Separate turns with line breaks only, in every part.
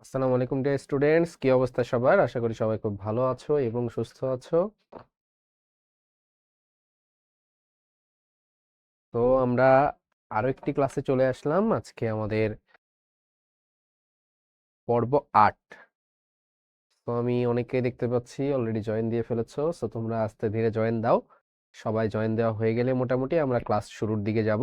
আসসালামু আলাইকুম dear students, কি অবস্থা সবার? আশা করি সবাই খুব ভালো আছো এবং সুস্থ আছো। তো আমরা আরো একটি ক্লাসে চলে আসলাম। আজকে আমাদের পর্ব 8। তো আমি অনেকেই দেখতে পাচ্ছি অলরেডি জয়েন দিয়ে ফেলেছো, সো তোমরা আস্তে ধীরে জয়েন দাও। সবাই জয়েন দেওয়া হয়ে গেলে মোটামুটি আমরা ক্লাস শুরুর দিকে যাব।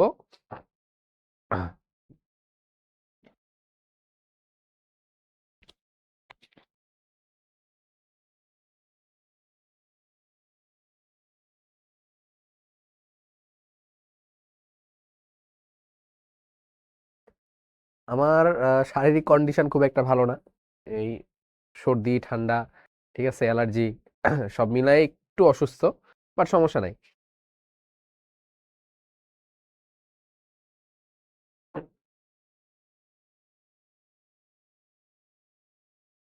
আমার শারীরিক কন্ডিশন খুব একটা ভালো না। এই সর্দি ঠান্ডা, ঠিক আছে, অ্যালার্জি সব মিলাই একটু অসুস্থ, বাট সমস্যা নাই।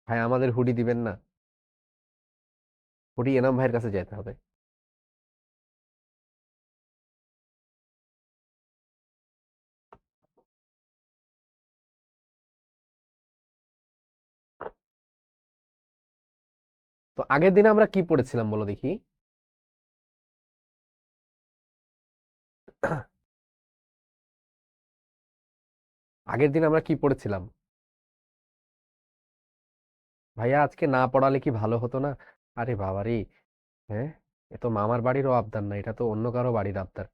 ভাই আমাদের হুডি দিবেন না? হুডি এনাম ভাইয়ের কাছে যেতে হবে। তো আগের দিনে আমরা কি পড়েছিলাম বলো দেখি। আগের দিন আমরা কি পড়েছিলাম? ভাইয়া আজকে না পড়ালে কি ভালো হতো না? আরে বাবারে, হ্যাঁ, এ তো মামার বাড়িরও আবদার না, এটা তো অন্য কারো বাড়ির আবদার।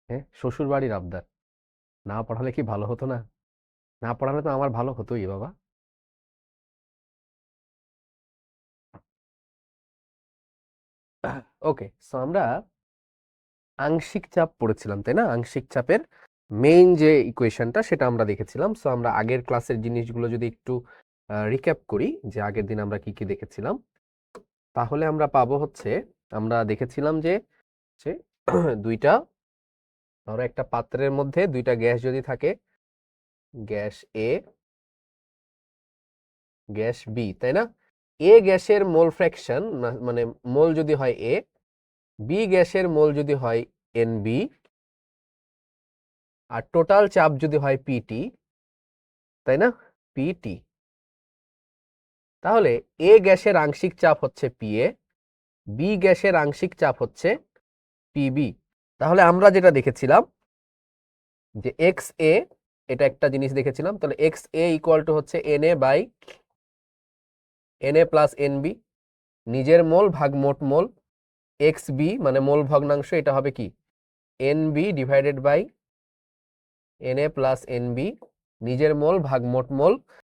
হ্যাঁ, শ্বশুর বাড়ির আবদার। না পড়ালে কি ভালো হতো না? না পড়ালে তো আমার ভালো হতোই বাবা। ওকে, সো আমরা আংশিক চাপ পড়েছিলাম, তাই না? আংশিক চাপের মেইন যে ইকুয়েশনটা সেটা আমরা দেখেছিলাম। সো আমরা আগের ক্লাসের জিনিসগুলো যদি একটু রিক্যাপ করি, যে আগের দিন আমরা কি কি দেখেছিলাম, তাহলে আমরা পাবো হচ্ছে, আমরা দেখেছিলাম যে যে দুইটা, ধরো একটা পাত্রের মধ্যে দুইটা গ্যাস যদি থাকে, গ্যাস এ, গ্যাস বি, তাই না? এ গ্যাসের মোল ফ্র্যাকশন, মানে মোল যদি হয় এ, বি গ্যাসের মোল যদি হয় এন বি, আর টোটাল চাপ যদি হয় পিটি, তাই না? পিটি। তাহলে এ গ্যাসের আংশিক চাপ হচ্ছে পিএ, বি গ্যাসের আংশিক চাপ হচ্ছে পিবি। তাহলে আমরা যেটা দেখেছিলাম যে এক্স এ, এটা একটা জিনিস দেখেছিলাম। তাহলে এক্স এ ইকুয়াল টু হচ্ছে N A by N A plus N B, নিজের মোল ভাগ মোট মোল। এক্স বি মানে মোল ভগ্নাংশ, এটা হবে কি N B divided by N A plus N B, নিজের মোল ভাগ মোট মোল,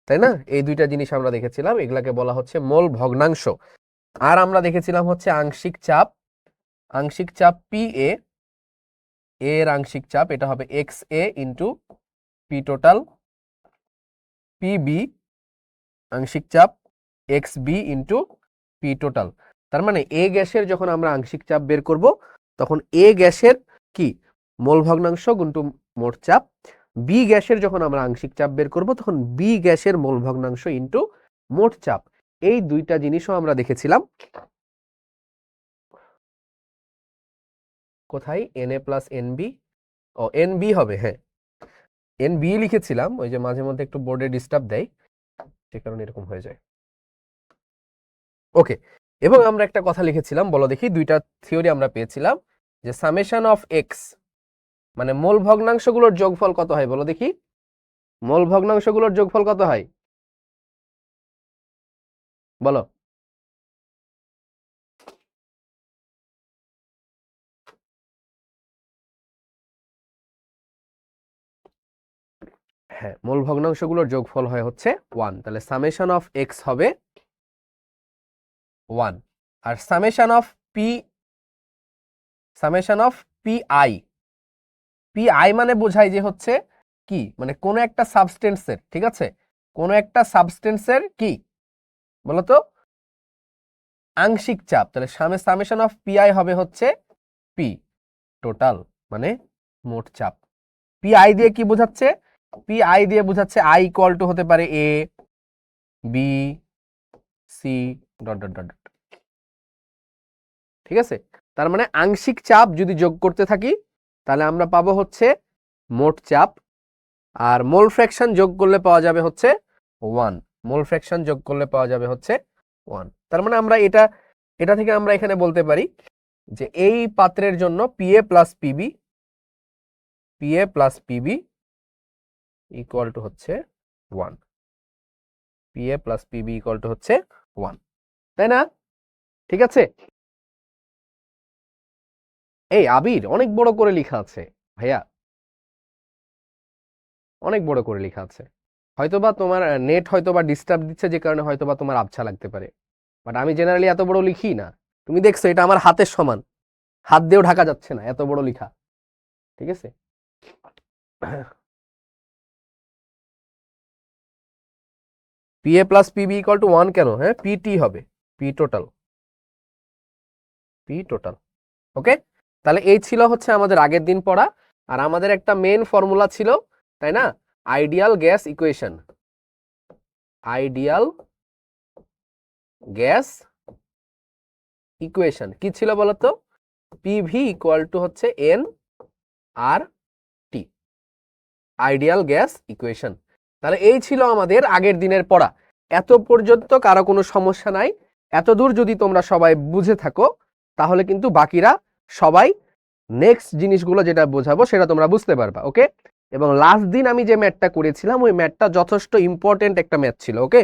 তাই না? এই দুইটা জিনিস আমরা দেখেছিলাম, এগুলাকে বলা হচ্ছে মোল ভগ্নাংশ। আর আমরা দেখেছিলাম হচ্ছে আংশিক চাপ, আংশিক চাপ পি এ, এর আংশিক চাপ এটা হবে x A into P total, P B আংশিক চাপ x B into P total. তার মানে এ গ্যাসের যখন আমরা আংশিক চাপ বের করব, তখন এ গ্যাসের কি মোল ভগ্নাংশ গুণটু মোট চাপ, বি গ্যাসের যখন আমরা আংশিক চাপ বের করব, তখন বি গ্যাসের মোল ভগ্নাংশ ইন্টু মোট চাপ। এই দুইটা জিনিসও আমরা দেখেছিলাম কোথায়, N A plus N B, ও এন বি হবে, হ্যাঁ এন বি লিখেছিলাম, ওই যে মাঝে মধ্যে একটু বোর্ডে ডিস্টার্ব দেয়, সে কারণে এরকম হয়ে যায়। ওকে, এবং আমরা একটা কথা লিখেছিলাম, বলো দেখি, দুইটা থিওরি আমরা পেয়েছিলাম যে সামেশন অফ এক্স মানে মোল ভগ্নাংশগুলোর যোগফল কত হয়, বলো দেখি, মোল ভগ্নাংশগুলোর যোগফল কত হয় বলো। হ্যাঁ, মোল ভগ্নাংশগুলোর যোগফল হয় হচ্ছে 1, তাহলে সামেশন অফ এক্স হবে 1। আর summation of P, summation of P I, P I মানে বোঝায় যে হচ্ছে কি, মানে কোন একটা সাবস্টেন্সের, ঠিক আছে, কোন একটা সাবস্টেন্সের কি বলতো আংশিক চাপ। তাহলে সামেশন অফ পি আই হবে হচ্ছে পি টোটাল মানে মোট চাপ। পি আই দিয়ে কি বোঝাচ্ছে? পি আই দিয়ে বোঝাচ্ছে আই ইকুয়াল টু হতে পারে A B C dot dot dot, ঠিক আছে? তার মানে আংশিক চাপ যদি যোগ করতে থাকি, তাহলে আমরা পাবো হচ্ছে মোট চাপ, আর মোল ফ্র্যাকশন যোগ করলে পাওয়া যাবে হচ্ছে 1। মোল ফ্র্যাকশন যোগ করলে পাওয়া যাবে হচ্ছে 1। তার মানে আমরা এটা থেকে আমরা এখানে বলতে পারি যে এই পাত্রের জন্য PA plus PB equal to হচ্ছে 1। PA plus PB equal to হচ্ছে 1, তাই না? ঠিক আছে। এই আবির, অনেক বড় করে লেখা আছে ভাইয়া, অনেক বড় করে লেখা আছে। হয়তোবা তোমার নেট হয়তোবা ডিস্টার্ব দিচ্ছে, যে কারণে হয়তোবা তোমার আবছা লাগতে পারে, বাট আমি জেনারেলি এত বড় লিখি না। তুমি দেখছো এটা আমার হাতের সমান, হাত দিয়েও ঢাকা যাচ্ছে না, এত বড় লেখা। ঠিক আছে। PA plus PB equal two 1 কেন? হ্যাঁ, পিটি হবে, পি টোটাল। ওকে, তাহলে এই ছিল হচ্ছে আমাদের আগের দিন পড়া। আর আমাদের একটা মেন ফর্মুলা ছিল, তাই না? Ideal gas equation. কি ছিল বলতো? পিভি ইকুয়াল টু হচ্ছে এন আর টি, আইডিয়াল গ্যাস ইকুয়েশন। তাহলে এই ছিল আমাদের আগের দিনের পড়া। এত পর্যন্ত কারো কোনো সমস্যা নাই? এত দূর যদি তোমরা সবাই বুঝে থাকো, তাহলে কিন্তু বাকিরা সবাই নেক্সট জিনিসগুলো যেটা বোঝাবো সেটা তোমরা বুঝতে পারবা। ওকে, এবং লাস্ট দিন আমি যে ম্যাথটা করেছিলাম ওই ম্যাথটা যথেষ্ট ইম্পর্টেন্ট একটা ম্যাথ ছিল। ওকে,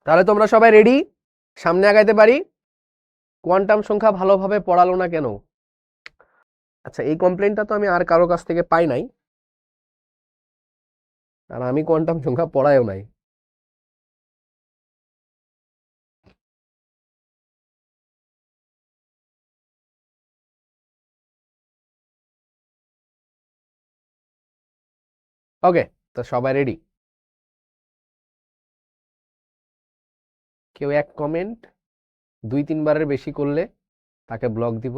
তাহলে তোমরা সবাই রেডি? সামনে আগাইতে পারি? কোয়ান্টাম সংখ্যা ভালোভাবে পড়ালো না কেন? আচ্ছা, এই কমপ্লেনটা তো আমি আর কারো কাছ থেকে পাই নাই, আর আমি কোয়ান্টাম সংখ্যা পড়ায়ও নাই। ওকে, তো সবাই রেডি? কেউ এক কমেন্ট 2-3 বারের বেশি করলে তাকে ব্লক দিব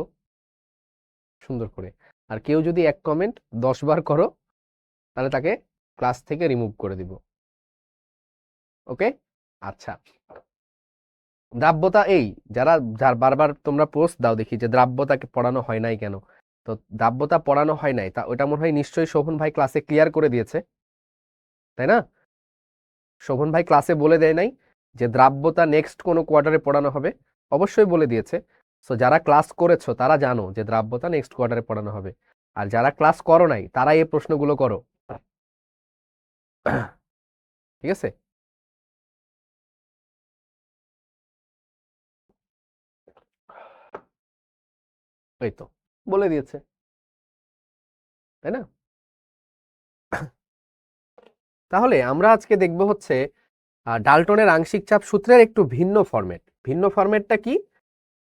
সুন্দর করে। আর কেউ যদি এক কমেন্ট 10 বার করো তাহলে তাকে ক্লাস থেকে রিমুভ করে দিব। ওকে, আচ্ছা। দ্রাব্যতা, এই যার বারবার তোমরা পোস্ট দাও দেখি যে দ্রাব্যতাকে পড়ানো হয় নাই কেন, তো দ্রাব্যতা পড়ানো হয় নাই, তা ওটা মনে হয় নিশ্চয়ই শোভন ভাই ক্লাসে ক্লিয়ার করে দিয়েছে, তাই না? শোভন ভাই ক্লাসে বলে দেয় নাই যে দ্রাব্যতা নেক্সট কোনো কোয়ার্টারে পড়ানো হবে? অবশ্যই বলে দিয়েছে। সো যারা ক্লাস করেছো তারা জানো যে দ্রাব্যতা নেক্সট কোয়ার্টারে পড়ানো হবে, আর যারা ক্লাস করো নাই তারা এই প্রশ্নগুলো করো। ঠিক আছে। এই তো বলে দিয়েছে, তাই না? তাহলে আমরা আজকে দেখব হচ্ছে ডাল্টনের আংশিক চাপ সূত্রের একটু ভিন্ন ফরম্যাট। ভিন্ন ফরম্যাটটা কি?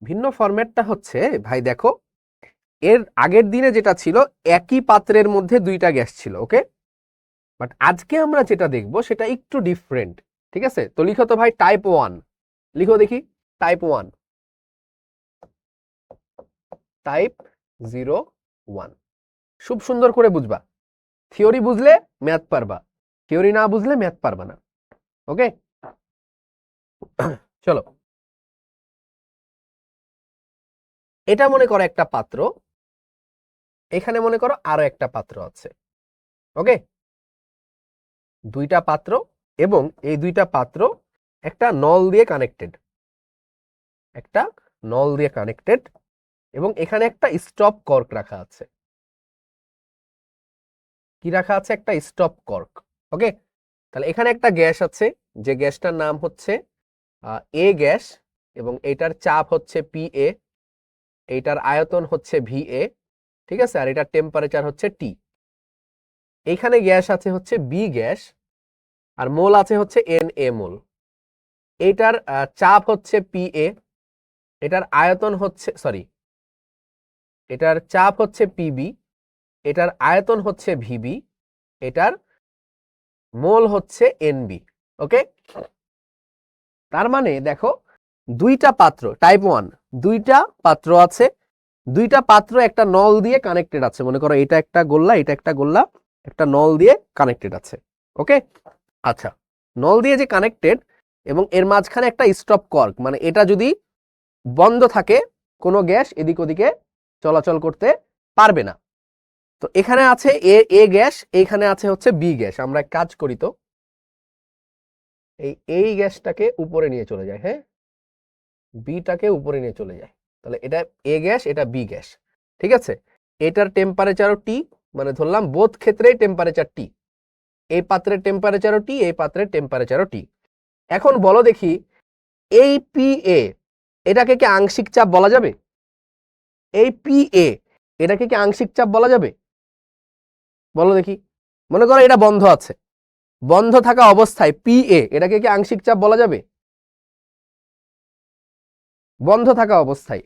ভিন্ন ফরম্যাটটা হচ্ছে, ভাই দেখো, এর আগের দিনে যেটা ছিল একই পাত্রের মধ্যে দুইটা গ্যাস ছিল। ওকে, বাট আজকে আমরা যেটা দেখব সেটা একটু ডিফারেন্ট। ঠিক আছে, তো লিখো তো ভাই টাইপ 1, লিখো দেখি টাইপ 1, টাইপ 0-1। খুব সুন্দর করে বুঝবা, থিওরি বুঝলে ম্যাথ পারবা, থিওরি না বুঝলে ম্যাথ পারবা না। ওকে, চলো, এটা মনে করো একটা পাত্র, এখানে মনে করো আরো একটা পাত্র আছে। ওকে, দুইটা পাত্র, এবং এই দুইটা পাত্র একটা নল দিয়ে কানেক্টেড, এবং এখানে একটা স্টপ কর্ক রাখা আছে। কি রাখা আছে? একটা স্টপ কর্ক। ওকে, তাহলে এখানে একটা গ্যাস আছে, যে গ্যাসটার নাম হচ্ছে এ গ্যাস, এবং এটার চাপ হচ্ছে PA, এইটার আয়তন হচ্ছে VA। ঠিক আছে, আর এটার টেম্পারেচার হচ্ছে T। এইখানে গ্যাস আছে হচ্ছে বি গ্যাস, আর মোল আছে হচ্ছে Na মোল। এটার চাপ হচ্ছে PA, এটার আয়তন হচ্ছে, সরি, এটার চাপ হচ্ছে PB, এটার আয়তন হচ্ছে VB, এটার মোল হচ্ছে NB। ওকে, তার মানে দেখো দুইটা পাত্র টাইপ 1, দুইটা পাত্র আছে, দুইটা পাত্র একটা নল দিয়ে কানেক্টেড আছে। মনে করো এটা একটা গোল্লা, এটা একটা গোল্লা, একটা নল দিয়ে কানেক্টেড আছে। ওকে, আচ্ছা, নল দিয়ে যে কানেক্টেড, এবং এর মাঝখানে একটা স্টপ কর্ক, মানে এটা যদি বন্ধ থাকে কোনো গ্যাস এদিক ওদিকে চলাচল করতে পারবে না। তো এখানে আছে এ গ্যাস, এখানে আছে হচ্ছে বি গ্যাস। আমরা কাজ করি তো, এই গ্যাসটাকে উপরে নিয়ে চলে যায়, হ্যাঁ, বিটাকে উপরে নিয়ে চলে যায়। তাহলে এটা এ গ্যাস, এটা বি গ্যাস, ঠিক আছে। এটার টেম্পারেচারও টি, মানে ধরলাম বোধ ক্ষেত্রেই টেম্পারেচার টি, এই পাত্রের টেম্পারেচারও টি, এই পাত্রের টেম্পারেচারও টি। এখন বলো দেখি, এই পি এ এটাকে কি আংশিক চাপ বলা যাবে? এই পি এ এটাকে কি আংশিক চাপ বলা যাবে? বলো দেখি। মনে করো এটা বন্ধ আছে, বন্ধ থাকা অবস্থায় পি এ এটাকে কি আংশিক চাপ বলা যাবে? বন্ধ থাকা অবস্থায়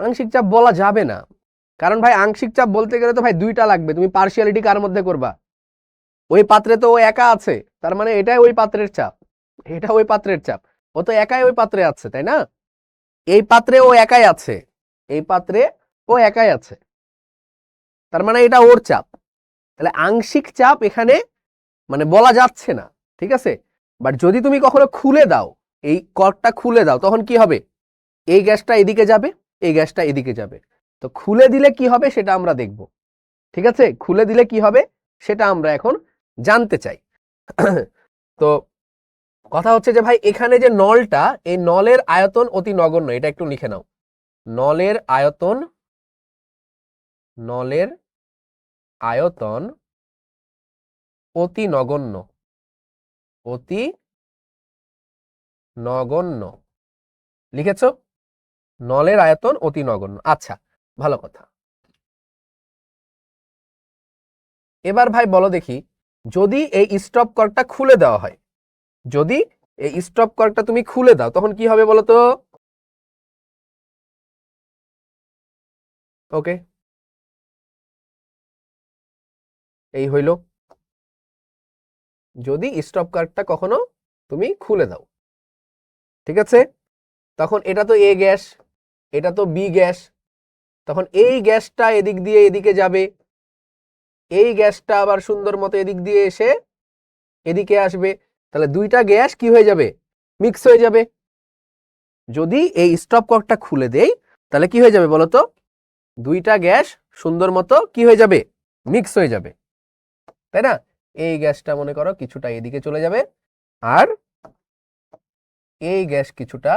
আংশিক চাপ বলা যাবে না। কারণ ভাই আংশিক চাপ বলতে গেলে তো ভাই দুইটা লাগবে, তুমি পার্শিয়ালিটি কার মধ্যে করবা? ওই পাত্রে তো ও একা আছে, তার মানে এটাই ওই পাত্রের চাপ, এটা ওই পাত্রের চাপ, ও তো একাই ওই পাত্রে আছে, তাই না? এই পাত্রে ও একাই আছে, এই পাত্রে ও একাই আছে, তার মানে এটা ওর চাপ। তাহলে আংশিক চাপ এখানে মানে বলা যাচ্ছে না, ঠিক আছে। বাট যদি তুমি কখনো খুলে দাও, এই কর্কটা খুলে দাও, তখন কি হবে? এই গ্যাসটা এদিকে যাবে, এই গ্যাসটা এদিকে যাবে। তো খুলে দিলে কি হবে সেটা আমরা দেখব, ঠিক আছে। খুলে দিলে কি হবে সেটা আমরা এখন জানতে চাই। তো কথা হচ্ছে যে ভাই এখানে যে নলটা, এই নলের আয়তন অতি নগণ্য, এটা একটু লিখে নাও। নলের আয়তন, নলের আয়তন অতি নগণ্য, অতি নগণ্য, লিখেছো? নলের আয়তন অতি নগণ্য, আচ্ছা, ভালো কথা। এবার ভাই বলো দেখি, যদি এই স্টপ কর্কটা খুলে দেওয়া হয়, যদি এই স্টপ কর্কটা তুমি খুলে দাও, তখন কি হবে বলো তো? ওকে, এই হইল, যদি স্টপ কর্কটা কখনো তুমি খুলে দাও, ঠিক আছে। তখন এটা তো এ গ্যাস, এটা তো বি গ্যাস, তখন এই গ্যাসটা এদিক দিয়ে এদিকে যাবে, এই গ্যাসটা আবার সুন্দর মতো এদিক দিয়ে এসে এদিকে আসবে। তাহলে দুইটা গ্যাস কি হয়ে যাবে? মিক্স হয়ে যাবে। যদি এই স্টপ কর্কটা খুলে দেই, তাহলে কি হয়ে যাবে বলতো? দুইটা গ্যাস সুন্দর মতো কি হয়ে যাবে? মিক্স হয়ে যাবে, তাই না? এই গ্যাসটা মনে করো কিছুটা এদিকে চলে যাবে, আর এই গ্যাস কিছুটা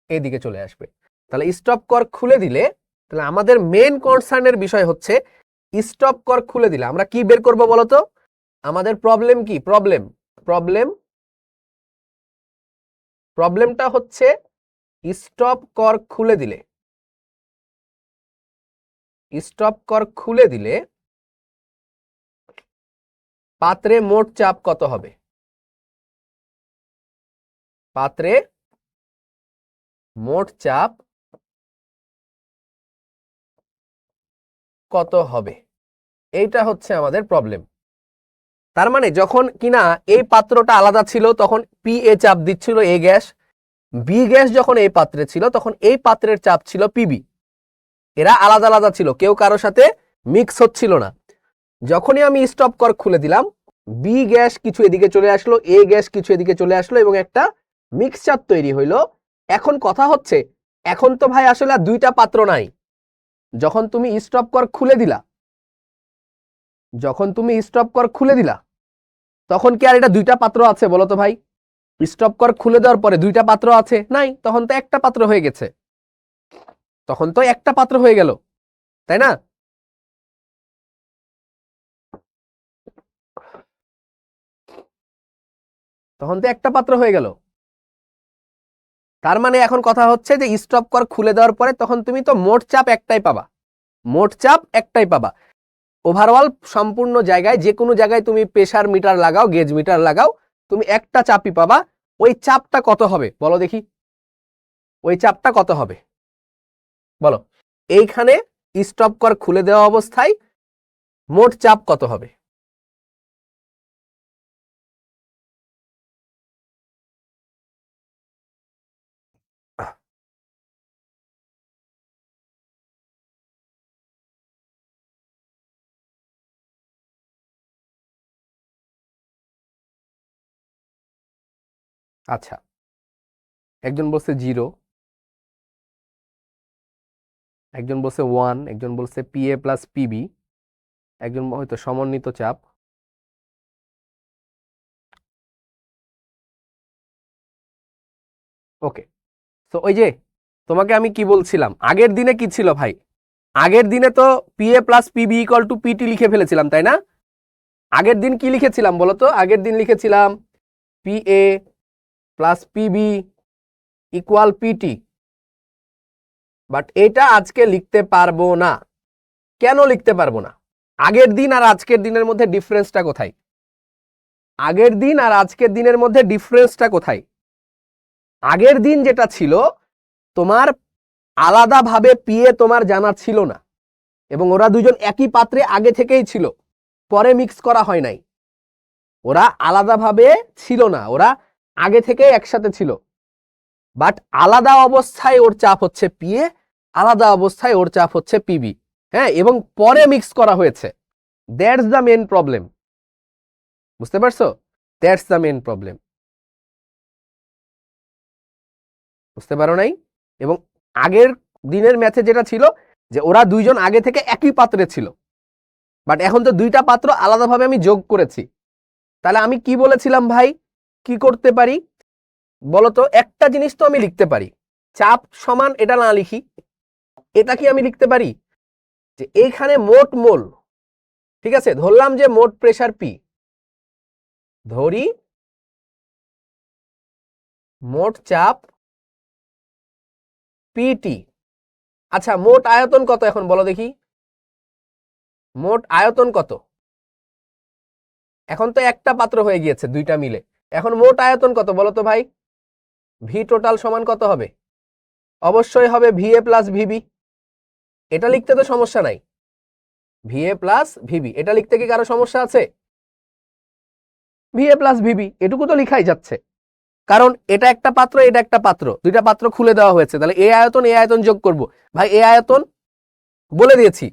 এদিকে চলে আসবে। তাহলে স্টপ কর্ক খুলে দিলে, তাহলে আমাদের মেন কনসার্নের বিষয় হচ্ছে স্টপ কর্ক খুলে দিলে আমরা কি বের করব বলতো? আমাদের প্রবলেম কি? প্রবলেমটা হচ্ছে স্টপ কর্ক খুলে দিলে, স্টপ কর্ক খুলে দিলে পাত্রে মোট চাপ কত হবে? পাত্রে মোট চাপ কত হবে, এইটা হচ্ছে আমাদের প্রবলেম। তার মানে যখন কিনা এই পাত্রটা আলাদা ছিল তখন পি এ চাপ দিচ্ছিল এ গ্যাস, বি গ্যাস যখন এই পাত্রে ছিল তখন এই পাত্রের চাপ ছিল পিবি। এরা আলাদা আলাদা ছিল, কেউ কারোর সাথে মিক্স হচ্ছিল না। যখনই আমি স্টপ কর্ক খুলে দিলাম, বি গ্যাস কিছু এদিকে চলে আসলো, এ গ্যাস কিছু এদিকে চলে আসলো, এবং একটা মিক্সচার তৈরি হইলো। এখন কথা হচ্ছে, এখন তো ভাই আসলে আর দুইটা পাত্র নাই। যখন তুমি স্টপ কর্ক খুলে দিলা, যখন তুমি স্টপ কর্ক খুলে দিলা, তখন কি আর এটা দুইটা পাত্র আছে বলো তো ভাই? স্টপ কর্ক খুলে দেওয়ার পরে দুইটা পাত্র আছে? নাই, তখন তো একটা পাত্র হয়ে গেছে, তখন তো একটা পাত্র হয়ে গেল, তাই না? তখন তো একটা পাত্র হয়ে গেল। তার মানে এখন কথা হচ্ছে যে স্টপ কর্ক খুলে দেওয়ার পরে তখন তুমি তো মোট চাপ একটাই পাবা, মোট চাপ একটাই পাবা। ওভারঅল সম্পূর্ণ জায়গায়, যে কোনো জায়গায় তুমি প্রেসার মিটার লাগাও, গেজ মিটার লাগাও, তুমি একটা চাপই পাবা। ওই চাপটা কত হবে বলো দেখি? ওই চাপটা কত হবে বলো? এইখানে স্টপ কর্ক খুলে দেওয়া অবস্থায় মোট চাপ কত হবে? আচ্ছা, একজন বলছে 0, একজন বলছে 1, একজন বলছে পি এ প্লাস পিবি, একজন হয়তো সমন্বিত চাপ। ওকে, তো ওই যে তোমাকে আমি কি বলছিলাম, আগের দিনে কি ছিল ভাই, আগের দিনে তো PA plus PB equal to PT লিখে ফেলেছিলাম, তাই না? আগের দিন কি লিখেছিলাম বলো তো? আগের দিন লিখেছিলাম PA plus PB equal PT, but এটা আজকে লিখতে পারবো না। কেন লিখতে পারবো না? আগের দিন আর আজকের দিনের মধ্যে ডিফারেন্সটা কোথায়? আগের দিন আর আজকের দিনের মধ্যে ডিফারেন্সটা কোথায়? আগের দিন যেটা ছিল, তোমার আলাদাভাবে পিএ তোমার জানা ছিল না, এবং ওরা দুজন একই পাত্রে আগে থেকেই ছিল, পরে মিক্স করা হয় নাই। ওরা আলাদাভাবে ছিল না, ওরা আগে থেকেই একসাথে ছিল, বাট আলাদা অবস্থায় ওর চাপ হচ্ছে পিএ, আলাদা অবস্থায় ওর চাপ হচ্ছে পিবি। হ্যাঁ, এবং পরে মিক্স করা হয়েছে। That's the main problem. বুঝতে পারছো? That's the main problem. বুঝতে পারো নাই? এবং আগের দিনের ম্যাথে যেটা ছিল যে ওরা দুইজন আগে থেকে একই পাত্রে ছিল, বাট এখন তো দুইটা পাত্র আলাদাভাবে আমি যোগ করেছি। তাহলে আমি কি বলেছিলাম ভাই, কি করতে পারি বলতো? একটা জিনিস তো আমি লিখতে পারি, চাপ সমান এটা না লিখি, এটা কি আমি লিখতে পারি যে এইখানে মোট মোল, ঠিক আছে, ধরলাম যে মোট প্রেসার পি, ধরি মোট চাপ পিটি। আচ্ছা, মোট আয়তন কত এখন বলো দেখি? মোট আয়তন কত? এখন তো একটা পাত্র হয়ে গিয়েছে দুইটা মিলে, এখন মোট আয়তন কত বলো তো ভাই? ভি টোটাল সমান কত হবে? অবশ্যই হবে ভিএ প্লাস ভিবি। এটা লিখতে তো সমস্যা নাই, ভিএ প্লাস ভিবি, এটা লিখতে কি কারো সমস্যা আছে? ভিএ প্লাস ভিবি এটুকু তো লিখাই যাচ্ছে, কারণ এটা একটা পাত্র, এটা একটা পাত্র, দুইটা পাত্র খুলে দেওয়া হয়েছে, তাহলে এ আয়তন যোগ করব। ভাই এ আয়তন বলে দিয়েছি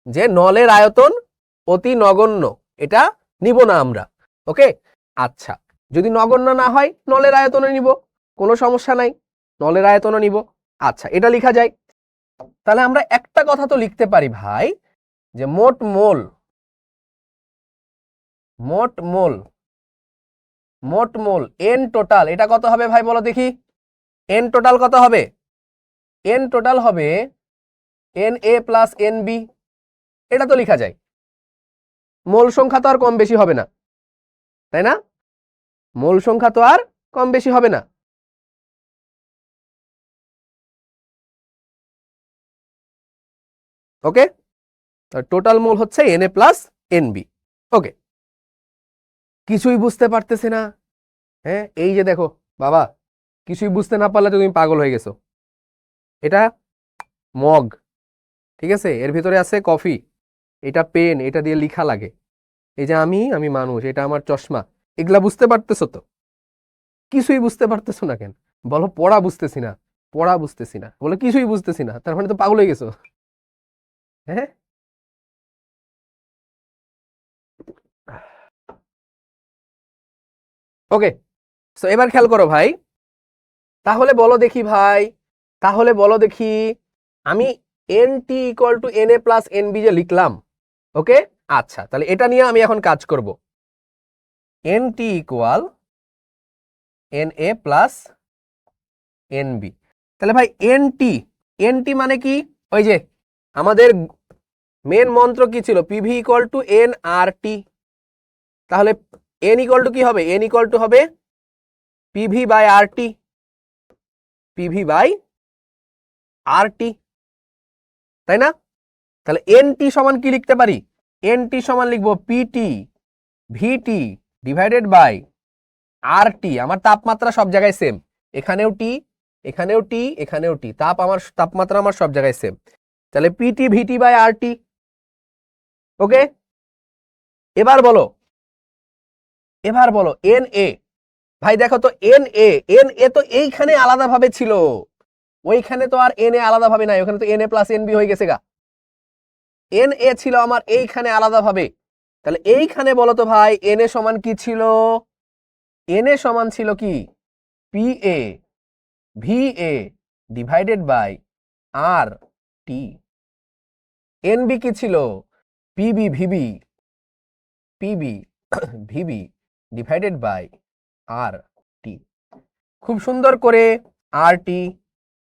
যে নলের আয়তন অতি নগণ্য, এটা নিব না আমরা। ওকে, আচ্ছা, যদি নগণ্য না হয় নলের আয়তনে নিব, কোনো সমস্যা নাই, নলের আয়তনও নিব। আচ্ছা, এটা লেখা যায়। তাহলে আমরা একটা কথা তো লিখতে পারি ভাই, যে মোট মোল, মোট মোল, মোট মোল এন টোটাল, এটা কত হবে ভাই বলো দেখি? এন টোটাল কত হবে? এন টোটাল হবে N A plus N B, এটা তো লেখা যায়। মোল সংখ্যা তো আর কম বেশি হবে না, তাই না? মোল সংখ্যা তো আর কম বেশি হবে না। ওকে, টোটাল মোল হচ্ছে N A plus N B. Okay, কিছুই বুঝতে পারতেছে না? হ্যাঁ, এই যে দেখো বাবা, কিছুই বুঝতে না পারলে তুমি পাগল হয়ে গেছো। এটা মগ, ঠিক আছে, এর ভিতরে আছে কফি, এটা পেন, এটা দিয়ে লিখা লাগে, এই যে আমি মানুষ, এটা আমার চশমা, এগুলা বুঝতে পারতেছো তো? কিছুই বুঝতে পারতেছো না কেন বলো? পড়া বুঝতেছি না, পড়া বুঝতেছি না বলে কিছুই বুঝতেছি না, তার মানে তো পাগল হয়ে গেছো। হ্যাঁ, ওকে, তো এবার খেয়াল করো ভাই, তাহলে বলো দেখি ভাই, তাহলে বলো দেখি, আমি N T equal to N A plus N B যে লিখলাম, ওকে, আচ্ছা, তাহলে এটা নিয়ে আমি এখন কাজ করব। N T equal N A plus N B, তাহলে ভাই এন টি মানে কি? ওই যে আমাদের মেন মন্ত্র কি ছিল? PV equal to N R T. তাহলে এন ইকুয়াল টু কি হবে? এন ইকুয়াল টু হবে PV by R T, PV by R T, তাই না? তাহলে এন টি সমান কি লিখতে পারি? এন টি সমান লিখবো PT VT divided by R টি। আমার তাপমাত্রা সব জায়গায় সেম, এখানেও টি, এখানেও টি, এখানেও টি, তাপমাত্রা আমার সব জায়গায় সেম, তাহলে পিটি ভিটি বাই আর টি। ওকে, এবার বলো, এবার বলো এন এ। ভাই দেখো তো, এন এ তো এইখানে আলাদাভাবে ছিল, ওইখানে তো আর এন এ আলাদাভাবে নাই, ওখানে তো N A plus N B হয়ে গেছে গা। এন এ ছিল আমার এইখানে আলাদাভাবে, তাহলে এইখানে বলো তো ভাই এন এ সমান কি ছিল? এন এ সমান ছিল কি? P A V A divided by R T. N B কি ছিল? PB VB PB VB divided by R T. খুব সুন্দর করে আর টি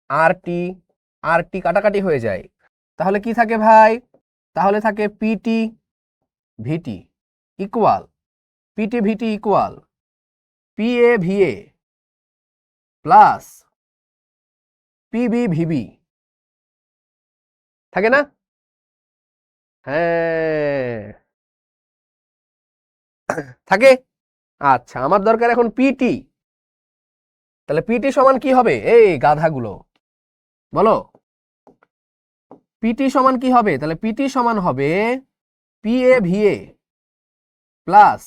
আর টি আর টি কাটাকাটি হয়ে যায়, তাহলে কি থাকে ভাই? তাহলে থাকে PT VT equal PT VT equal PA VA plus PB VB, থাকে না? হ্যাঁ থাকে। আচ্ছা, আমার দরকার এখন পিটি, তাহলে পিটি সমান কি হবে? এই গাধাগুলো বলো, পিটি সমান কি হবে? তাহলে পিটি সমান হবে PA VA plus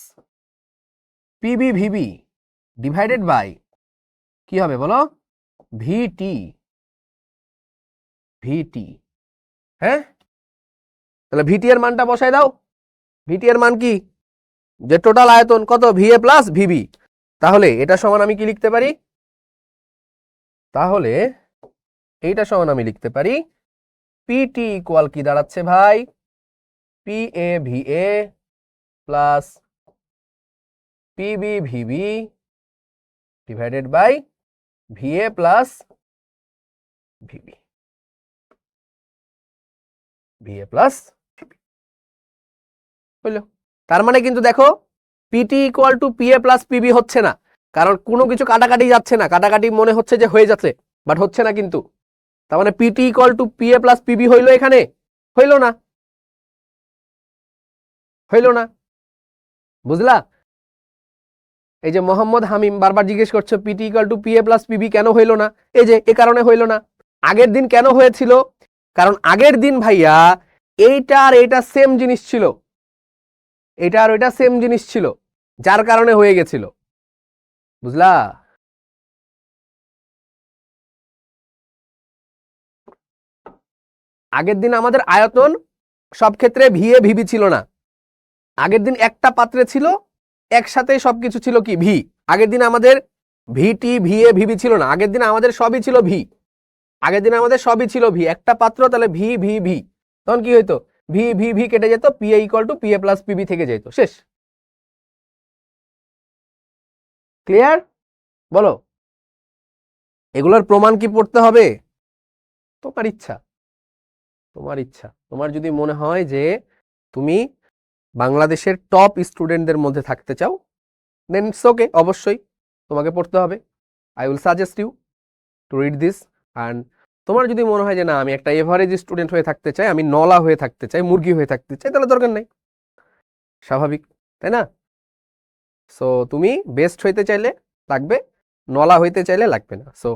PB VB divided by কি হবে বলো? ভিটি ভিটি। হ্যাঁ, তাহলে ভিটি এর মানটা বসায় দাও। ভিটি এর মান কি? যে টোটাল আয়তন কত? VA plus VB. তাহলে এটা সমান আমি কি লিখতে পারি? তাহলে এইটা সমান আমি লিখতে পারি পিটি ইকুয়াল কি দাঁড়াচ্ছে ভাই? PA VA plus PB VB divided by VA plus VB, VA plus VB হইল। তার মানে কিন্তু দেখো PT equal to PA plus PB হচ্ছে না, কারণ কোনো কিছু কাটাকাটি যাচ্ছে না, কাটাকাটি মনে হচ্ছে যে হয়ে যাচ্ছে, বাট হচ্ছে না কিন্তু। তার মানে PT equal to PA plus PB হইল এখানে? হইল না, হইল না, বুঝলা? এই যে মোহাম্মদ হামিম বারবার জিজ্ঞেস করছে PT equal to PA plus PB কেন হইল না? এই যে এ কারণে হইল না। আগের দিন কেন হয়েছিল? কারণ আগের দিন ভাইয়া এইটা আর এইটা সেম জিনিস ছিল, এটা আর ওইটা সেম জিনিস ছিল, যার কারণে হয়ে গেছিল, বুঝলা? আগের দিন আমাদের আয়তন সব ক্ষেত্রে ভিএ ভিবি ছিল না, আগের দিন একটা পাত্রে ছিল একসাথে সবকিছু ছিল কি ভি। আগের দিন আমাদের ভিটি ভিএ ভিবি ছিল না, আগের দিন আমাদের সবই ছিল ভি, আগের দিন আমাদের সবই ছিল ভি, একটা পাত্র, তাহলে ভি ভি ভি, তখন কি হইতো? ভি ভি ভি কেটে যেত, PA equal to PA plus PB থেকে যেত, শেষ। ক্লিয়ার? বলো, এগুলোর প্রমাণ কি পড়তে হবে? তোমার ইচ্ছা, তোমার ইচ্ছা। তোমার যদি মনে হয় যে তুমি বাংলাদেশের টপ স্টুডেন্টদের মধ্যে থাকতে চাও, দেন ইটস ওকে, অবশ্যই তোমাকে পড়তে হবে। I will suggest you to read this. And তোমার যদি মনে হয় যে না, আমি একটা এভারেজ স্টুডেন্ট হয়ে থাকতে চাই, আমি নলা হয়ে থাকতে চাই, মুরগি হয়ে থাকতে চাই, তাহলে দরকার নেই, স্বাভাবিক, তাই না? সো তুমি বেস্ট হইতে চাইলে লাগবে, নলা হইতে চাইলে লাগবে না। সো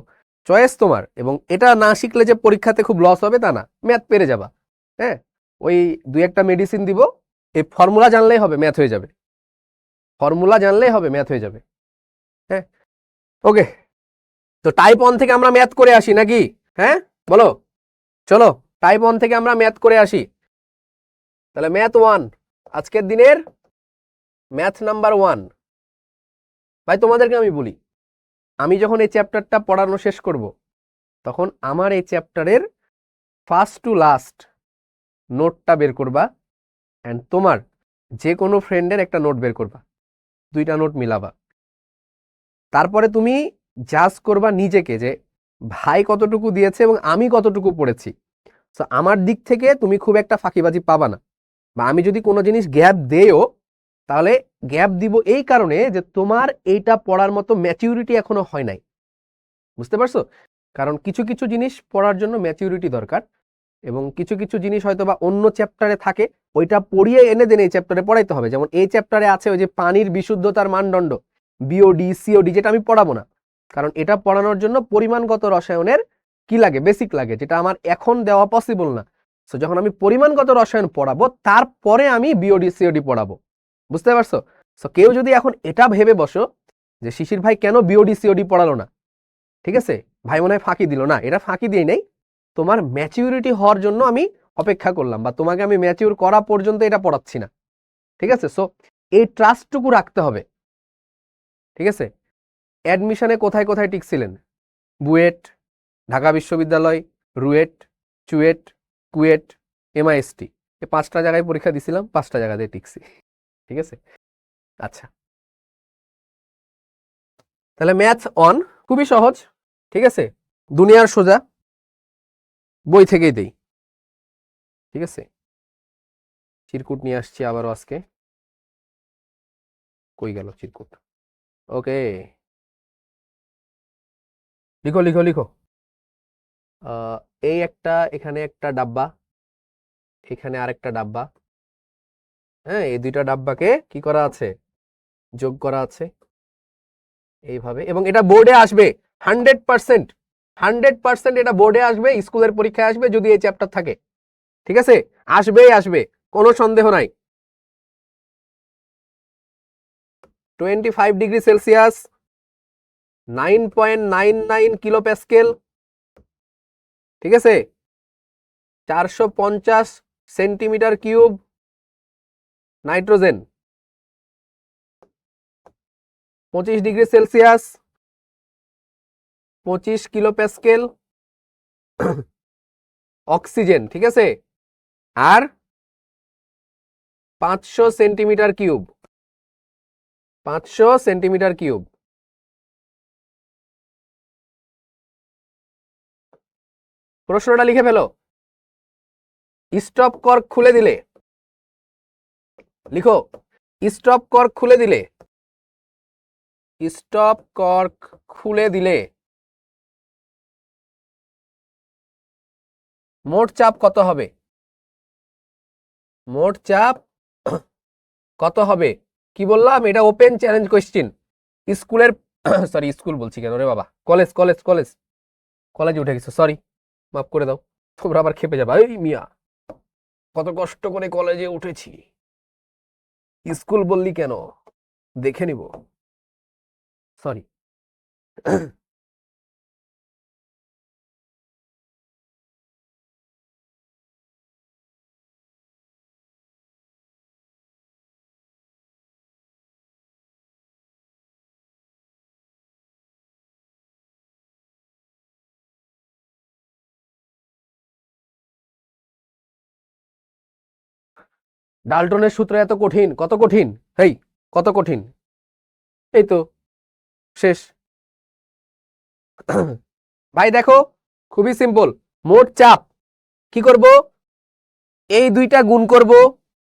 চয়েস তোমার। এবং এটা না শিখলে যে পরীক্ষাতে খুব লস হবে তা না, ম্যাথ পেরে যাবা। হ্যাঁ, ওই দুই একটা মেডিসিন দিব, এই ফর্মুলা জানলেই হবে, ম্যাথ হয়ে যাবে, ফর্মুলা জানলেই হবে, ম্যাথ হয়ে যাবে। হ্যাঁ, ওকে। তো টাইপ 1 থেকে আমরা ম্যাথ করে আসি নাকি? হ্যাঁ বলো, চলো টাইপ 1 থেকে আমরা ম্যাথ করে আসি। তাহলে ম্যাথ 1, আজকের দিনের ম্যাথ নাম্বার 1। ভাই তোমাদেরকে আমি বলি, আমি যখন এই চ্যাপ্টারটা পড়ানো শেষ করব, তখন আমার এই চ্যাপ্টারের ফার্স্ট টু লাস্ট নোটটা বের করবা, অ্যান্ড তোমার যে কোনো ফ্রেন্ডের একটা নোট বের করবা, দুইটা নোট মিলাবা। তারপরে তুমি জাজ করবা নিজেকে যে ভাই কতটুকু দিয়েছে এবং আমি কতটুকু পড়েছি। সো আমার দিক থেকে তুমি খুব একটা ফাঁকিবাজি পাবা না, বা আমি যদি কোনো জিনিস গ্যাপ দেও, তাহলে গ্যাপ দিব এই কারণে যে তোমার এইটা পড়ার মতো ম্যাচিউরিটি এখনো হয় নাই, বুঝতে পারছো? কারণ কিছু কিছু জিনিস পড়ার জন্য ম্যাচিউরিটি দরকার, এবং কিছু কিছু জিনিস হয়তো বা অন্য চ্যাপ্টারে থাকে, ওইটা পড়িয়ে এনে দেন এই চ্যাপ্টারে পড়াইতে হবে। যেমন এই চ্যাপ্টারে আছে ওই যে পানির বিশুদ্ধতার মানদণ্ড, বিওডি সিওডি, যেটা আমি পড়াবো না, কারণ এটা পড়ানোর জন্য পরিমাণগত রসায়নের কি লাগে, বেসিক লাগে, যেটা আমার এখন দেওয়া পসিবল না। সো যখন আমি পরিমাণগত রসায়ন পড়াবো, তারপরে আমি বিওডি সিওডি পড়াবো, বুঝতে পারছো? সো কেউ যদি এখন এটা ভেবে বসো যে শিশির ভাই কেন বিওডি সিওডি পড়ালো না, ঠিক আছে, ভাই মনে হয় ফাঁকি দিল, না, এটা ফাঁকি দিয়ে নেই, তোমার ম্যাচিউরিটি হওয়ার জন্য আমি অপেক্ষা করলাম, বা তোমাকে আমি ম্যাচিউর করা পর্যন্ত এটা পড়াচ্ছি না, ঠিক আছে? সো এই ট্রাস্টটুকু রাখতে হবে, ঠিক আছে? অ্যাডমিশনে কোথায় কোথায় টিকছিলেন? বুয়েট, ঢাকা বিশ্ববিদ্যালয়, রুয়েট, চুয়েট, কুয়েট, এমআইএসটি, 5টা জায়গায় পরীক্ষা দিছিলাম, 5টা জায়গাতে টিকছি। ঠিক আছে, আচ্ছা তাহলে ম্যাথ অন খুবই সহজ। ঠিক আছে, দুনিয়ার সোজা, বই থেকেই দেই। ঠিক আছে, চিরকুট নিয়ে আসছি আবারও আজকে। কই গেল চিরকুট? ওকে, লিখো লিখো লিখো। এই একটা, এখানে একটা ডাব্বা, এখানে আরেকটা ডাব্বা। হ্যাঁ, এই দুইটা ডাব্বাকে কি করা আছে? যোগ করা আছে এইভাবে, এবং এটা বোর্ডে আসবে 100%। 100% এটা বোর্ডে আসবে, স্কুলের পরীক্ষায় আসবে যদি এই চ্যাপ্টার থাকে। ঠিক আছে, আসবেই আসবে, কোনো সন্দেহ নাই। 25°C, 9.99 kilo Pascal. ঠিক আছে, 450 centimetre cube nitrogen. 25°C, 25 kilo Pascal oxygen. ঠিক আছে, আর 500 সেন্টিমিটার কিউব, 500 সেন্টিমিটার কিউব। প্রশ্নটা লিখে ফেলো। স্টপ কর্ক খুলে দিলে, লিখো, স্টপ কর্ক খুলে দিলে, স্টপ কর্ক খুলে দিলে মোট চাপ কত হবে? মোট চাপ কত হবে? কি বললাম, এটা ওপেন চ্যালেঞ্জ কোয়েশ্চেন। স্কুলের সরি, স্কুল বলছি কেন রে বাবা, কলেজ কলেজ কলেজ কলেজে উঠে গেছে, সরি, মাফ করে দাও, তোমরা আবার খেপে যাবা। এই মিয়া, কত কষ্ট করে কলেজে উঠেছি, স্কুল বললি কেন, দেখে নিব, সরি। ডাল্টনের সূত্র এত কঠিন? কত কঠিন, হেই কত কঠিন, এই তো শেষ। ভাই দেখো, খুবই সিম্পল। মোট চাপ কি করব? এই দুইটা গুণ করব,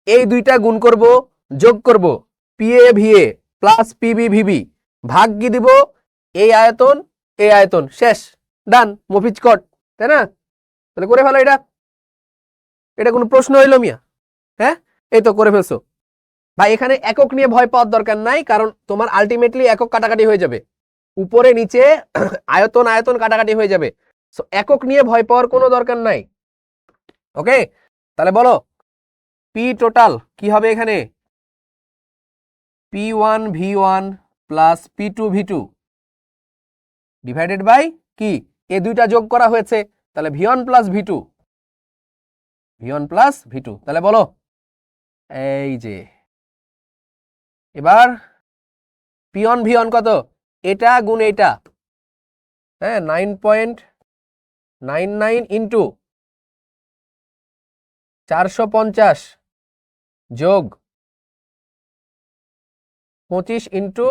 এই দুইটা গুণ করব, যোগ করব, PA VA plus PB VB, ভাগ কি দিব? এই আয়তন এই আয়তন, শেষ, ডান, মফিজ কট, তাই না? তাহলে করে ফেলো এটা। এটা কোনো প্রশ্ন হইলো মিয়া? হ্যাঁ, এই তো করে ফেলছো। ভাই এখানে একক নিয়ে ভয় পাওয়ার দরকার নাই, কারণ তোমার আলটিমেটলি একক কাটাকাটি হয়ে যাবে, উপরে নিচে আয়তন আয়তন কাটাকাটি হয়ে যাবে। সো একক নিয়ে ভয় পাওয়ার কোনো দরকার নাই। ওকে, তাহলে বলো পি টোটাল কি হবে এখানে? P1 V1 plus P2 V2 divided by কি, এই দুইটা যোগ করা হয়েছে, তাহলে V1 plus V2, V1 plus V2। তাহলে বলো, এই যে এবার P1 V1 কত? এটা গুণ এটা, হ্যাঁ, 9.99 ইন্টু 450 যোগ 25 ইন্টু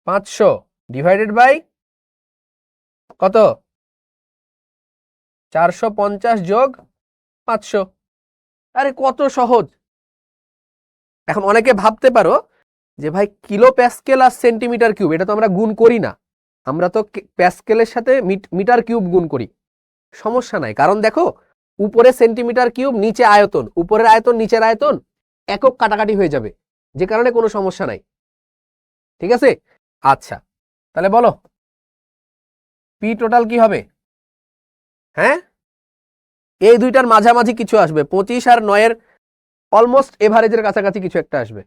500 ডিভাইডেড বাই কত? 450 যোগ 500। আরে কত সহজ। এখন অনেকে ভাবতে পারো যে ভাই কিলো প্যাসকেল আর সেন্টিমিটার কিউব এটা তো আমরা গুণ করি না, আমরা তো প্যাসকেলের সাথে মিটার কিউব গুণ করি। সমস্যা নাই, কারণ দেখো উপরে সেন্টিমিটার কিউব, নিচে আয়তন, উপরের আয়তন নিচের আয়তন একক কাটাকাটি হয়ে যাবে, যে কারণে কোনো সমস্যা নাই। ঠিক আছে, আচ্ছা তাহলে বলো পি টোটাল কি হবে? হ্যাঁ, এই দুইটার মাঝামাঝি কিছু আসবে, 25 আর 9 অলমোস্ট এভারেজের কাছাকাছি কিছু একটা আসবে।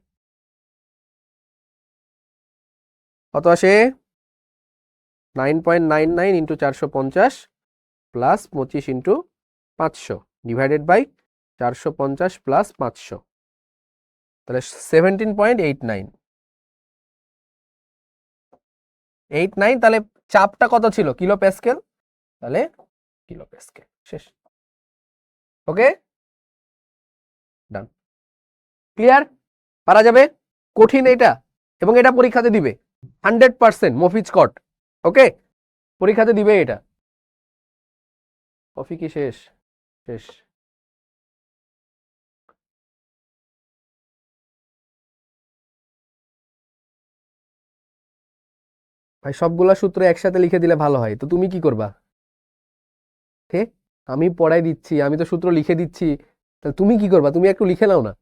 কত আসে? 9.99 into 450 plus 25 into 500 divided by 450 plus 500, তাহলে 17.89। তাহলে চাপটা কত ছিল? কিলো প্যাসকেল, তাহলে কিলো প্যাসকেল, শেষ। Okay, done. ক্লিয়ার? পারা যাবে? কঠিন এটা, এবং এটা পরীক্ষাতে দিবে 100% মফিজ কট। ওকে, পরীক্ষাতে দিবে এটা। কফি কি শেষ? শেষ। ভাই সবগুলা সূত্র একসাথে লিখে দিলে ভালো হয়, তো তুমি কি করবা? ঠিক, আমি পড়াই দিচ্ছি, আমি তো সূত্র লিখে দিচ্ছি, তাহলে তুমি কি করবা? তুমি একটু লিখে নাও না,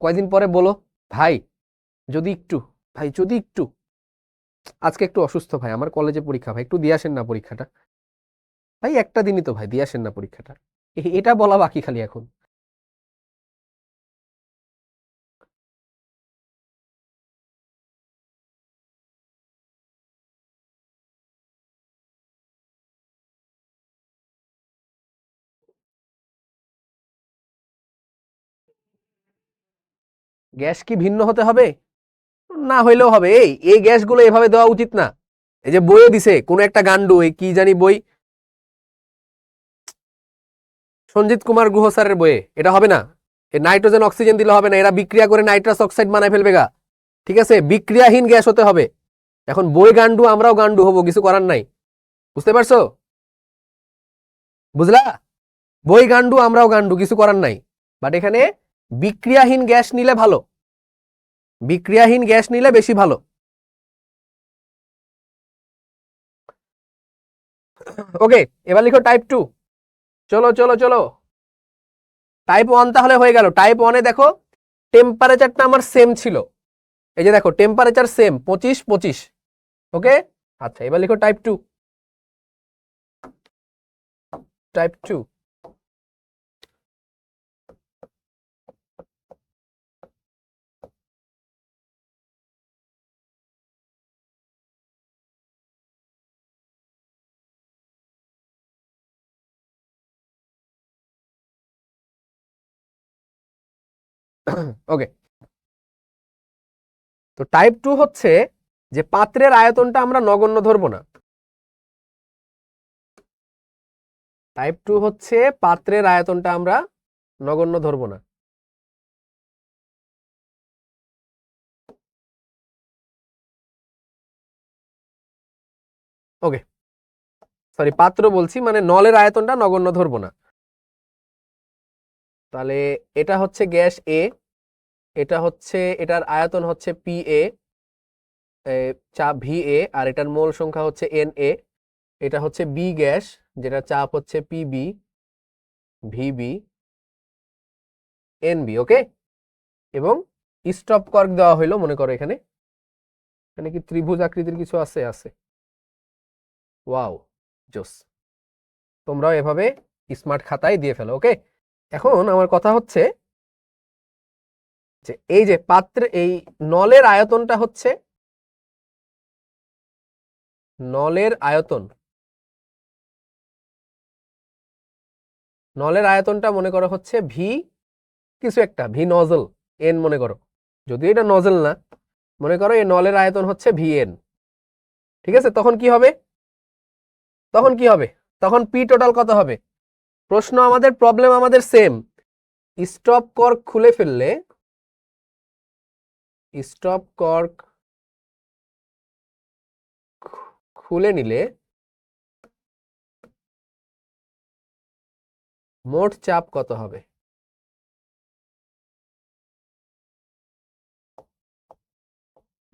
কয়দিন পরে বলো ভাই যদি একটু, ভাই যদি একটু, আজকে একটু অসুস্থ ভাই, আমার কলেজে পরীক্ষা ভাই, একটু দিয়ে আসেন না পরীক্ষাটা। ভাই একটা দিনই তো ভাই, দিয়ে আসেন না পরীক্ষাটা। এটা বলা বাকি খালি এখন। গ্যাস কি ভিন্ন হতে হবে? না হইলেও হবে। এই গ্যাসগুলো এভাবে দেওয়া উচিত না। এই যে বইয়ে দিছে কোন একটা গান্ডু, এই কি জানি বই, সঞ্জিত কুমার গুহ স্যারের বইয়ে, এটা হবে না। এই নাইট্রোজেন অক্সিজেন দিলে হবে না, এরা বিক্রিয়া করে নাইট্রাস অক্সাইড বানায় ফেলবে গা। ঠিক আছে, বিক্রিয়াহীন গ্যাস হতে হবে। এখন বই গান্ডু, আমরাও গান্ডু হবো, কিছু করার নাই। বুঝতে পারছো? বুঝলা? বই গান্ডু, আমরাও গান্ডু, কিছু করার নাই। বাট এখানে বিক্রিয়াহীন গ্যাস নিলে ভালো, বিক্রিয়াহীন গ্যাস নিলে বেশি ভালো। ওকে, এবার লিখো টাইপ 2। চলো চলো চলো, টাইপ 1 তাহলে হয়ে গেল। টাইপ 1 এ দেখো টেম্পারেচারটা আমার সেম ছিল, এই যে দেখো টেম্পারেচার সেম 25-25। ওকে, আচ্ছা এবার লিখো টাইপ 2। টাইপ 2, ওকে। তো টাইপ 2 হচ্ছে যে পাত্রের আয়তনটা আমরা নগণ্য ধরবো না। টাইপ 2 হচ্ছে পাত্রের আয়তনটা আমরা নগণ্য ধরবো না। ওকে, সরি পাত্র বলছি, মানে নলের আয়তনটা নগণ্য ধরবো না। তাহলে এটা হচ্ছে গ্যাস এ, এটা হচ্ছে, এটার আয়তন হচ্ছে পি এ, চাপ ভি এ, আর এটার মোল সংখ্যা হচ্ছে এন এ। এটা হচ্ছে বি গ্যাস, যেটা চাপ হচ্ছে পিবি, ভিবি, এনবি। ওকে, এবং স্টপ কর্ক দেওয়া হইলো, মনে করো এখানে, এখানে কি ত্রিভুজ আকৃতির কিছু আছে? আছে। ওয়াও, জোস। তোমরাও এভাবে স্মার্ট খাতায় দিয়ে ফেলো। ওকে, এখন আমার কথা হচ্ছে যে এই যে পাত্রে, এই নলের আয়তনটা হচ্ছে, নলের আয়তন, নলের আয়তনটা মনে করো হচ্ছে ভি কিছু একটা, ভি নজল এন মনে করো, যদিও এটা নজল না, মনে করো এই নলের আয়তন হচ্ছে ভি এন। ঠিক আছে, তখন কি হবে? তখন কি হবে? তখন পি টোটাল কত হবে? প্রশ্ন আমাদের, প্রবলেম আমাদের সেম। স্টপ কর্ক খুলে ফেললে, স্টপ কর্ক খুলে নিলে মোট চাপ কত হবে?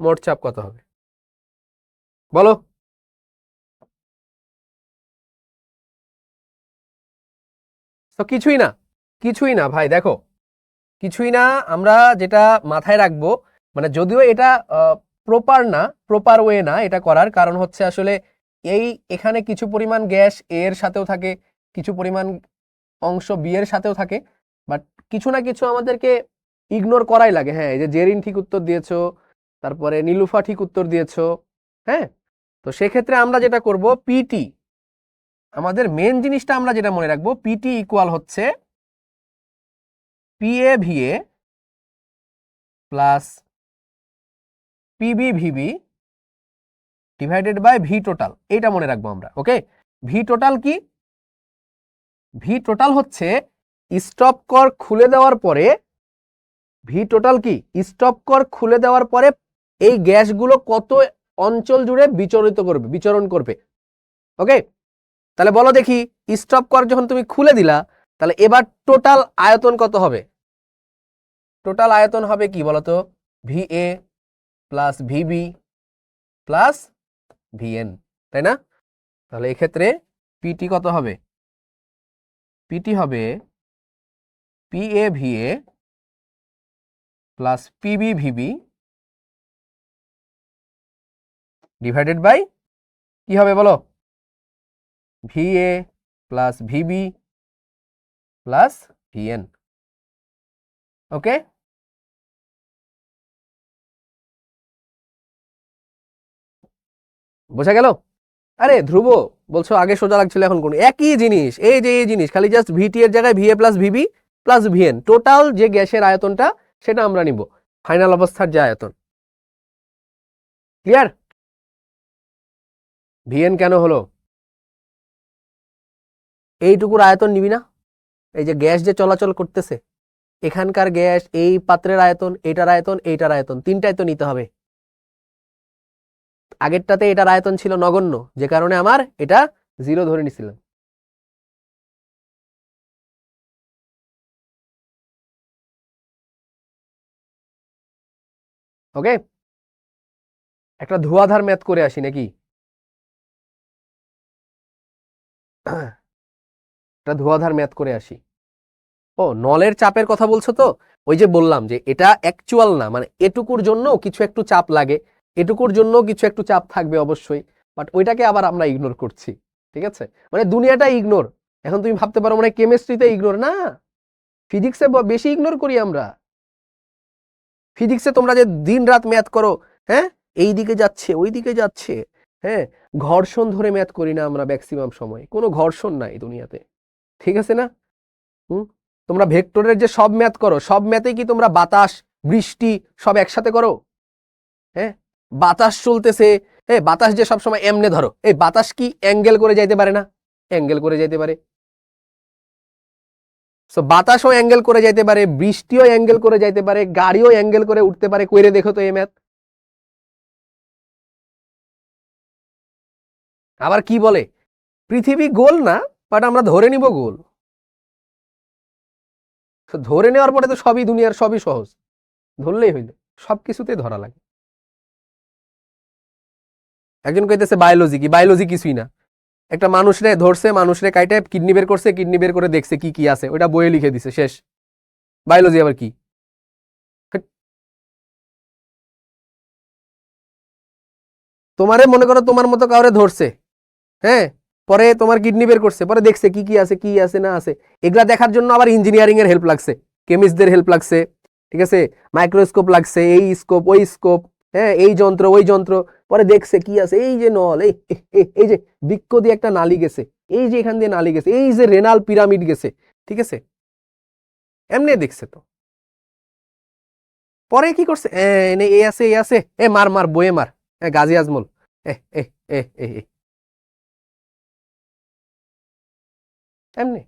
মোট চাপ কত হবে বলো? তো কিছুই না, কিছুই না ভাই, দেখো কিছুই না। আমরা যেটা মাথায় রাখবো, মানে যদিও এটা প্রপার না, প্রপার ওয়ে না এটা করার, কারণ হচ্ছে আসলে এই এখানে কিছু পরিমাণ গ্যাস এ এর সাথেও থাকে, কিছু পরিমাণ অংশ বি এর সাথেও থাকে, বাট কিছু না কিছু আমাদেরকে ইগনোর করাই লাগে। হ্যাঁ, এই যে জেরিন ঠিক উত্তর দিয়েছো, তারপরে নীলুফা ঠিক উত্তর দিয়েছো। হ্যাঁ, তো সেক্ষেত্রে আমরা যেটা করব, পিটি, আমাদের মেন জিনিসটা আমরা যেটা মনে রাখবো, পিটি ইকুয়াল হচ্ছে PA VA plus PB VB divided by V total, এইটা মনে রাখবো আমরা। ওকে, ভি টোটাল কি? ভি টোটাল হচ্ছে স্টপ কর খুলে দেওয়ার পরে ভি টোটাল কি স্টপ কর খুলে দেওয়ার পরে এই গ্যাসগুলো কত অঞ্চল জুড়ে বিচরণ করবে। ওকে, তাহলে বলো দেখি স্টপ কর যখন তুমি খুলে দিলা তাহলে এবার টোটাল আয়তন কত হবে? টোটাল আয়তন হবে কি বলতো, V A plus VB plus VN, তাই না? তাহলে এক্ষেত্রে পিটি কত হবে? পিটি হবে P A V A plus PB VB divided by কি হবে বলো, V A plus VB plus VN. Okay, বোঝা গেল? আরে ধ্রুব বলছো আগে সোজা লাগছিল এখন কোন, একই জিনিস, এই যে এই জিনিস, খালি জাস্ট ভিটি এর জায়গায় VA plus VB plus VN, total যে গ্যাসের আয়তনটা সেটা আমরা নিব, ফাইনাল অবস্থার যে আয়তন। ক্লিয়ার? ভিএন কেন হলো? এইটুকুর আয়তন নিবি না, এই যে গ্যাস যে চলাচল করতেছে এখানকার গ্যাস, এই পাত্রের আয়তন, এইটার আয়তন, এইটার আয়তন, তিনটাই তো নিতে হবে। আগেরটাতে এটার আয়তন ছিল নগণ্য, যে কারণে আমার এটা 0 ধরে নিছিলাম। ওকে, একটা ধোঁয়াধার ম্যাথ করে আসি নাকি? একটা ধোঁয়াধার ম্যাথ করে আসি। ও নলের চাপের কথা বলছো তো, ওই যে বললাম যে এটা অ্যাকচুয়াল না, মানে এটুকুর জন্য কিছু একটু চাপ লাগে, এটুকুর জন্য কিছু একটু চাপ থাকবে অবশ্যই, বাট ওইটাকে আবার আমরা ইগনোর করছি। ঠিক আছে, মানে দুনিয়াটা ইগনোর। এখন তুমি ভাবতে পারো মানে কেমিস্ট্রিতে ইগনোর না, ফিজিক্সে বেশি ইগনোর করি আমরা। ফিজিক্সে তোমরা যে দিন রাত ম্যাথ করো, হ্যাঁ, এই দিকে যাচ্ছে ওই দিকে যাচ্ছে, হ্যাঁ, ঘর্ষণ ধরে ম্যাথ করি না আমরা ম্যাক্সিমাম সময়, কোনো ঘর্ষণ নাই দুনিয়াতে। ঠিক আছে না? তোমরা ভেক্টরের যে সব ম্যাথ করো, সব ম্যাথে কি তোমরা বাতাস, বৃষ্টি সব একসাথে করো? হ্যাঁ, বাতাস চলতেছে, হ্যাঁ, বাতাস যে সবসময় এমনে ধরো, এই বাতাস কি অ্যাঙ্গেল করে যাইতে পারে না? অ্যাঙ্গেল করে যাইতে পারে। সো বাতাসও অ্যাঙ্গেল করে যাইতে পারে, বৃষ্টিও অ্যাঙ্গেল করে যাইতে পারে, গাড়িও অ্যাঙ্গেল করে উঠতে পারে, কইরে দেখো তো এই ম্যাথ। আবার কি বলে পৃথিবী গোল না, বাট আমরা ধরে নিব গোল। ধরে নেওয়ার পরে তো সবই দুনিয়ার সবই সহজ, ধরলেই হইল, সবকিছুতেই ধরা লাগে। একজন কইতেছে বায়োলজি কি, বায়োলজি কিছুই না, একটা মানুষরে ধরছে, মানুষরে কাইটে কিডনি বের করছে, কিডনি বের করে দেখছে কি কি আছে, ওইটা বইয়ে লিখে দিছে, শেষ। বায়োলজি আবার কি? তোমারে মনে করো তোমার মতো কাউরে ধরছে, হ্যাঁ, পরে তোমার কিডনি বের করছে, পরে দেখছে কি কি আছে, কি আছে না আছে, এগুলা দেখার জন্য আবার ইঞ্জিনিয়ারিং এর হেল্প লাগছে, কেমিস্টদের হেল্প লাগছে, ঠিক আছে, মাইক্রোস্কোপ লাগছে, এই স্কোপ ওই স্কোপ, হ্যাঁ, এই যন্ত্র ওই যন্ত্র, পরে দেখছে কি আছে, এই যে নল, এই যে বৃক্ক দিয়ে একটা নালী গেছে, এই যে এখান দিয়ে নালী গেছে, এই যে রেনাল পিরামিড গেছে, ঠিক আছে, এমনি দেখছে তো। পরে কি করছে, এই আছে এই আছে, মার মার বয়ে মার, গাজী আজমল, এ এ এ এ এ, এমনি।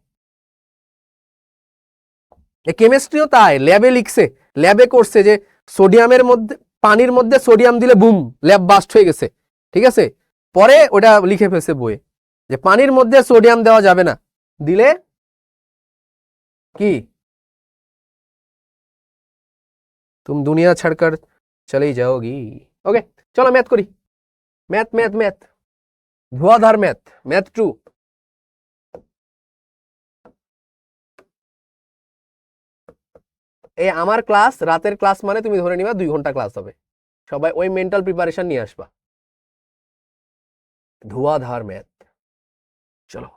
কেমিস্ট্রিও তাই, ল্যাবে লিখছে, ল্যাবে করছে যে সোডিয়ামের মধ্যে, পানির মধ্যে সোডিয়াম দিলে বুম, ল্যাব বাস্ট হয়ে গেছে, ঠিক আছে, পরে ওটা লিখে ফেলছে বইয়ে যে পানির মধ্যে সোডিয়াম দেওয়া যাবে না, দিলে কি তুম দুনিয়া ছাড়কর চলেই যাওগি। ওকে, চলো ম্যাথ করি, math math math, Dhuandhar math, math 2। এই আমার ক্লাস, রাতের ক্লাস মানে তুমি ধরে নিবা 2 ঘন্টা ক্লাস হবে, সবাই ওই মেন্টাল প্রিপারেশন নিয়ে আসবা। ধোঁয়াধার ম্যাথ, চলো।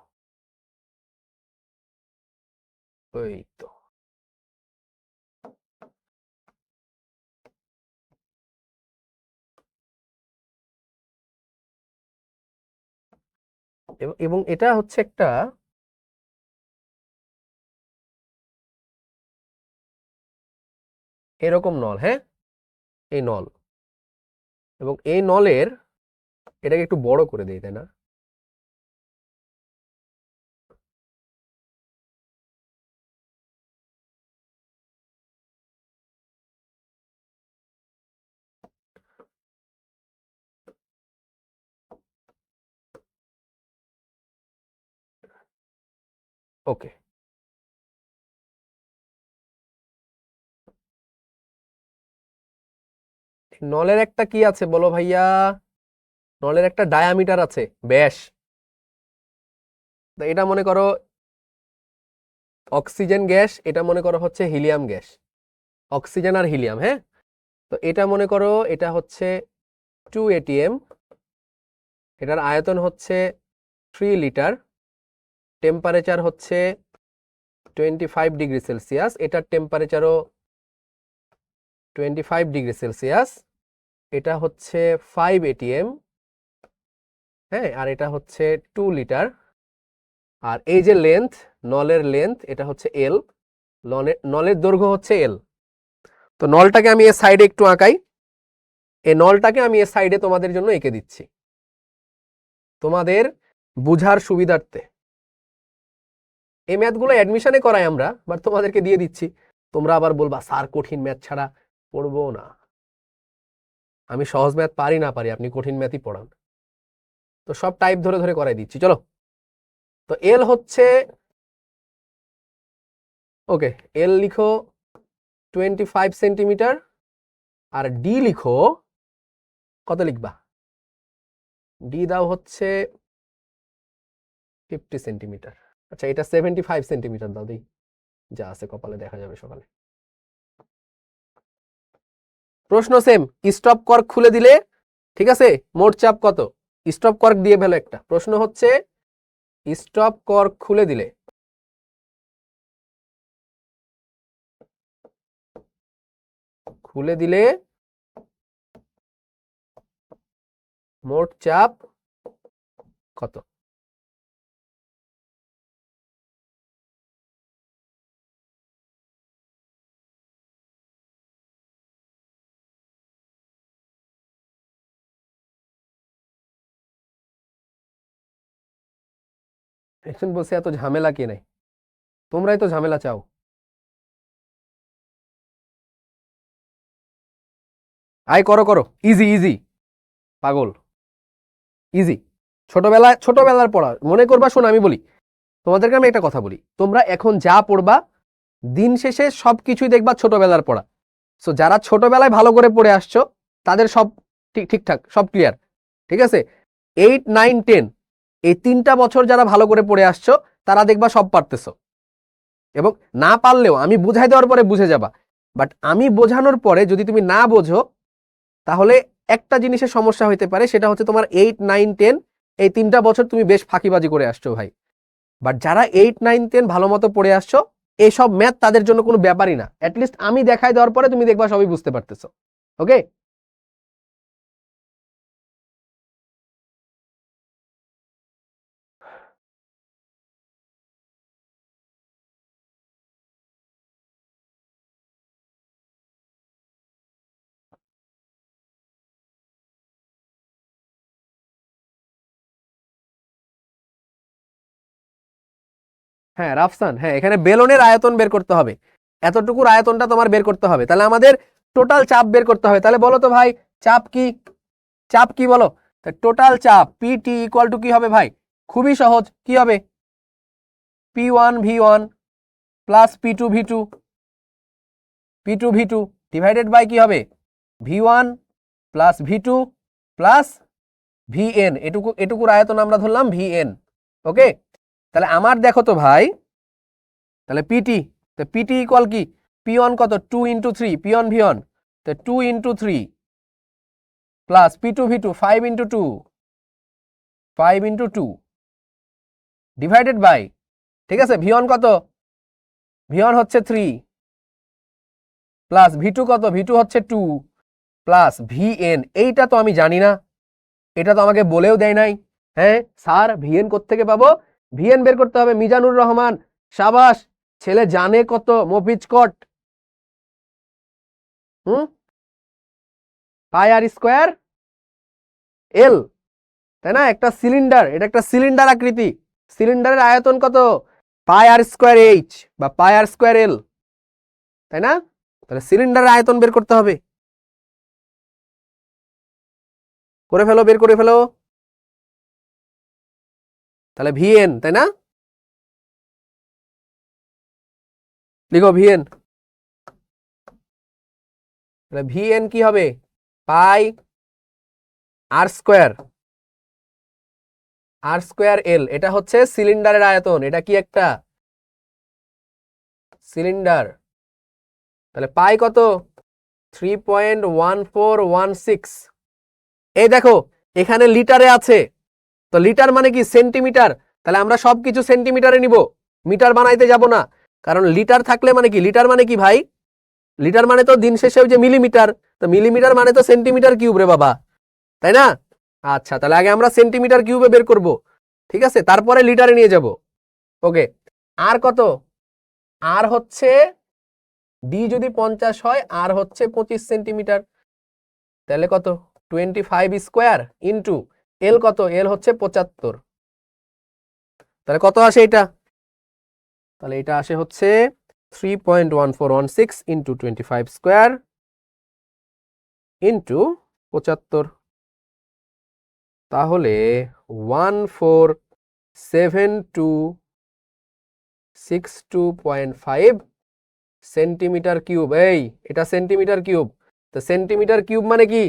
ওই তো, এবং এটা হচ্ছে একটা এরকম নল, হ্যাঁ, এই নল, এবং এই নলের, এটাকে একটু বড় করে দেই, তাই না? ওকে, নলের একটা কি আছে বলো ভাইয়া? নলের একটা ডায়ামিটার আছে, ব্যাস। তো এটা মনে করো অক্সিজেন গ্যাস, এটা মনে করো হচ্ছে হিলিয়াম গ্যাস, অক্সিজেন আর হিলিয়াম, হ্যাঁ। তো এটা মনে করো এটা হচ্ছে 2 ATM, এটার আয়তন হচ্ছে 3 লিটার, টেম্পারেচার হচ্ছে 25°C, এটার টেম্পারেচারও 25°C, এটা হচ্ছে 5 ATM, হ্যাঁ, আর এটা হচ্ছে 2 লিটার। আর এই যে লেন্থ, নলের লেন্থ, এটা হচ্ছে এল, নলের দৈর্ঘ্য হচ্ছে এল। তো নলটাকে আমি এর সাইডে একটু আঁকাই, এই নলটাকে আমি এর সাইডে তোমাদের জন্য এঁকে দিচ্ছি তোমাদের বুঝার সুবিধার্থে। এই ম্যাথগুলো অ্যাডমিশনে করাই আমরা, বাট তোমাদেরকে দিয়ে দিচ্ছি, তোমরা আবার বলবা স্যার কঠিন ম্যাথ ছাড়া পড়বো না। আমি সহজ ম্যাথ পারি না পারি, আপনি কঠিন ম্যাথই পড়ান। তো সব টাইপ ধরে ধরে করাই দিচ্ছি, চলো। তো এল হচ্ছে, ওকে, এল লিখো 25 সেন্টিমিটার, আর ডি লিখো, কত লিখবা? ডি দাও হচ্ছে 50 সেন্টিমিটার। আচ্ছা, এটা 75 সেন্টিমিটার দাও, দিই যা আছে কপালে দেখা যাবে সকালে। প্রশ্ন সেম, স্টপ কর্ক খুলে দিলে, ঠিক আছে, মোট চাপ কত? স্টপ কর্ক দিয়ে ফেলো একটা। প্রশ্ন হচ্ছে স্টপ কর্ক খুলে দিলে মোট চাপ কত? একজন বলছে এত ঝামেলা কে নাই, তোমরাই তো ঝামেলা চাও। আয় করো করো, ইজি ইজি, পাগল, ইজি। ছোটবেলার পড়া মনে করবা। শোনো আমি বলি তোমাদেরকে, আমি একটা কথা বলি, তোমরা এখন যা পড়বা দিন শেষে সবকিছুই দেখবা ছোটবেলার পড়া। সো যারা ছোটবেলায় ভালো করে পড়ে আসছো তাদের সব ঠিকঠাক, সব ক্লিয়ার, ঠিক আছে। 8, 9, 10 এই 3টা বছর যারা ভালো করে পড়ে আসছো তারা দেখবা সব পারতেছো, এবং না পারলেও আমি বুঝাই দেওয়ার পরে বুঝে যাবা। বাট আমি বোঝানোর পরে যদি তুমি না বোঝো, তাহলে একটা জিনিসের সমস্যা হইতে পারে, সেটা হচ্ছে তোমার 8, 9, 10 এই 3টা বছর তুমি বেশ ফাঁকিবাজি করে আসছো ভাই। বাট যারা 8, 9, 10 ভালো মতো পড়ে আসছো, এইসব ম্যাথ তাদের জন্য কোনো ব্যাপারই না। অ্যাটলিস্ট আমি দেখাই দেওয়ার পরে তুমি দেখবা সবই বুঝতে পারতেছো। ওকে, হ্যাঁ রাফসান, হ্যাঁ এখানে বেলনের আয়তন বের করতে হবে, এতটুকুর আয়তনটা তোমার বের করতে হবে। তাহলে আমাদের টোটাল চাপ বের করতে হবে। তাহলে বলো তো ভাই, চাপ কি? চাপ কি বলো? টোটাল চাপ পিটি ইকুয়াল টু কি হবে ভাই? খুবই সহজ, কি হবে? P1 V1 plus P2 V2 P2 V2 divided by কি হবে? V1 plus V2 plus Vn, এটুকুর আয়তন আমরা ধরলাম Vn। ওকে, তাহলে আমার দেখো তো ভাই, তাহলে পিটি, তো পিটি ইকুয়াল কি? P1 কত? 2 × 3 P1 V1, তো 2 × 3 plus P2 V2 5 × 2 divided by, ঠিক আছে, V1 কত? V1 হচ্ছে 3 প্লাস V2 কত? V2 হচ্ছে 2 প্লাস Vn, এইটা তো আমি জানি না, এটা তো আমাকে বলেও দেয় নাই। হ্যাঁ স্যার, Vn কোত্থেকে পাবো? Vn বের করতে হবে। মিজানুর রহমান, সাবাস, ছেলে জানে কত। মফিজ কট, পাই আর স্কোয়ার এল, তাই না? একটা সিলিন্ডার, এটা একটা সিলিন্ডার আকৃতি, সিলিন্ডারের আয়তন কত? পাই আর স্কোয়ার এইচ বা পাই আর স্কোয়ার এল, তাই না? তাহলে সিলিন্ডারের আয়তন বের করতে হবে। করে ফেলো, বের করে ফেলো। তাহলে Vn, তাই না? লিখো ভিএন। ভিএন কি হবে? পাই আর স্কোয়ার এল। এটা হচ্ছে সিলিন্ডারের আয়তন। এটা কি একটা সিলিন্ডার? তাহলে পাই কত? 3.1416। এই দেখো এখানে লিটারে আছে, তো লিটার মানে কি সেন্টিমিটার, তাহলে আমরা সবকিছু সেন্টিমিটারে নিব, মিটার বানাইতে যাব না। কারণ লিটার থাকলে মানে কি, লিটার মানে কি ভাই? লিটার মানে তো দিন শেষে ওই যে মিলিমিটার, তো মিলিমিটার মানে তো সেন্টিমিটার কিউব রে বাবা, তাই না? আচ্ছা, তাহলে আগে আমরা সেন্টিমিটার কিউবে বের করব, ঠিক আছে, তারপরে লিটারে নিয়ে যাব। ওকে, আর কত? আর হচ্ছে ডি যদি 50 হয়, আর হচ্ছে 25 সেন্টিমিটার, তাহলে কত? 25 স্কোয়ার ইন্টু এল কত? এল হচ্ছে 75। তাহলে কত আসে এটা? তাহলে এটা আসে হচ্ছে 3.1416 ইন্টু 25 স্কোয়ার ইন্টু 75। তাহলে 147262.5 সেন্টিমিটার কিউব। এই এটা সেন্টিমিটার কিউব, তো সেন্টিমিটার কিউব মানে কি?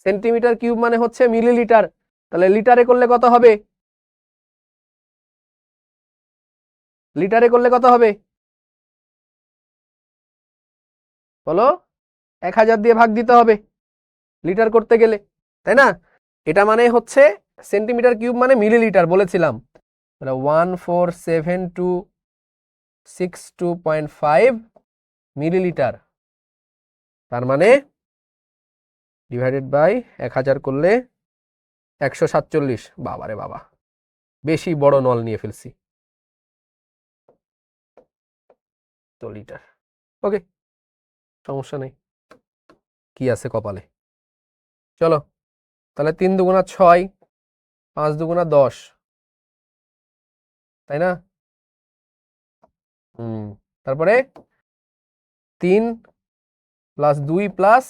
সেন্টিমিটার কিউব মানে হচ্ছে মিলিলিটার, তাহলে লিটারে করলে কত হবে? লিটারে করলে কত হবে বলো? 1000 দিয়ে ভাগ দিতে হবে লিটার করতে গেলে, তাই না? এটা মানে হচ্ছে সেন্টিমিটার কিউব মানে মিলিলিটার বলেছিলাম। তাহলে 147262.5 মিলিলিটার, তার মানে ডিভাইডেড বাই 1000 করলে 147। বাবারে বাবা, বেশি বড় নল নিয়ে ফেলছি। তো লিটার। ওকে, সমস্যা নেই, কি আছে কপালে। চলো, তাহলে 3 দুগুণা 6, 5 দুগুণা 10, তাই না? তারপরে 3 প্লাস 2 প্লাস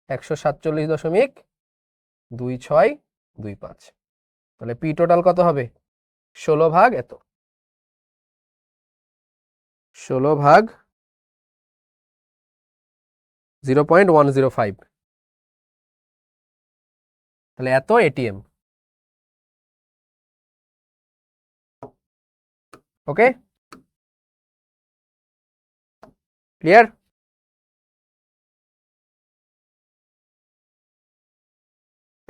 147.2625। তাহলে পি টোটাল কত হবে? 16 ভাগ এত, 16 ভাগ 0.105, তাহলে এত এটিএম। ওকে, ক্লিয়ার?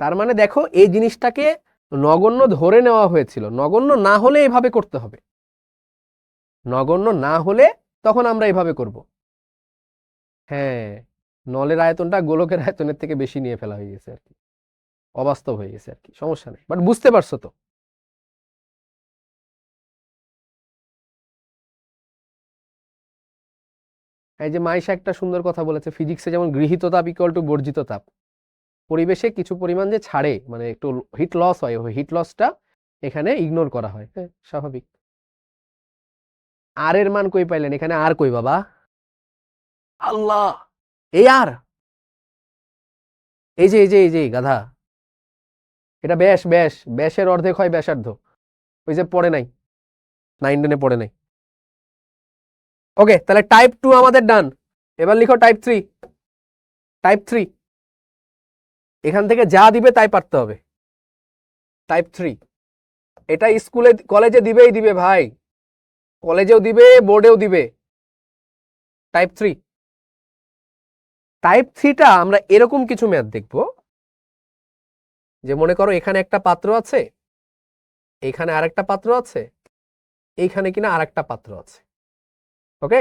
তার মানে দেখো এই জিনিসটাকে নগণ্য ধরে নেওয়া হয়েছিল, নগণ্য না হলে এভাবে করতে হবে, নগণ্য না হলে তখন আমরা এভাবে করব। হ্যাঁ, নলের আয়তনটা গোলকের আয়তনের থেকে বেশি নিয়ে ফেলা হয়ে গেছে আর কি, অবাস্তব হয়ে গেছে আর কি, সমস্যা নেই, বাট বুঝতে পারছো তো? এই যে মাইশা একটা সুন্দর কথা বলেছে, ফিজিক্সে যেমন গৃহীত তাপ ইকুয়াল টু বর্জিত তাপ, পরিবেশে কিছু পরিমাণ যে ছাড়ে মানে একটু হিট লস হয়, ওই হিট লসটা এখানে ইগনোর করা হয়। হ্যাঁ, স্বাভাবিক। আর এর মান কই পাইলেন? এখানে আর কই বাবা? আল্লাহ, এই আর, এই যে গাধা, এটা ব্যাস, ব্যাসের অর্ধেক হয় ব্যাসার্ধ, ওই যে পড়ে নাই, 9 পড়ে নাই। ওকে, তাহলে টাইপ 2 আমাদের ডান। এবার লিখো টাইপ 3। টাইপ 3 এখান থেকে যা দিবে তাই পারতে হবে। টাইপ 3 এটা স্কুলে কলেজে দিবেই দিবে ভাই, কলেজেও দিবে, বোর্ডেও দিবে। টাইপ 3, টাইপ 3টা আমরা এরকম কিছু ম্যাথ দেখব, যে মনে করো এখানে একটা পাত্র আছে, এখানে আরেকটা পাত্র আছে, এইখানে কিনা আরেকটা পাত্র আছে। ওকে,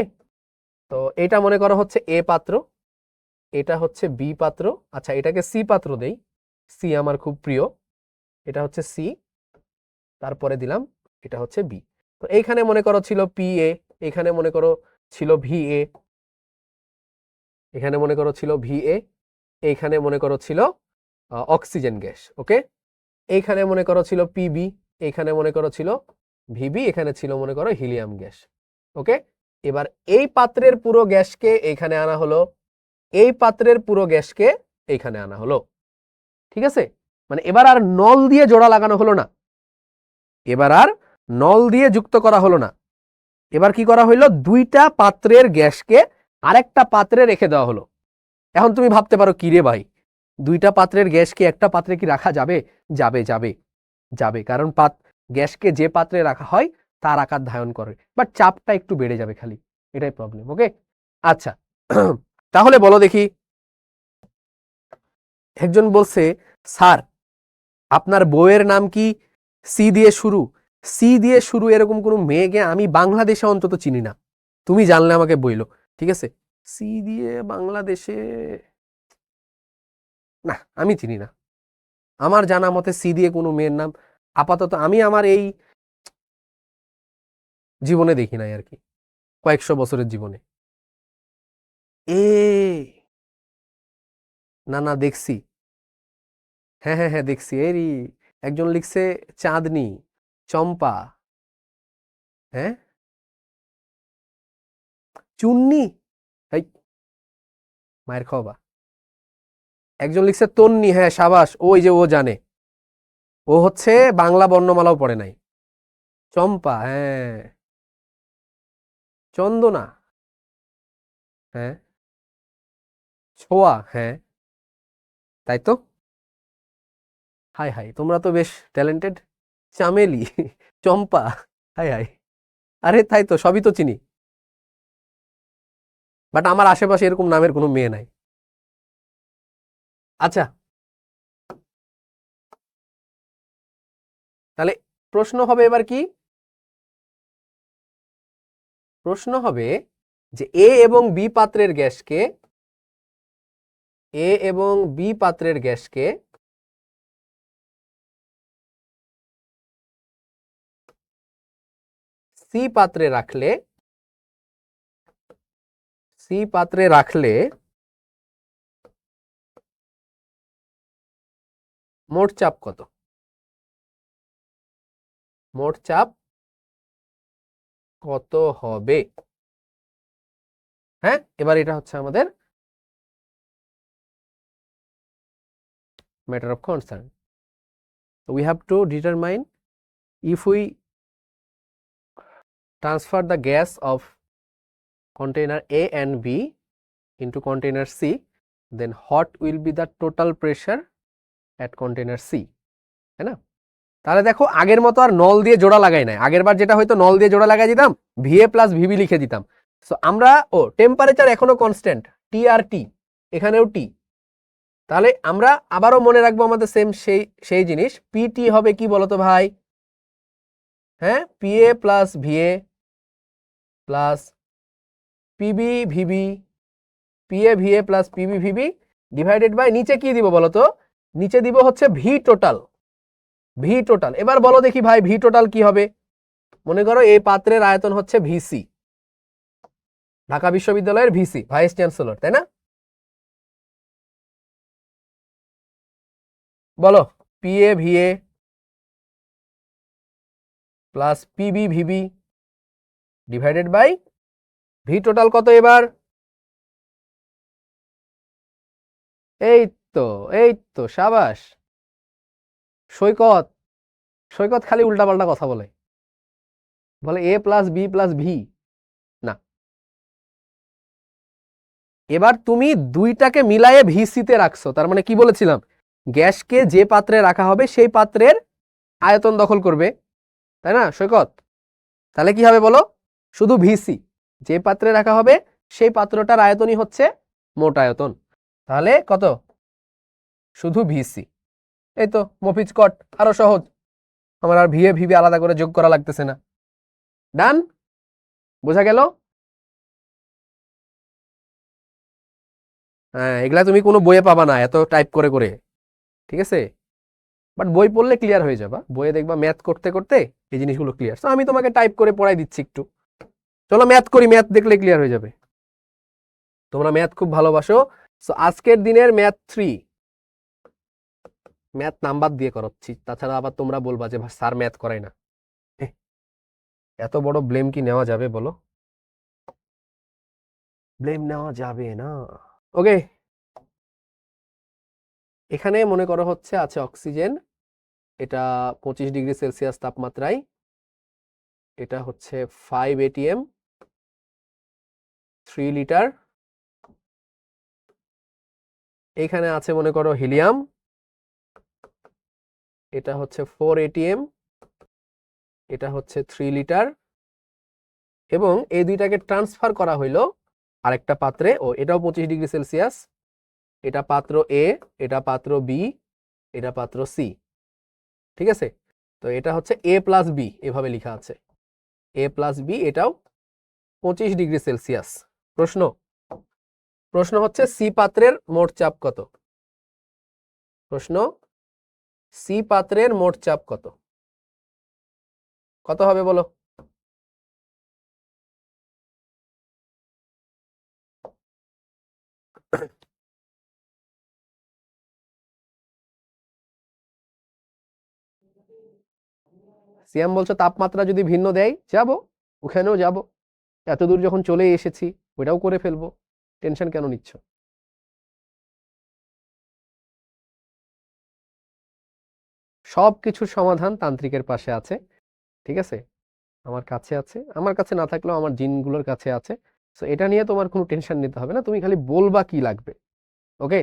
তো এটা মনে করো হচ্ছে এ পাত্র, এটা হচ্ছে বি পাত্র, আচ্ছা এটাকে সি পাত্র দেই, সি আমার খুব প্রিয়, এটা হচ্ছে সি, তারপরে দিলাম এটা হচ্ছে বি। তো এইখানে মনে করো ছিল পি এ, এখানে মনে করো ছিল ভি এ, এখানে মনে করো ছিল ভি এ, এইখানে মনে করো ছিল অক্সিজেন গ্যাস। ওকে, এইখানে মনে করো ছিল পিবি, এইখানে মনে করো ছিল ভিবি, এখানে ছিল মনে করো হিলিয়াম গ্যাস। ওকে, এবার এই পাত্রের পুরো গ্যাসকে এইখানে আনা হলো, এই পাত্রের পুরো গ্যাসকে এইখানে আনা হলো। ঠিক আছে, মানে এবার আর নল দিয়ে জোড়া লাগানো হলো না, এবার আর নল দিয়ে যুক্ত করা হলো না, এবার কি করা হইলো, দুইটা পাত্রের গ্যাসকে আরেকটা পাত্রে রেখে দেওয়া হলো। এখন তুমি ভাবতে পারো কি রে ভাই, দুইটা পাত্রের গ্যাসকে একটা পাত্রে কি রাখা যাবে? যাবে যাবে যাবে, কারণ গ্যাসকে যে পাত্রে রাখা হয় তার আকার ধারণ করে, বাট চাপটা একটু বেড়ে যাবে খালি, এটাই প্রবলেম। ওকে, আচ্ছা তাহলে বলো দেখি, একজন বলছে স্যার আপনার বইয়ের নাম কি সি দিয়ে শুরু? সি দিয়ে শুরু এরকম কোনো মেয়েকে আমি বাংলাদেশে অন্তত চিনি না, তুমি জানলে আমাকে বইলো, ঠিক আছে? সি দিয়ে বাংলাদেশে না, আমি চিনি না, আমার জানা মতে সি দিয়ে কোনো মেয়ের নাম আপাতত আমি আমার এই জীবনে দেখি নাই আর কি, কয়েকশো বছরের জীবনে। এ না না, দেখছি, হ্যাঁ হ্যাঁ হ্যাঁ দেখছি, এরই একজন লিখছে চাঁদনি, চম্পা, হ্যাঁ চুন্নি, এই মায়ের খাওয়া। একজন লিখছে তন্নি, হ্যাঁ সাবাস, ওই যে ও জানে, ও হচ্ছে বাংলা বর্ণমালাও পড়ে নাই। চম্পা, হ্যাঁ চন্দনা, হ্যাঁ ছোয়া, হ্যাঁ তাই তো। হাই হাই, তোমরা তো বেশ ট্যালেন্টেড। চামেলি, চম্পা, হাই হাই, আরে তাই তো, সবই তো চিনি, বাট আমার আশেপাশে এরকম নামের কোনো মেয়ে নাই। আচ্ছা, তাহলে প্রশ্ন হবে এবার কি, প্রশ্ন হবে যে এ এবং বি পাত্রের গ্যাসকে, এ এবং বি পাত্রের গ্যাসকে সি পাত্রে রাখলে, সি পাত্রে রাখলে মোট চাপ কত? মোট চাপ কত হবে? হ্যাঁ, এবার এটা হচ্ছে আমাদের matter of concern. So we have to determine if we transfer the gas of container A and B into container C, then what will be the total pressure at container C, তাই না? তাহলে দেখো আগের মতো আর নল দিয়ে জোড়া লাগাই নাই, আগের বার যেটা হয়তো নল দিয়ে জোড়া লাগাই দিতাম, ভিএ প্লাস ভিবি লিখে দিতাম। সো আমরা টেম্পারেচার এখনো কনস্ট্যান্ট, টি আর টি, এখানেও টি, তাহলে আমরা আবারও মনে রাখবো আমাদের সেম সেই জিনিস, পিটি হবে কি বলতো ভাই? হ্যাঁ, PA plus VA plus PB VB, PA VA plus PB VB divided by নিচে কি দিব বলতো? নিচে দিব হচ্ছে ভি টোটাল, ভি টোটাল। এবার বলো দেখি ভাই ভি টোটাল কি হবে? মনে করো এই পাত্রের আয়তন হচ্ছে ভিসি, ঢাকা বিশ্ববিদ্যালয়ের ভিসি, ভাইস চ্যান্সেলর, তাই না? বলো PA VA plus PB VB divided by V total কত এবার? এই তো, এই তো সাবাস সৈকত, সৈকত খালি উল্টাপাল্টা কথা বলে, বলে এ প্লাস বি প্লাস ভি, না। এবার তুমি দুইটাকে মিলায়ে ভিসিতে রাখছো, তার মানে কি বলেছিলাম, গ্যাসকে যে পাত্রে রাখা হবে সেই পাত্রের আয়তন দখল করবে, তাই না সৈকত? তাহলে কি হবে বলো? শুধু ভিসি, যে পাত্রে রাখা হবে সেই পাত্রটার আয়তনই হচ্ছে মোট আয়তন, তাহলে কত? শুধু ভিসি। এই তো মফিজ কট, আরো সহজ, আমার আর ভিএ ভিবি আলাদা করে যোগ করা লাগতেছে না। ডান, বোঝা গেল? হ্যাঁ, এগুলা তুমি কোনো বইয়ে পাবা না এত টাইপ করে করে, ঠিক আছে? বাট বই পড়লে ক্লিয়ার হয়ে যাবা, বইয়ে দেখবা ম্যাথ করতে করতে এই জিনিসগুলো ক্লিয়ার। তো আমি তোমাকে টাইপ করে পড়াই দিচ্ছি একটু, চলো ম্যাথ করি, ম্যাথ দেখলে ক্লিয়ার হয়ে যাবে। তোমরা ম্যাথ খুব ভালোবাসো, সো আজকের দিনের ম্যাথ 3, ম্যাথ নাম্বার দিয়ে করাচ্ছি, তাছাড়া আবার তোমরা বলবা যে স্যার ম্যাথ করাই না। এত বড় ব্লেম কি নেওয়া যাবে বলো? ব্লেম নেওয়া যাবে না। ওকে, এখানে মনে করো হচ্ছে আছে অক্সিজেন, এটা 25 ডিগ্রি সেলসিয়াস তাপমাত্রায় এটা হচ্ছে 5 ATM 3 লিটার। এখানে আছে মনে করো হিলিয়াম, এটা হচ্ছে 4 ATM, এটা হচ্ছে 3 লিটার, এবং এই দুইটাকে ট্রান্সফার করা হইলো আরেকটা পাত্রে, ও এটাও 25 ডিগ্রি সেলসিয়াস। এটা পাত্র এ, এটা পাত্র বি, এটা পাত্র সি। ঠিক আছে, তো এটা হচ্ছে এ প্লাস বি, এভাবে লেখা আছে এ প্লাস বি, এটাও 25 ডিগ্রি সেলসিয়াস। প্রশ্ন হচ্ছে সি পাত্রের মোট চাপ কত? প্রশ্ন, সি পাত্রের মোট চাপ কত? কত হবে বলো? সিয়াম বলছো তাপমাত্রা যদি ভিন্ন দেয় যাব, ওখানেও যাব, এত দূর যখন চলে এসেছি ওটাও করে ফেলবো, টেনশন কেন নিচ্ছ? সব কিছুর সমাধান তান্ত্রিকের পাশে আছে, ঠিক আছে, আমার কাছে আছে, আমার কাছে না থাকলেও আমার জিনগুলোর কাছে আছে। সো এটা নিয়ে তোমার কোনো টেনশন নিতে হবে না, তুমি খালি বলবা কি লাগবে। ওকে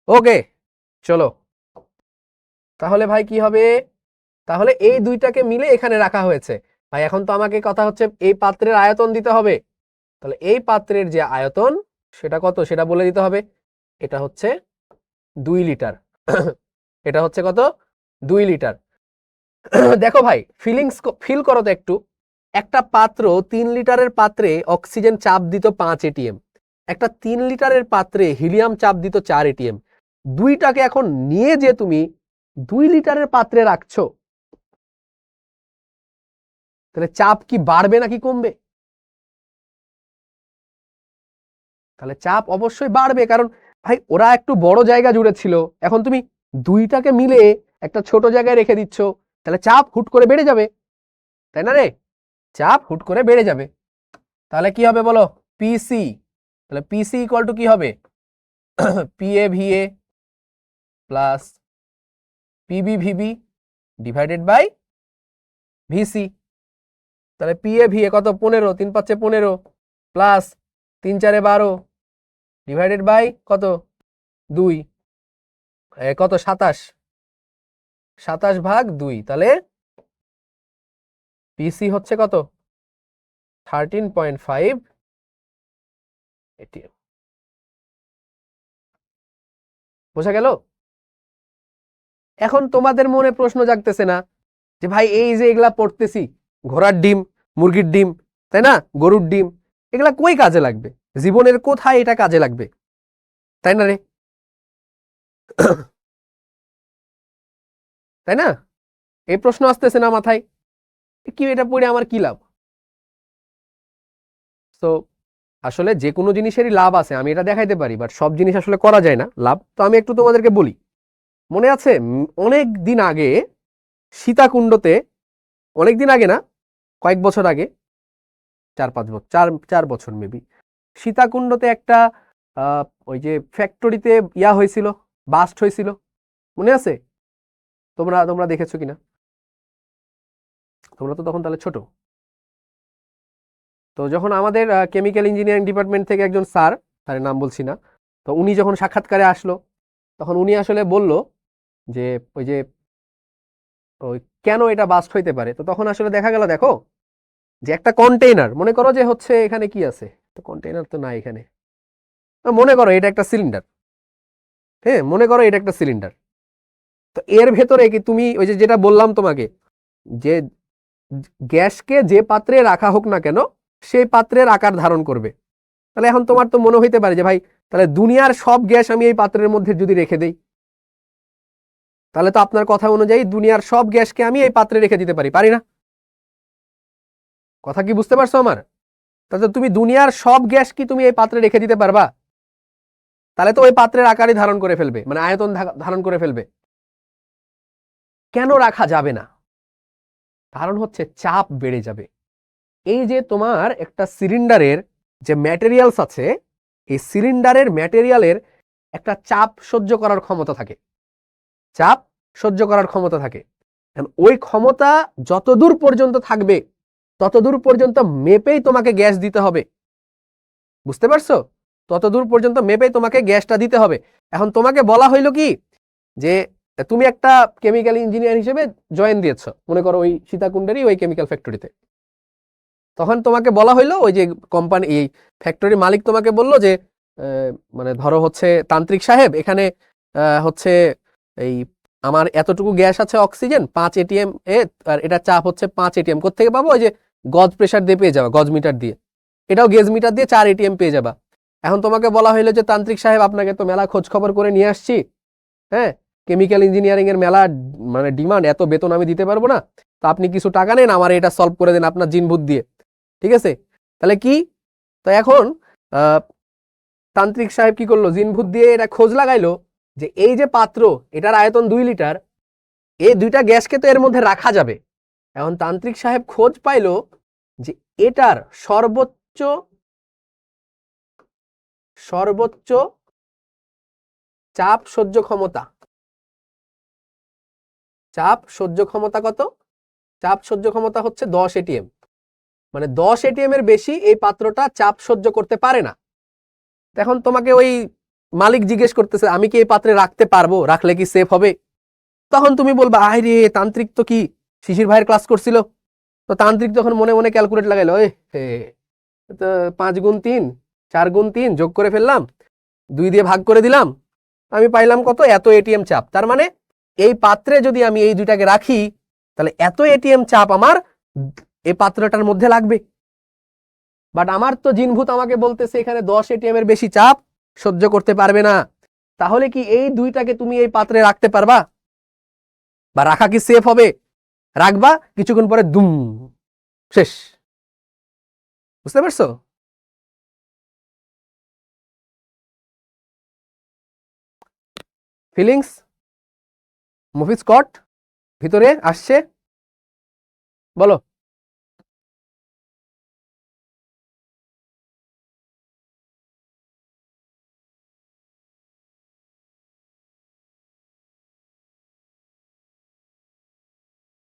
ওকে, চলো তাহলে ভাই কি হবে, তাহলে এই দুইটাকে মিলে এখানে রাখা হয়েছে। ভাই এখন তো আমাকে কথা হচ্ছে এই পাত্রের আয়তন দিতে হবে, তাহলে এই পাত্রের যে আয়তন সেটা কত সেটা বলে দিতে হবে। এটা হচ্ছে 2 লিটার। এটা হচ্ছে কত? 2 লিটার। দেখো ভাই, ফিল করো তো একটু, একটা পাত্র 3 লিটারের পাত্রে অক্সিজেন চাপ দিত 5 ATM, একটা 3 লিটারের পাত্রে হিলিয়াম চাপ দিত 4 ATM। দুইটাকে এখন নিয়ে যে তুমি 2 লিটারের পাত্রে রাখছো, তাহলে চাপ কি বাড়বে নাকি কমবে? তাহলে চাপ অবশ্যই বাড়বে, কারণ ভাই ওরা একটু বড় জায়গা জুড়ে ছিল, এখন তুমি দুইটাকে মিলে একটা ছোট জায়গায় রেখে দিচ্ছ, তাহলে চাপ হুট করে বেড়ে যাবে, তাই না রে? চাপ হুট করে বেড়ে যাবে। তাহলে কি হবে বলো? পিসি, তাহলে পিসি ইকুয়াল টু কি হবে? PA VA plus PB VB divided by VC. তাহলে পিএ ভিএ কত? 15, 3 5 15 প্লাস 3 4 12 ডিভাইডেড বাই কত? 2, কত? 27, 27 ভাগ 2, তাহলে পিসি হচ্ছে কত? 13.5 ATM। বোঝা গেল? এখন তোমাদের মনে প্রশ্ন জাগতেছে না যে ভাই এই যে এগুলা পড়তেছি, ঘোড়ার ডিম, মুরগির ডিম, তাই না, গরুর ডিম, এগুলা কই কাজে লাগবে? জীবনের কোথায় এটা কাজে লাগবে, তাই না রে? তাই না? এই প্রশ্ন আসতেছে না মাথায়, কি এটা পড়ে আমার কি লাভ? তো আসলে যে কোনো জিনিসেরই লাভ আছে, আমি এটা দেখাইতে পারি, বাট সব জিনিস আসলে করা যায় না লাভ। তো আমি একটু তোমাদেরকে বলি, মনে আছে অনেক দিন আগে সীতাকুণ্ডতে, অনেক দিন আগে না, কয়েক বছর আগে, 4-5 বছর, 4 বছর মেবি, সীতাকুণ্ডতে একটা ওই যে ফ্যাক্টরিতে ইয়া হয়েছিল, বাস্ট হয়েছিল, মনে আছে? তোমরা তোমরা দেখেছো কিনা? তোমরা তো তখন তাহলে ছোট। তো যখন আমাদের কেমিক্যাল ইঞ্জিনিয়ারিং ডিপার্টমেন্ট থেকে একজন স্যার, তার নাম বলছি না, তো উনি যখন সাক্ষাৎকারে আসলো, তখন উনি আসলে বলল যে ওই যে ওই কেন এটা বাস্ট হইতে পারে। তো তখন আসলে দেখা গেল, দেখো যে একটা কন্টেইনার, মনে করো যে হচ্ছে এখানে কি আছে, তো কন্টেইনার তো নাই এখানে, মনে করো এটা একটা সিলিন্ডার, হ্যাঁ মনে করো এটা একটা সিলিন্ডার। তো এর ভেতরে কি তুমি ওই যে যেটা বললাম তোমাকে, যে গ্যাসকে যে পাত্রে রাখা হোক না কেন সেই পাত্রের আকার ধারণ করবে। তাহলে এখন তোমার তো মনে হইতে পারে যে ভাই তাহলে দুনিয়ার সব গ্যাস আমি এই পাত্রের মধ্যে যদি রেখে দেই, তাহলে তো আপনার কথা অনুযায়ী দুনিয়ার সব গ্যাসকে আমি এই পাত্রে রেখে দিতে পারি, পারি না? কথা কি বুঝতে পারছো আমার? তাহলে তুমি দুনিয়ার সব গ্যাস কি তুমি এই পাত্রে রেখে দিতে পারবা? তাহলে তো ওই পাত্রের আকারই ধারণ করে ফেলবে, মানে আয়তন ধারণ করে ফেলবে। কেন রাখা যাবে না? কারণ হচ্ছে চাপ বেড়ে যাবে। এই যে তোমার একটা সিলিন্ডারের যে ম্যাটেরিয়ালস আছে, এই সিলিন্ডারের ম্যাটেরিয়ালের একটা চাপ সহ্য করার ক্ষমতা থাকে, চাপ সহ্য করার ক্ষমতা থাকে। ওই ক্ষমতা যতদূর পর্যন্ত থাকবে ততদূর পর্যন্ত মেপেই তোমাকে গ্যাস দিতে হবে, বুঝতে পারছো? ততদূর পর্যন্ত মেপেই তোমাকে গ্যাসটা দিতে হবে। এখন তোমাকে বলা হইলো কি যে তুমি একটা কেমিক্যাল ইঞ্জিনিয়ার হিসেবে জয়েন দিয়েছো, মনে করো ওই সীতাকুণ্ডেরই ওই কেমিক্যাল ফ্যাক্টরিতে। তখন তোমাকে বলা হইলো, ওই যে কোম্পানি এই ফ্যাক্টরির মালিক তোমাকে বললো যে মানে ধরো হচ্ছে তান্ত্রিক সাহেব, এখানে হচ্ছে এই আমার এতটুকু গ্যাস আছে অক্সিজেন 5 ATM এ, আর এটা চাপ হচ্ছে 5 ATM। কোত্থেকে পাবো? ওই যে গজ প্রেসার দিয়ে পেয়ে যাবা, গজ মিটার দিয়ে, এটাও গেজ মিটার দিয়ে 4 ATM পেয়ে যাবা। এখন তোমাকে বলা হইলো যে তান্ত্রিক সাহেব, আপনাকে তো মেলা খোঁজ খবর করে নিয়ে আসছি, হ্যাঁ, কেমিক্যাল ইঞ্জিনিয়ারিং এর মেলা মানে ডিমান্ড, এত বেতন আমি দিতে পারবো না, তো আপনি কিছু টাকা নেন, আমার এটা সলভ করে দেন আপনার জিনভূত দিয়ে, ঠিক আছে? তাহলে কি, তো এখন তান্ত্রিক সাহেব কি করলো, জিনভূত দিয়ে এটা খোঁজ লাগাইলো যে এই যে পাত্র, এটার আয়তন 2 লিটার, এই দুইটা গ্যাসকে তো এর মধ্যে রাখা যাবে। এখন তান্ত্রিক সাহেব খোঁজ পাইলো যে এটার সর্বোচ্চ চাপ সহ্য ক্ষমতা, চাপ সহ্য ক্ষমতা কত? চাপ সহ্য ক্ষমতা হচ্ছে 10 ATM। মানে 10 ATM এর বেশি এই পাত্রটা চাপ সহ্য করতে পারে না। এখন তোমাকে ওই মালিক জিজ্ঞেস করতেছে, আমি কি এই পাত্রে রাখতে পারবো, রাখলে কি সেফ হবে? তখন তুমি বলবা, আয় রে, তান্ত্রিক তো কি শিশির ভাইয়ের ক্লাস করছিল। তো তান্ত্রিক তখন মনে মনে ক্যালকুলেট লাগাইলো, তো 5 গুণ 3 4 গুণ 3 যোগ করে ফেললাম, 2 দিয়ে ভাগ করে দিলাম, আমি পাইলাম কত, এত ATM চাপ। তার মানে এই পাত্রে যদি আমি এই দুইটাকে রাখি, তাহলে এত ATM চাপ আমার এই পাত্রটার মধ্যে লাগবে। বাট আমার তো জিনভূত আমাকে বলতেছে এখানে 10 ATM এর বেশি চাপ সহ্য করতে পারবে না। তাহলে কি এই দুইটাকে তুমি এই পাত্রে রাখতে পারবা, বা রাখা কি সেফ হবে? রাখবা, কিছুক্ষণ পরে দুম, শেষ। বুঝতে পারছো? ফিলিংস, মুভি স্কট ভিতরে আসছে, বলো।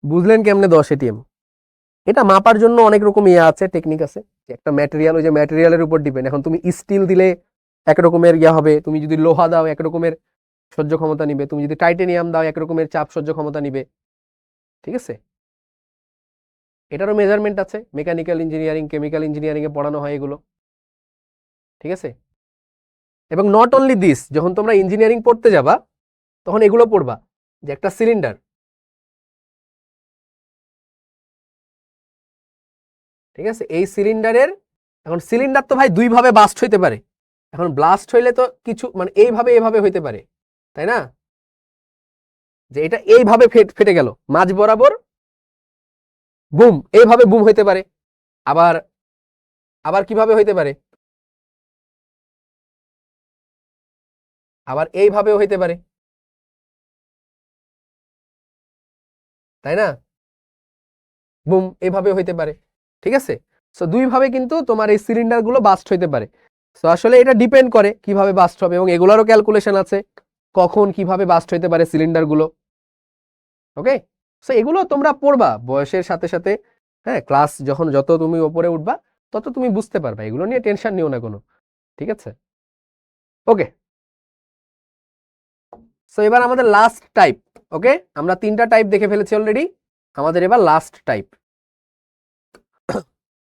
বুঝলেন কেমনে 10 ATM? এটা মাপার জন্য অনেক রকম ইয়ে আছে, টেকনিক আছে। একটা ম্যাটেরিয়াল, ওই যে ম্যাটেরিয়ালের উপর ডিপেন্ড। এখন তুমি স্টিল দিলে এক রকমের ইয়া হবে, তুমি যদি লোহা দাও এক রকমের সহ্য ক্ষমতা নিবে, তুমি যদি টাইটেনিয়াম দাও এক রকমের চাপ সহ্য ক্ষমতা নিবে, ঠিক আছে? এটারও মেজারমেন্ট আছে, মেকানিক্যাল ইঞ্জিনিয়ারিং, কেমিক্যাল ইঞ্জিনিয়ারিং এ পড়ানো হয় এগুলো, ঠিক আছে? এবং নট অনলি দিস, যখন তোমরা ইঞ্জিনিয়ারিং পড়তে যাবা তখন এগুলো পড়বা, যে একটা সিলিন্ডার, ঠিক আছে, এই সিলিন্ডারের, এখন সিলিন্ডার তো ভাই দুই ভাবে বাস্ট হইতে পারে। এখন ব্লাস্ট হইলে তো কিছু মানে এইভাবে এভাবে হইতে পারে, তাই না? যে এটা এইভাবে ফেটে গেল মাঝ বরাবর, বুম, এইভাবে বুম হইতে পারে। আবার আবার কিভাবে হইতে পারে, আবার এইভাবেও হইতে পারে, তাই না? বুম, এইভাবে হইতে পারে, ঠিক আছে? সো দুই ভাবে কিন্তু তোমার এই সিলিন্ডার গুলো বাস্ট হইতে পারে। সো আসলে এটা ডিপেন্ড করে কিভাবে বাস্ট হবে, এবং এগুলারও ক্যালকুলেশন আছে কখন কিভাবে বাস্ট হইতে পারে সিলিন্ডার গুলো। ওকে, সো এগুলো তোমরা পড়বা বয়সের সাথে সাথে, হ্যাঁ, ক্লাস যখন যত তুমি উপরে উঠবা তত তুমি বুঝতে পারবা, এগুলো নিয়ে টেনশন নিও না কোনো, ঠিক আছে? ওকে, সো এবার আমাদের লাস্ট টাইপ। ওকে, আমরা 3টা টাইপ দেখে ফেলেছি অলরেডি, আমাদের এবার লাস্ট টাইপ,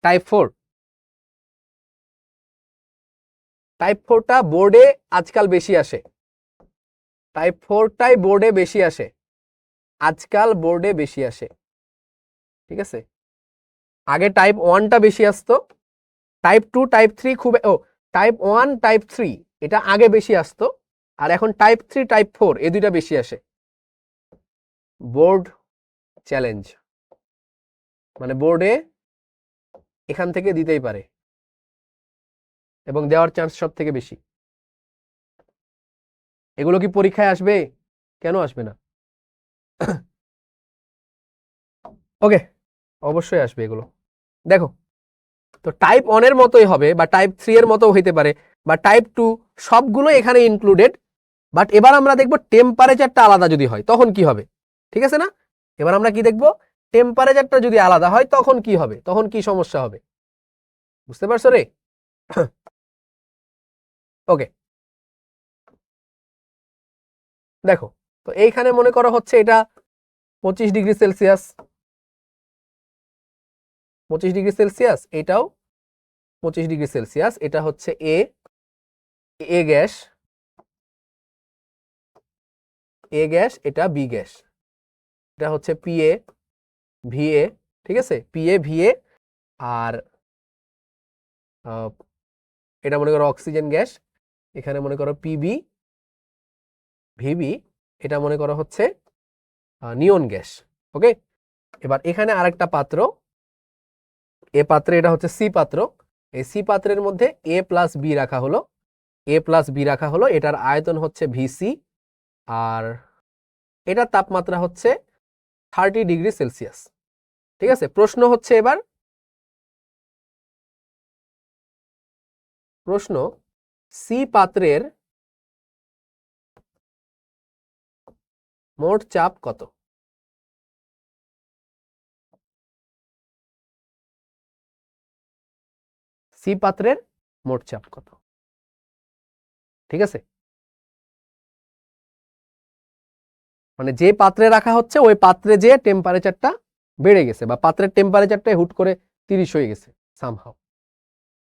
টাইপ 4। টাইপ 4টা বোর্ডে আজকাল বেশি আসে, টাইপ 4টাই বোর্ডে বেশি আসে, আজকাল বোর্ডে বেশি আসে, ঠিক আছে? আগে টাইপ 1টা বেশি আসতো, টাইপ 2 টাইপ 3 খুব, টাইপ 1 টাইপ 3 এটা আগে বেশি আসতো, আর এখন টাইপ 3 টাইপ 4 এই দুইটা বেশি আসে। বোর্ড চ্যালেঞ্জ মানে বোর্ডে এখান থেকে দিতেই পারে, এবং দেওয়ার চান্স সব থেকে বেশি। এগুলো কি পরীক্ষায় আসবে? কেন আসবে না? ওকে, অবশ্যই আসবে এগুলো। দেখো, তো টাইপ 1 এর মতোই হবে, বা টাইপ 3 এর মতো হইতে পারে, বা টাইপ 2, সবগুলো এখানে ইনক্লুডেড। বাট এবার আমরা দেখবো টেম্পারেচারটা আলাদা যদি হয় তখন কি হবে, ঠিক আছে না? এবার আমরা কি দেখবো, টেম্পারেচারটা যদি আলাদা হয় তখন কি হবে, তখন কি সমস্যা হবে, বুঝতে পারছো রে? ওকে, দেখো তো এইখানে মনে করো হচ্ছে এটা 25°C, 25°C, এটাও 25°C, এটা হচ্ছে এ গ্যাস, এটা বি গ্যাস, এটা হচ্ছে পিএ ভিএ, ঠিক আছে, পিএ ভিএ, আর এটা মনে করো অক্সিজেন গ্যাস, এখানে মনে করো পিবি ভিবি, এটা মনে করো হচ্ছে নিয়ন গ্যাস। ওকে, এবার এখানে আরেকটা পাত্র, এ পাত্রে, এটা হচ্ছে সি পাত্র, এই সি পাত্রের মধ্যে এ প্লাস বি রাখা হলো, এটার আয়তন হচ্ছে ভিসি, আর এটার তাপমাত্রা হচ্ছে 30°C। ঠিক আছে, প্রশ্ন হচ্ছে এবার, প্রশ্ন সি পাত্রের মোট চাপ কত? সি পাত্রের মোট চাপ কত? ঠিক আছে, মানে যে পাত্রে রাখা হচ্ছে ওই পাত্রে যে টেম্পারেচারটা বেড়ে গেছে, বা পাত্রের টেম্পারেচারটা হুট করে 30 হয়ে গেছে সামহাও,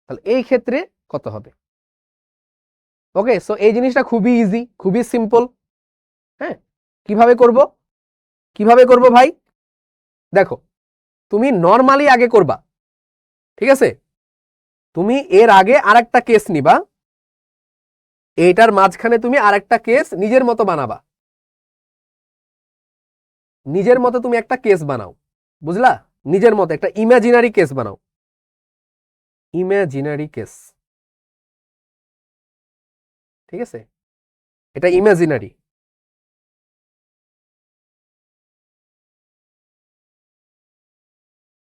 তাহলে এই ক্ষেত্রে কত হবে? ওকে, সো এই জিনিসটা খুবই ইজি, খুবই সিম্পল। হ্যাঁ, কিভাবে করব ভাই? দেখো, তুমি নরমালি আগে করবা, ঠিক আছে, তুমি এর আগে আরেকটা কেস নিবা, এইটার মাঝখানে তুমি আরেকটা কেস নিজের মতো বানাবা, নিজের মতো তুমি একটা কেস বানাও, বুঝলা? নিজের মতো একটা ইমাজিনারি কেস বানাও, ইমাজিনারি কেস, ঠিক আছে, এটা ইমাজিনারি।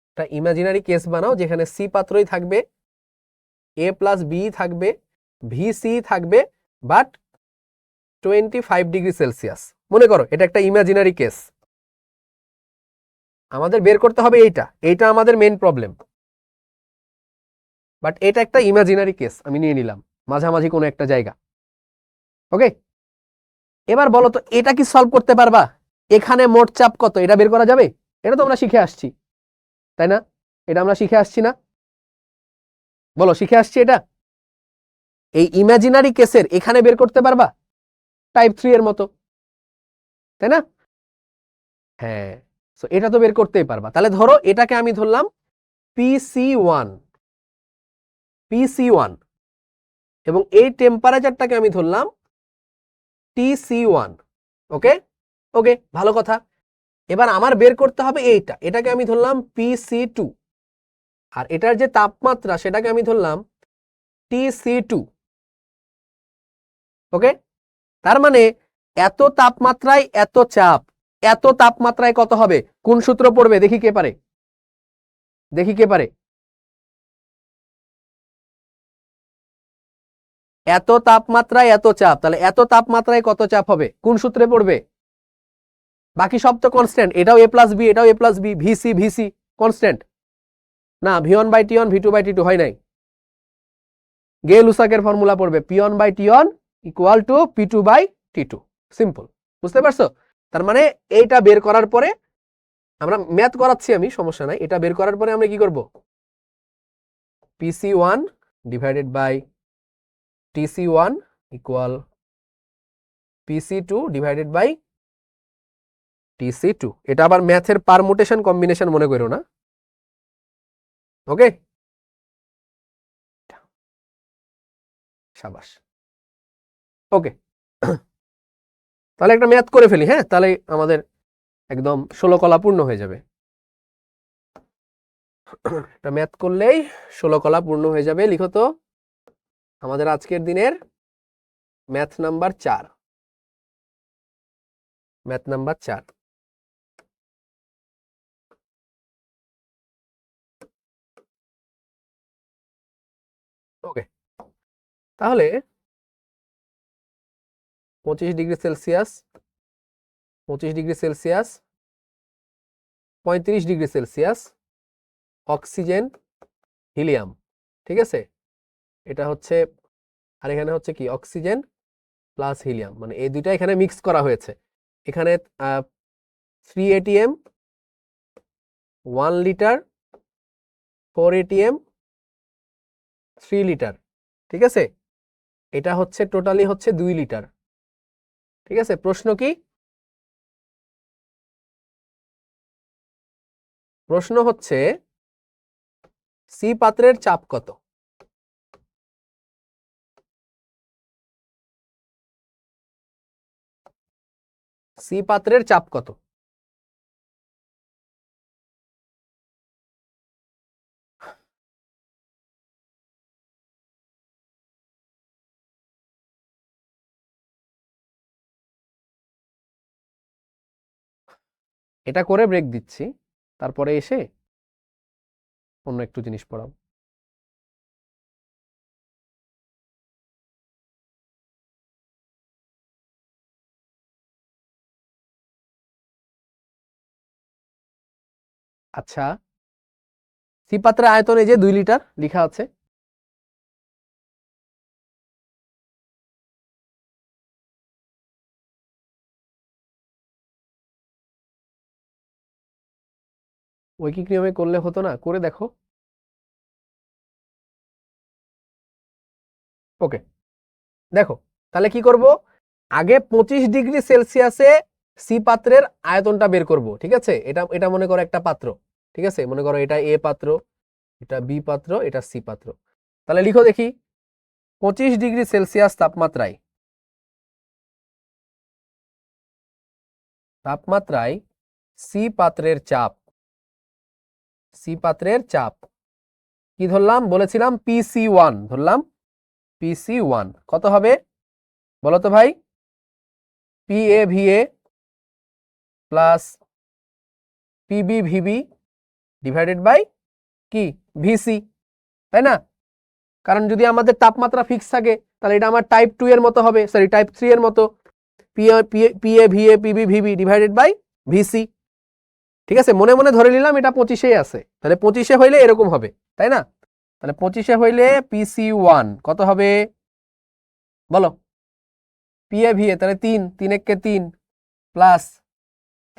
একটা ইমাজিনারি কেস বানাও যেখানে সি পাত্রই থাকবে, এ প্লাস বি থাকবে, ভিসি থাকবে, বাট 25°C। মনে করো এটা একটা ইমাজিনারি কেস, আমাদের বের করতে হবে এইটা আমাদের মেন প্রবলেম, বাট এটা একটা ইমাজিনারি কেস আমি নিয়ে নিলাম, মাঝামাঝি কোনো একটা জায়গা। ওকে, এবার বলো তো এটা কি সলভ করতে পারবা? এখানে মোট চাপ কত এটা বের করা যাবে? এটা তো আমরা শিখে আসছি, তাই না? এটা আমরা শিখে আসছি না? বলো, শিখে আসছি এটা। এই ইমাজিনারি কেসের এখানে বের করতে পারবা টাইপ 3 এর মতো, তাই না? হ্যাঁ, সো এটা তো বের করতেই পারবা। তাহলে ধরো এটাকে আমি ধরলাম PC1, এবং এই টেম্পারেচারটাকে আমি ধরলাম TC1। ওকে, ওকে, ভালো কথা। এবার আমার বের করতে হবে এটাকে আমি ধরলাম PC2, আর এটার যে তাপমাত্রা সেটাকে আমি ধরলাম TC2। ওকে, তার মানে এত তাপমাত্রায় এত চাপ, এত তাপমাত্রায় কত হবে? কোন সূত্র পড়বে? দেখি কে পারে, এত তাপমাত্রায় এত চাপ, তাহলে এত তাপমাত্রায় কত চাপ হবে? কোন সূত্রে পড়বে? বাকি সব তো কনস্ট্যান্ট, এটাও এ প্লাস বি, এটাও এ প্লাস বি, ভিসি কনস্ট্যান্ট না? V1/T1 V2/T2 হয় নাই, গে লুসাকের ফর্মুলা পড়বে, P1/T1 equal to P2/T2, simple. বুঝতে পারছো? তার মানে এইটা বের করার পরে, আমরা ম্যাথ করাচ্ছি আমি, সমস্যা নাই, এটা বের করার পরে আমরা কি করব? PC1 divided by TC1 equal PC2 divided by TC2। এটা আবার ম্যাথের পারমুটেশন কম্বিনেশন মনে করো না। ওকে, সাবাস। ওকে, তাহলে একটা ম্যাথ করে ফেলি, হ্যাঁ, তাহলে আমাদের একদম 16 কলা পূর্ণ হয়ে যাবে। এটা ম্যাথ করলেই 16 কলা পূর্ণ হয়ে যাবে। লিখো তো আমাদের আজকের দিনের ম্যাথ নাম্বার 4, ম্যাথ নাম্বার 4। ওকে, তাহলে 25°C, 25°C, 35°C oxygen helium, ঠিক আছে, এটা হচ্ছে, আর এখানে হচ্ছে কি অক্সিজেন প্লাস হিলিয়াম, মানে এই দুইটা এখানে মিক্স করা হয়েছে। এখানে 3 ATM 1 লিটার, 4 ATM 3 লিটার, ঠিক আছে, এটা হচ্ছে টোটালি হচ্ছে 2 লিটার, ঠিক আছে। প্রশ্ন কি? প্রশ্ন হচ্ছে সি পাত্রের চাপ কত? সি পাত্রের চাপ কত? এটা করে ব্রেক দিচ্ছি, তারপরে এসে অন্য একটু জিনিস পড়াবো। আচ্ছা, সি পাত্রের আয়তন এই যে 2 লিটার লেখা আছে, ঐকিক নিয়মে করলে হতো না? করে দেখো। ওকে, দেখো তাহলে কি করব, আগে 25°C সি পাত্রের আয়তনটা বের করব, ঠিক আছে। এটা এটা মনে করো একটা পাত্র, ঠিক আছে, মনে করো এটা এ পাত্র, এটা বি পাত্র, এটা সি পাত্র। তাহলে লিখো দেখি, 25°C তাপমাত্রায় সি পাত্রের চাপ, সি পাত্রের চাপ কি ধরলাম, বলেছিলাম PC1 ধরলাম, PC1 কত হবে বলো তো ভাই? PA/VA plus PB/VB divided by কি VC, তাই না? কারণ যদি আমাদের তাপমাত্রা ফিক্স থাকে তাহলে এটা আমার টাইপ 2 এর মতো হবে, সরি টাইপ 3 এর মতো, PA/VA PB/VB divided by VC, ঠিক আছে। মনে মনে ধরে নিলাম এটা 25 আছে, তাহলে 25 হইলে এরকম হবে, তাই না? তাহলে 25 হইলে PC1 কত হবে বলো? PA/VA তাহলে 3, 3 একে 3 প্লাস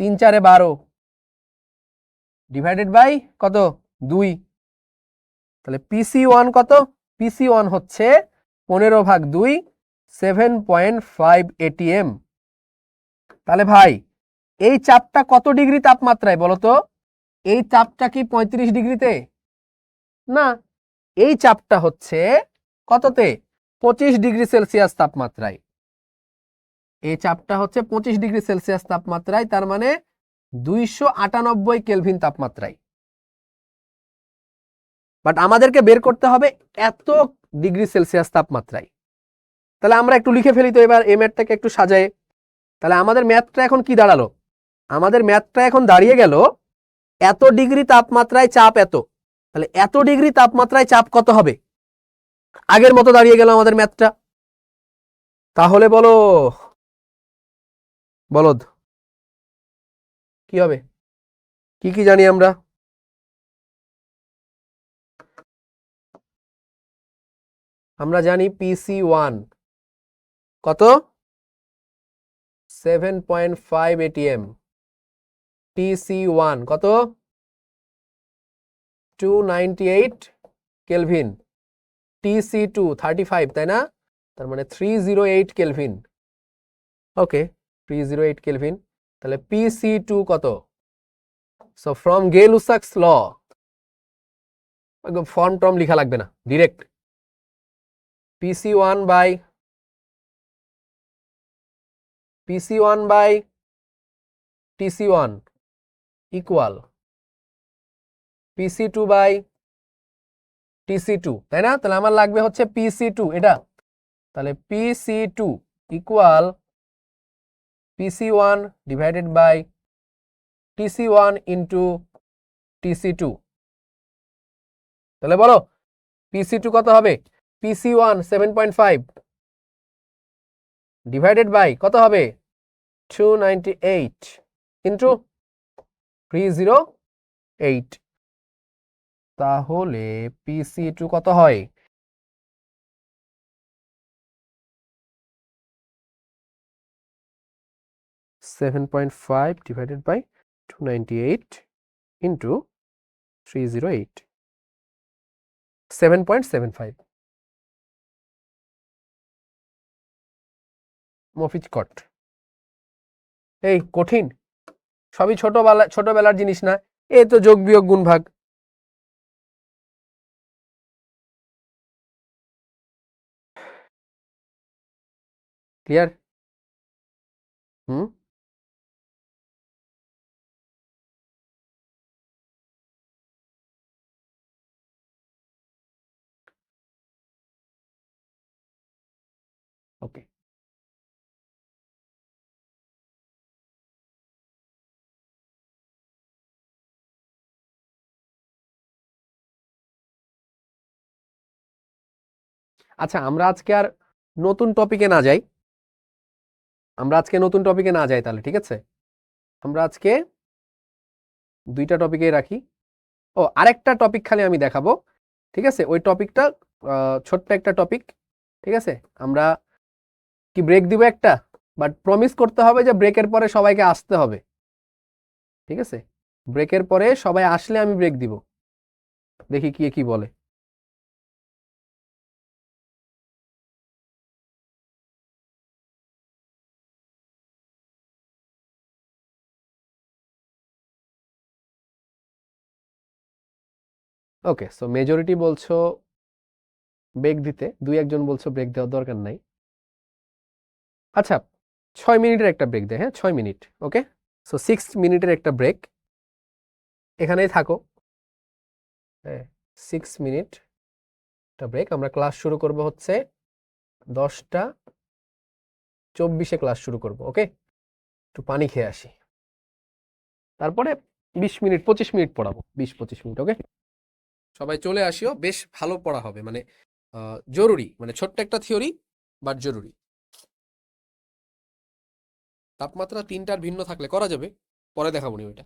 3 4 12 ডিভাইডেড বাই কত 2, তাহলে PC1 কত? PC1 হচ্ছে 15/2 7.5 ATM। তাহলে ভাই এই চাপটা কত ডিগ্রি তাপমাত্রায় বলো তো? এই চাপটা কি 35°তে? না, এই চাপটা হচ্ছে কততে? 25°C তাপমাত্রায়। এই চাপটা হচ্ছে 25°C তাপমাত্রায়, তার মানে 298 কেলভিন তাপমাত্রায়। বাট আমাদেরকে বের করতে হবে এত ডিগ্রি সেলসিয়াস তাপমাত্রায়। তাহলে আমরা একটু লিখে ফেলি তো এবার এই ম্যাথটাকে একটু সাজায়। তাহলে আমাদের ম্যাথটা এখন কি দাঁড়ালো? আমাদের ম্যাথটা এখন দাঁড়িয়ে গেল এত ডিগ্রি তাপমাত্রায় চাপ এত, তাহলে এত ডিগ্রি তাপমাত্রায় চাপ কত হবে? আগের মতো দাঁড়িয়ে গেল আমাদের ম্যাথটা। তাহলে বলো বলদ কি হবে? কি কি জানি আমরা? আমরা জানি PC1 কত? 7.5 ATM, TC1 কত? 298 কেলভিন, TC2 35, তাই না? তার মানে 308 কেলভিন। ওকে, 308 কেলভিন। তাহলে PC2 কত? সো ফ্রম গেলুসাকস ল, ফর্ম টর্ম লেখা লাগবে না, direct PC1 by TC1 equal PC2 by TC2, তাই না? তাহলে আমার লাগবে হচ্ছে PC2 এটা, তাহলে PC2 equal PC1 divided by TC1 into TC2। তাহলে বলো PC2 কত হবে? PC1 7.5 ডিভাইডেড বাই কত হবে? 298 ইন্টু 308। তাহলে PC2 কত হয়? 7.5 divided by 298 into 308, 7.75। মফিজ কট। এই কঠিন, সবই ছোটবেলার জিনিস না, এই তো যোগ বিয়োগ গুণ ভাগ। ক্লিয়ার? হুম, ওকে। আচ্ছা, আমরা আজকে আর নতুন টপিকে না যাই, তাহলে ঠিক আছে, আমরা আজকে দুইটা টপিকে রাখি। ও, আরেকটা টপিক খালি আমি দেখাবো, ঠিক আছে? ওই টপিকটা ছোট্ট একটা টপিক, ঠিক আছে? আমরা কি ব্রেক দিব একটা, বাট প্রমিস করতে হবে যে ব্রেকের পরে সবাইকে আসতে হবে, ঠিক আছে? ব্রেকের পরে সবাই আসলে আমি ব্রেক দিব, দেখি কে কি বলে। ওকে, সো মেজরিটি বলছো ব্রেক দিতে, দুই একজন বলছো ব্রেক দেওয়ার দরকার নাই। আচ্ছা, 6 মিনিটের একটা ব্রেক দেয়, হ্যাঁ 6 মিনিট, ওকে। সো 6 মিনিটের একটা ব্রেক, এখানেই থাকো। হ্যাঁ, 6 মিনিট একটা ব্রেক। আমরা ক্লাস শুরু করব হচ্ছে 10টা 24-এ ক্লাস শুরু করব, ওকে। একটু পানি খেয়ে আসি, তারপরে 20 মিনিট 25 মিনিট পড়াবো, 20-25 মিনিট, ওকে। সবাই চলে আসিও, বেশ ভালো পড়া হবে, মানে জরুরি, মানে ছোট্ট একটা থিওরি বাট জরুরি। তাপমাত্রা 3টার ভিন্ন থাকলে করা যাবে, পরে দেখাবো নি ওইটা।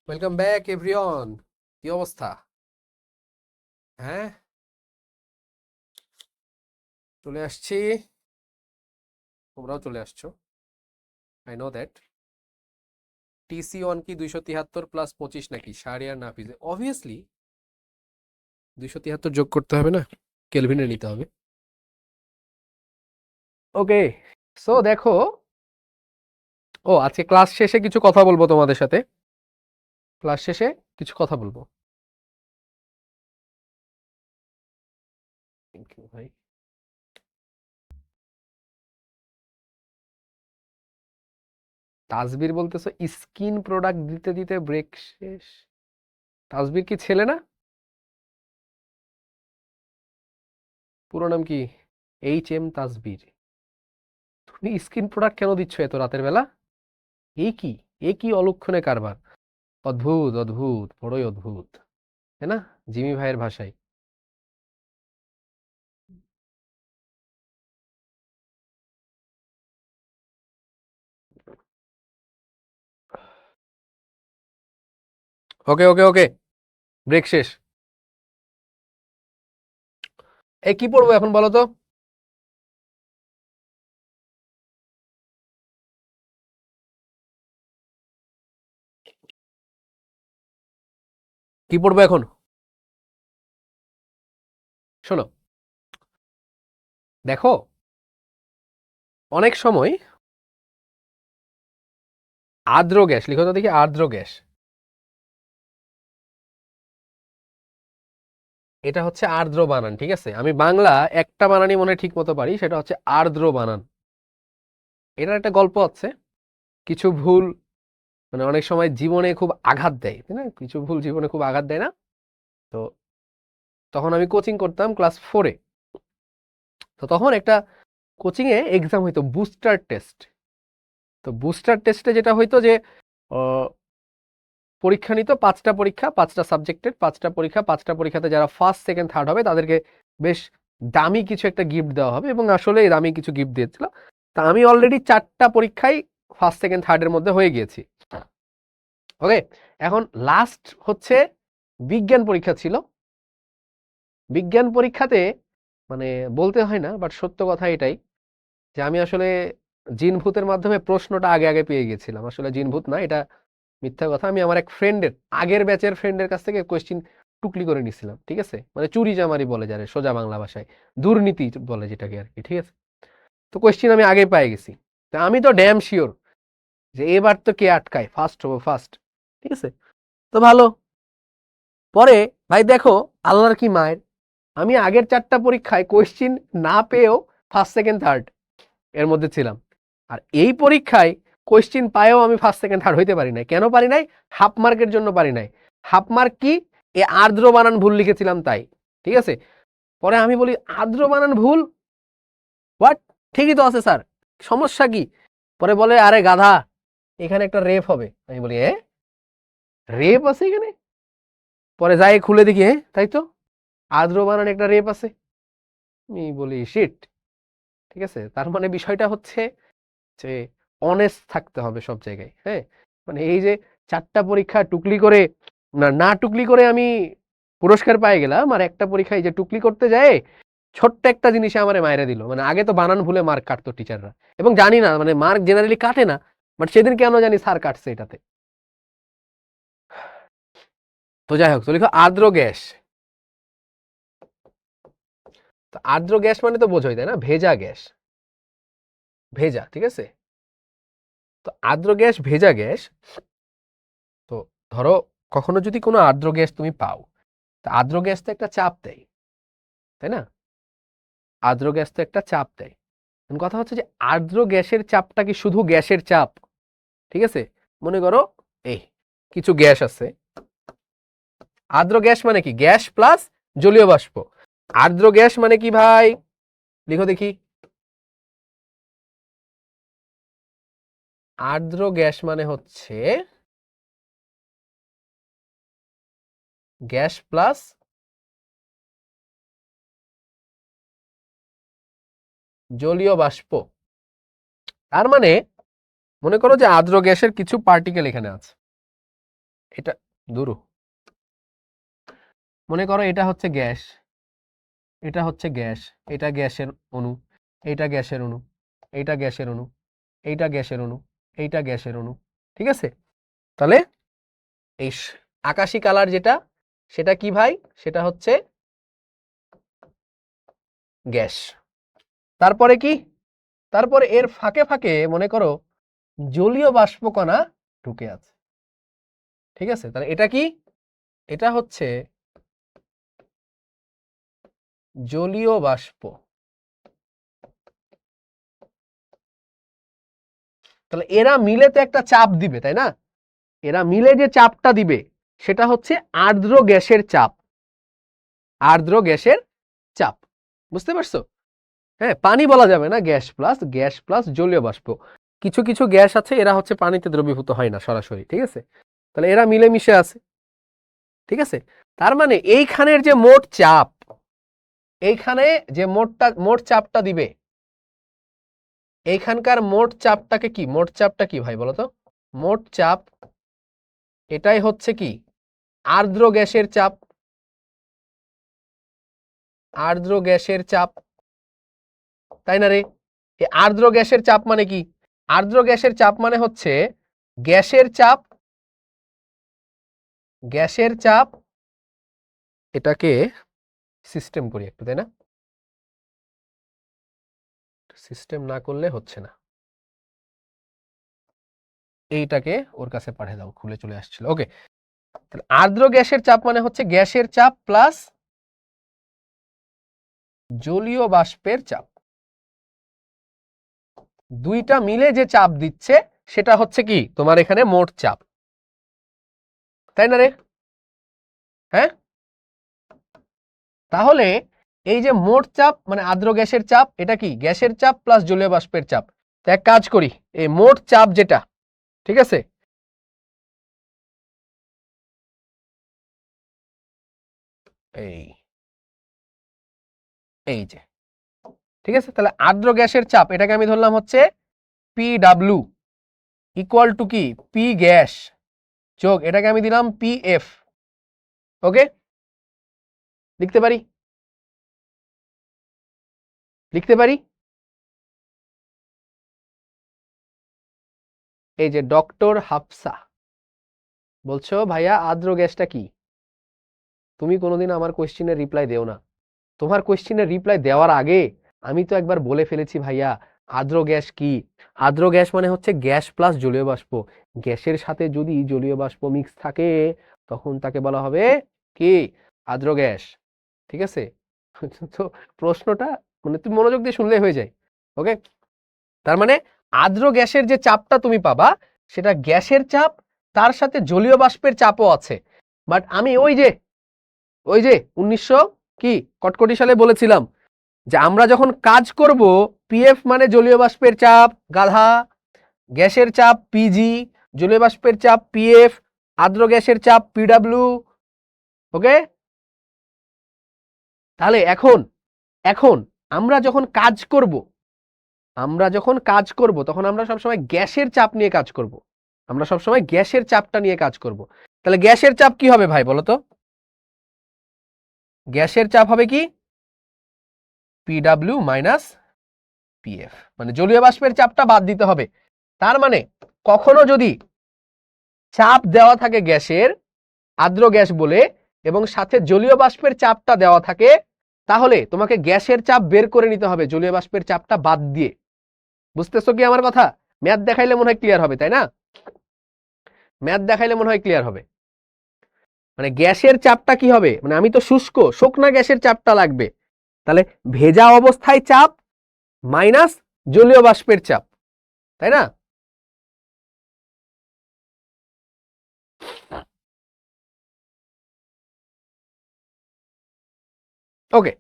Welcome back everyone. কি অবস্থা? হ্যাঁ, চলে আসছি, তোমরাও চলে আসছো। I know that. TC1 কি 273 প্লাস 25 নাকি শাহরিয়ার নাফিজে? অবভিয়াসলি 273 যোগ করতে হবে না, কেলভিনে নিতে হবে। ওকে, সো দেখো, আজকে ক্লাস শেষে কিছু কথা বলবো তোমাদের সাথে। ক্লাস শেষে কিছু কথা বলবো। থ্যাংক ইউ ভাই। তাসবির বলতেছো স্কিন প্রোডাক্ট দিতে দিতে ব্রেক শেষ? তাসবির কি ছেলে না? পুরো নাম কি? HM তাসবির। তুমি স্কিন প্রোডাক্ট কেন দিচ্ছ এত রাতের বেলা? কি অলক্ষণে কারবার! অদ্ভুত অদ্ভুত, বড়ই অদ্ভুত, তাই না? জিমি ভাইয়ের ভাষায়। ওকে ওকে ওকে, ব্রেক শেষ। কি পড়বো এখন বলো তো? কি পড়বো এখন? শোনো, দেখো, অনেক সময় আর্দ্র গ্যাস, লিখো তো দেখি, আর্দ্র গ্যাস, এটা হচ্ছে আর্দ্র বানান, ঠিক আছে? আমি বাংলা একটা বানানই মনে ঠিক মতো পারি, সেটা হচ্ছে আর্দ্র বানান। এটার একটা গল্প আছে। কিছু ভুল মানে অনেক সময় জীবনে খুব আঘাত দেয়, তাই না? কিছু ভুল জীবনে খুব আঘাত দেয় না? তো তখন আমি কোচিং করতাম ক্লাস 4-এ। তো তখন একটা কোচিং এ এক্সাম হইতো বুস্টার টেস্ট। তো বুস্টার টেস্টে যেটা হইতো যে আহ, পরীক্ষা নিত, 5টা পরীক্ষা, 5টা সাবজেক্টের 5টা পরীক্ষা। 5টা পরীক্ষাতে যারা ফার্স্ট সেকেন্ড থার্ড হবে তাদেরকে বেশ দামি কিছু একটা গিফট দেওয়া হবে, এবং আসলে দামি কিছু গিফট দিয়েছিল। তা আমি অলরেডি 4টা পরীক্ষায় ফার্স্ট সেকেন্ড থার্ডের মধ্যে হয়ে গিয়েছি। ওকে, এখন লাস্ট হচ্ছে বিজ্ঞান পরীক্ষা ছিল। বিজ্ঞান পরীক্ষাতে মানে বলতে হয় না, বাট সত্য কথা এটাই যে আমি আসলে জিন ভূতের মাধ্যমে প্রশ্নটা আগে আগে পেয়ে গেছিলাম। আসলে জিন ভূত না, এটা মিথ্যা কথা। আমি আমার এক ফ্রেন্ডের, আগের ব্যাচের ফ্রেন্ডের কাছ থেকে কোয়েশ্চিন টুকলি করে নিছিলাম, ঠিক আছে? মানে চুরি চামারি বলে যারে, সোজা বাংলা ভাষায় দুর্নীতি বলে যেটাকে আর কি, ঠিক আছে? তো কোয়েশ্চিন আমি আগে পেয়ে গেছি। তা আমি তো ড্যাম শিওর যে এবার তো কে আটকায়, ফার্স্ট হবো ফার্স্ট, ঠিক আছে? তো ভালো। পরে ভাই দেখো, আল্লাহর কি মায়ের, আমি আগের 4টা পরীক্ষায় কোয়েশ্চিন না পেয়েও ফার্স্ট সেকেন্ড থার্ড এর মধ্যে ছিলাম। আর এই পরীক্ষায় কোয়েশ্চিন পায়েও আমি ফার্স্ট সেকেন্ড থার্ড হইতে পারি নাই। কেন পারি নাই? হাফ মার্কের জন্য পারি নাই। হাফ মার্ক কি? এ আর্দ্র বানান ভুল লিখেছিলাম তাই, ঠিক আছে? পরে আমি বলি আর্দ্র বানান ভুল, হোয়াট? ঠিকই তো আছে স্যার, সমস্যা কি? পরে বলে আরে গাধা, এখানে একটা রেপ হবে। আমি বলি রেপ আছে এখানে? পরে যাই খুলে দেখি, তাই তো, আর্দ্র বানান একটা রেপ আছে। আমি বলি শিট, ঠিক আছে? তার মানে বিষয়টা হচ্ছে যে অনেস্ট থাকতে হবে সব জায়গায়, হ্যাঁ? মানে এই যে 4টা পরীক্ষা টুকলি করে, না না টুকলি করে আমি পুরস্কার পাই গেলাম, আর একটা পরীক্ষায় যে টুকলি করতে যায় ছোট্ট একটা জিনিসে আমারে মাইরে দিল। মানে আগে তো বানান ভুলে মার্ক কাটতো টিচাররা, এবং জানি না, মানে মার্ক জেনারেলি কাটে না, বাট সেদিন কেন জানি স্যার কাটছে এটাতে। তো যাই হোক, তো লিখো আর্দ্র গ্যাস। তো আর্দ্র গ্যাস মানে তো বোঝোই, তাই না? ভেজা গ্যাস, ভেজা, ঠিক আছে? তো আর্দ্র গ্যাস, ভেজা গ্যাস। তো ধরো, কখনো যদি কোনো আর্দ্র গ্যাস তুমি পাও, তা আর্দ্র গ্যাস তো একটা চাপ দেয়, তাই না? আর্দ্র গ্যাস তো একটা চাপ দেয়। এখন কথা হচ্ছে যে আর্দ্র গ্যাসের চাপটা কি শুধু গ্যাসের চাপ? ঠিক আছে, মনে করো এই কিছু গ্যাস আছে। আর্দ্র গ্যাস মানে কি? গ্যাস প্লাস জলীয় বাষ্প। আর্দ্র গ্যাস মানে কি ভাই? লিখো দেখি। আর্দ্র গ্যাস মানে হচ্ছে গ্যাস প্লাস জলীয় বাষ্প। তার মানে মনে করো যে আর্দ্র গ্যাসের কিছু পার্টিকেল এখানে আছে, এটা দূরু, মনে করো এটা হচ্ছে গ্যাস, এটা হচ্ছে গ্যাস, এটা গ্যাসের অণু, এইটা গ্যাসের অণু, এইটা গ্যাসের অণু, এইটা গ্যাসের অণু, এইটা গ্যাসের অণু, ঠিক আছে? তাহলে এই আকাশি কালার যেটা, সেটা কি ভাই? সেটা হচ্ছে গ্যাস। তারপরে কি? তারপরে এর ফাঁকে ফাঁকে মনে করো জলীয় বাষ্পকণা ঢুকে আছে, ঠিক আছে? তাহলে এটা কি? এটা হচ্ছে জলীয় বাষ্প। তাহলে এরা মিলে তো একটা চাপ দিবে, তাই না? এরা মিলে যে চাপটা দিবে সেটা হচ্ছে আর্দ্র গ্যাসের চাপ। আর্দ্র গ্যাসের চাপ, বুঝতে পারছো? হ্যাঁ, পানি বলা যাবে না, গ্যাস প্লাস জলীয় বাষ্প। কিছু কিছু গ্যাস আছে এরা হচ্ছে পানিতে দ্রবীভূত হয় না সরাসরি, ঠিক আছে? তাহলে এরা মিলেমিশে আছে, ঠিক আছে? তার মানে এইখানের যে মোট চাপ, এইখানে যে মোট চাপটা দিবে, এইখানকার মোট চাপটাকে কি, মোট চাপটা কি ভাই বলো তো? মোট চাপ এটাই হচ্ছে কি আর্দ্র গ্যাসের চাপ। আর্দ্র গ্যাসের চাপ, তাই না রে? এই আর্দ্র গ্যাসের চাপ মানে কি? আর্দ্র গ্যাসের চাপ মানে হচ্ছে গ্যাসের চাপ, গ্যাসের চাপ, এটাকে সিস্টেম করি একটু, তাই না? সিস্টেম না করলে হচ্ছে না, এইটাকে ওর কাছে পাঠিয়ে দাও, খুলে চলে আসছিল। ওকে, আর্দ্র গ্যাসের চাপ মানে হচ্ছে গ্যাসের চাপ প্লাস জলীয় বাষ্পের চাপ, দুইটা মিলে যে চাপ দিচ্ছে সেটা হচ্ছে কি তোমার এখানে মোট চাপ, তাই না রে? হ্যাঁ, তাহলে এই যে মোট চাপ মানে আর্দ্র গ্যাসের চাপ, এটা কি গ্যাসের চাপ প্লাস জলীয় বাষ্পের চাপ। তো এক কাজ করি, এই মোট চাপ যেটা, ঠিক আছে, এই এই যে, ঠিক আছে, তাহলে আর্দ্র গ্যাসের চাপ এটাকে আমি ধরলাম হচ্ছে PW ইকুয়াল টু কি পি গ্যাস যোগ এটাকে আমি দিলাম PF। ওকে, লিখতে পারি, লিখতে পারি। এই যে ডক্টর হাফসা বলছো ভাইয়া আর্দ্র গ্যাসটা কি? তুমি কোনোদিন আমার কোয়েশ্চেনের রিপ্লাই দেও না। তোমার কোয়েশ্চেনের রিপ্লাই দেওয়ার আগে আমি তো একবার বলে ফেলেছি ভাইয়া আর্দ্র গ্যাস কি। আর্দ্র গ্যাস মানে হচ্ছে গ্যাস প্লাস জলীয় বাষ্প, গ্যাসের সাথে যদি জলীয় বাষ্প মিক্স থাকে তখন তাকে বলা হবে কি আর্দ্র গ্যাস, ঠিক আছে? তো প্রশ্নটা মানে তুমি মনোযোগ দিয়ে শুনলে হয়ে যায়। ওকে, তার মানে আর্দ্র গ্যাসের যে চাপটা তুমি পাবা সেটা গ্যাসের চাপ, তার সাথে জলীয় বাষ্পের চাপও আছে। বাট আমি ওই যে 1900 কি কটকটি সালে বলেছিলাম যে আমরা যখন কাজ করব পিএফ মানে জলীয় বাষ্পের চাপ গাধা, গ্যাসের চাপ পিজি, জলীয় বাষ্পের চাপ পিএফ, আর্দ্র গ্যাসের চাপ পিডব্লিউ। ওকে, তাহলে এখন এখন আমরা যখন কাজ করব, তখন আমরা সবসময় গ্যাসের চাপ নিয়ে কাজ করব, আমরা সবসময় গ্যাসের চাপটা নিয়ে কাজ করব। তাহলে গ্যাসের চাপ কি হবে ভাই বলো তো? গ্যাসের চাপ হবে কি পিডব্লিউ মাইনাস পিএফ, মানে জলীয় বাষ্পের চাপটা বাদ দিতে হবে। তার মানে কখনো যদি চাপ দেওয়া থাকে গ্যাসের, আর্দ্র গ্যাস বলে, এবং সাথে জলীয় বাষ্পের চাপটা দেওয়া থাকে, তাহলে তোমাকে গ্যাসের চাপ বের করে নিতে হবে জলীয় বাষ্পের চাপটা বাদ দিয়ে। বুঝতেছো কি আমার কথা? ম্যাথ দেখাইলে মনে হয় ক্লিয়ার হবে, তাই না? ম্যাথ দেখাইলে মনে হয় ক্লিয়ার হবে। মানে গ্যাসের চাপটা কি হবে, মানে আমি তো শুষ্ক, শুকনা গ্যাসের চাপটা লাগবে, তাহলে ভেজা অবস্থায় চাপ মাইনাস জলীয় বাষ্পের চাপ, তাই না? ওকে,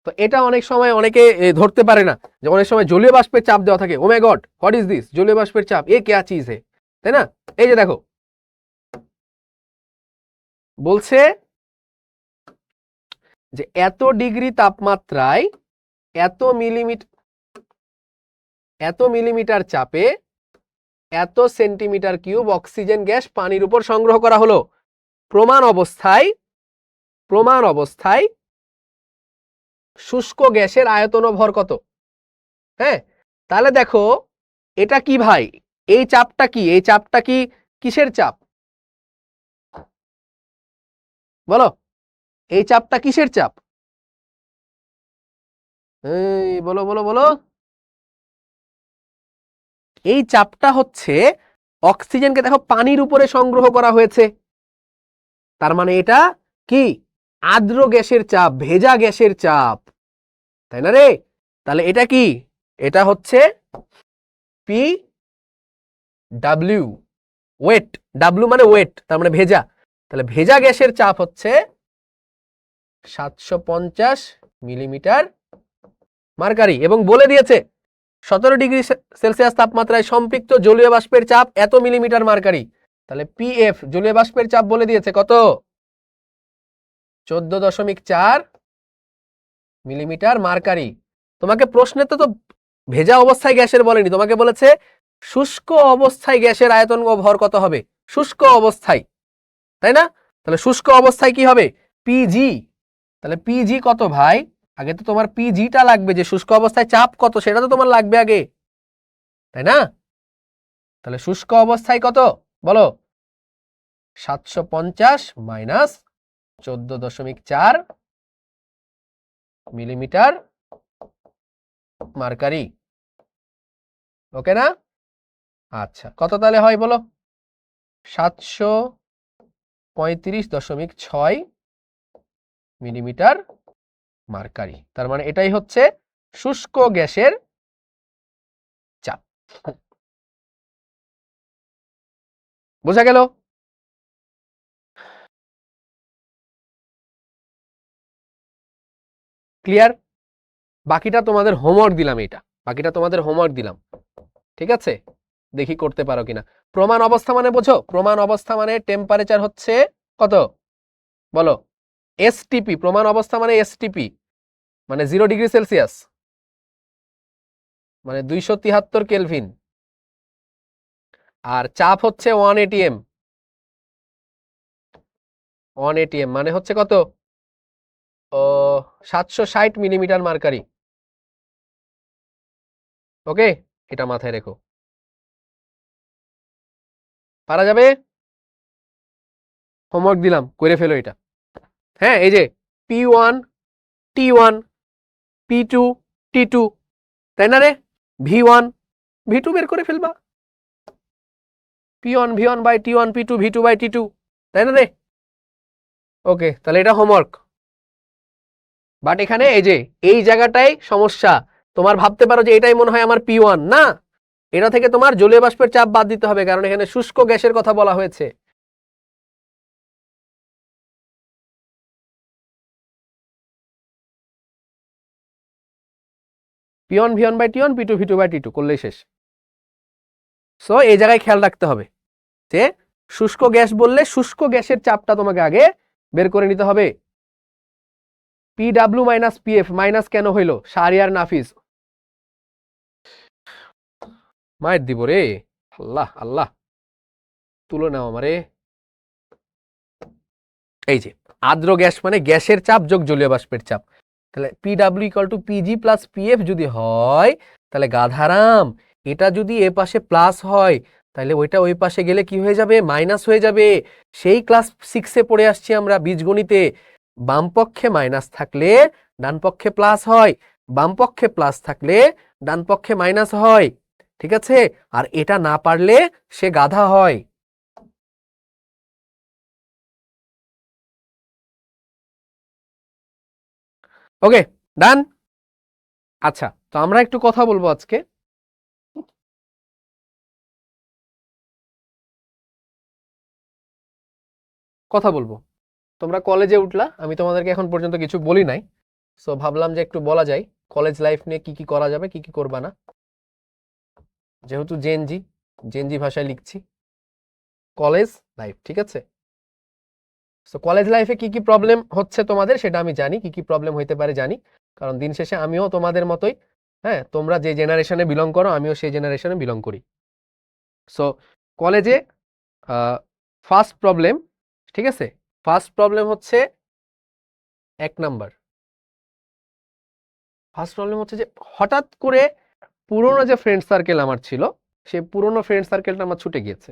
তো এটা অনেক সময় অনেকে ধরতে পারে না যে অনেক সময় জলীয় বাষ্পের চাপ দেওয়া থাকে। ও মাই গড, হোয়াট ইজ দিস, জলীয় বাষ্পের চাপ এ क्या चीज है, তাই না? এই যে দেখো বলছে যে এত ডিগ্রি তাপমাত্রায় এত মিলিমিটার চাপে এত সেন্টিমিটার কিউব অক্সিজেন গ্যাস পানির উপর সংগ্রহ করা হলো। প্রমাণ অবস্থায় শুষ্ক গ্যাসের আয়তন ও ভর কত? হ্যাঁ, তাহলে দেখো এটা কি ভাই, এই চাপটা কি, এই চাপটা কি কিসের চাপ বলো? এই চাপটা কিসের চাপ? এই বলো বলো বলো। এই চাপটা হচ্ছে অক্সিজেনকে দেখো পানির উপরে সংগ্রহ করা হয়েছে, তার মানে এটা কি আর্দ্র গ্যাসের চাপ, ভেজা গ্যাসের চাপ, তাই না রে? তাহলে এটা কি, এটা হচ্ছে পি ডাব্লিউ, ওয়েট, ডাব্লিউ মানে ওয়েট, তার মানে ভেজা। তাহলে ভেজা গ্যাসের চাপ হচ্ছে 750 মিলিমিটার মার্কারি, এবং বলে দিয়েছে 17 ডিগ্রি সেলসিয়াস তাপমাত্রায় সম্পৃক্ত জলীয় বাষ্পের চাপ এত মিলিমিটার মার্কারি। তাহলে পিএফ জলীয় বাষ্পের চাপ বলে দিয়েছে কত? 14.4 মিলিমিটার মার্কারি। তোমাকে প্রশ্নে তো ভেজা অবস্থায় গ্যাসের বলেনি, তোমাকে বলেছে শুষ্ক অবস্থায় গ্যাসের আয়তন ও ভর কত হবে, শুষ্ক অবস্থায়, তাই না? তাহলে শুষ্ক অবস্থায় কি হবে? পিজি। তাহলে পিজি কত ভাই? আগে তো তোমার পিজিটা লাগবে, যে শুষ্ক অবস্থায় চাপ কত সেটা তো তোমার লাগবে আগে, তাই না? তাহলে শুষ্ক অবস্থায় কত বলো? 750 মাইনাস 14.4 মিলিমিটার মার্কারি। ওকে না? আচ্ছা, কত তাহলে হয় বলো? 735.6 মিলিমিটার মার্কারি। তার মানে এটাই হচ্ছে শুষ্ক গ্যাসের চাপ। বোঝা গেল? ক্লিয়ার? বাকিটা তোমাদের হোমওয়ার্ক দিলাম, এটা বাকিটা তোমাদের হোমওয়ার্ক দিলাম, ঠিক আছে? দেখি করতে পারো কিনা। প্রমাণ অবস্থা মানে বোঝো? প্রমাণ অবস্থা মানে টেম্পারেচার হচ্ছে কত বলো? এসটিপি। প্রমাণ অবস্থা মানে এসটিপি, মানে 0 ডিগ্রি সেলসিয়াস, মানে 273 কেলভিন। আর চাপ হচ্ছে 1 এটিএম। 1 এটিএম মানে হচ্ছে কত? 760 মিলিমিটার মার্কারি। ওকে, এটা মাথায় রেখো। পারা যাবে? হোমওয়ার্ক দিলাম, করে ফেলো এটা। হ্যাঁ, এই যে P1 T1 P2 T2, তাই না রে? V1 V2 বের করে ফেলবা, P1 V1 by T1 P2 V2 by T2, তাই না রে? ওকে, তাহলে এটা হোমওয়ার্ক। বাট এখানে এই যে এই জায়গাটাই সমস্যা, তোমার ভাবতে পারো যে এটাই মনে হয় আমার P1, না, এটা থেকে তোমার জলীয় বাষ্পের চাপ বাদ দিতে হবে, কারণ এখানে শুষ্ক গ্যাসের কথা বলা হয়েছে। P1 V1 by T1 P2 V2 by T2 করলেই শেষ। সো এই জায়গায় খেয়াল রাখতে হবে যে শুষ্ক গ্যাস বললে শুষ্ক গ্যাসের চাপটা তোমাকে আগে বের করে নিতে হবে। PW মাইনাস PF মাইনাস কেন হইল? শাহরিয়ার নাফিস মায়ের দিব রে, আল্লাহ আল্লাহ, তুলো নাও আমারে। এই যে আর্দ্র গ্যাস মানে গ্যাসের চাপ যোগ জলীয় বাষ্পের চাপ, তাহলে PW equal to PG plus PF যদি হয়, তাহলে গাধারাম এটা যদি এ পাশে প্লাস হয়, তাহলে ওইটা ওই পাশে গেলে কি হয়ে যাবে? মাইনাস হয়ে যাবে। সেই ক্লাস 6-এ পড়ে আসছি আমরা বীজগণিতে, বাম পক্ষে মাইনাস থাকলে ডান পক্ষে প্লাস হয়, বাম পক্ষে প্লাস থাকলে ডান পক্ষে মাইনাস হয়, ঠিক আছে? আর এটা না পারলে সে গাধা হয়। ওকে, ডান। আচ্ছা, তো আমরা একটু কথা বলবো আজকে কথা বলবো। তোমরা কলেজে উঠলা, আমি তোমাদেরকে এখন পর্যন্ত কিছু বলি নাই, সো ভাবলাম যে একটু বলা যায় কলেজ লাইফ নিয়ে কি কি করা যাবে, কি কি করবা না। যেহেতু জেনজি ভাষায় লিখছি, কলেজ লাইফ, ঠিক আছে? সো কলেজ লাইফে কি কি প্রবলেম হচ্ছে তোমাদের সেটা আমি জানি, কি কি প্রবলেম হইতে পারে জানি, কারণ দিন শেষে আমিও তোমাদের মতোই, হ্যাঁ, তোমরা যে জেনারেশনে বিলং করো আমিও সেই জেনারেশনে বিলং করি। সো কলেজে ফার্স্ট প্রবলেম, ঠিক আছে, ফার্স্ট প্রবলেম হচ্ছে 1 নাম্বার, ফার্স্ট প্রবলেম হচ্ছে যে হঠাৎ করে পুরনো যে ফ্রেন্ড সার্কেল আমার ছিল সেই পুরনো ফ্রেন্ড সার্কেলটা আমার ছুটে গিয়েছে,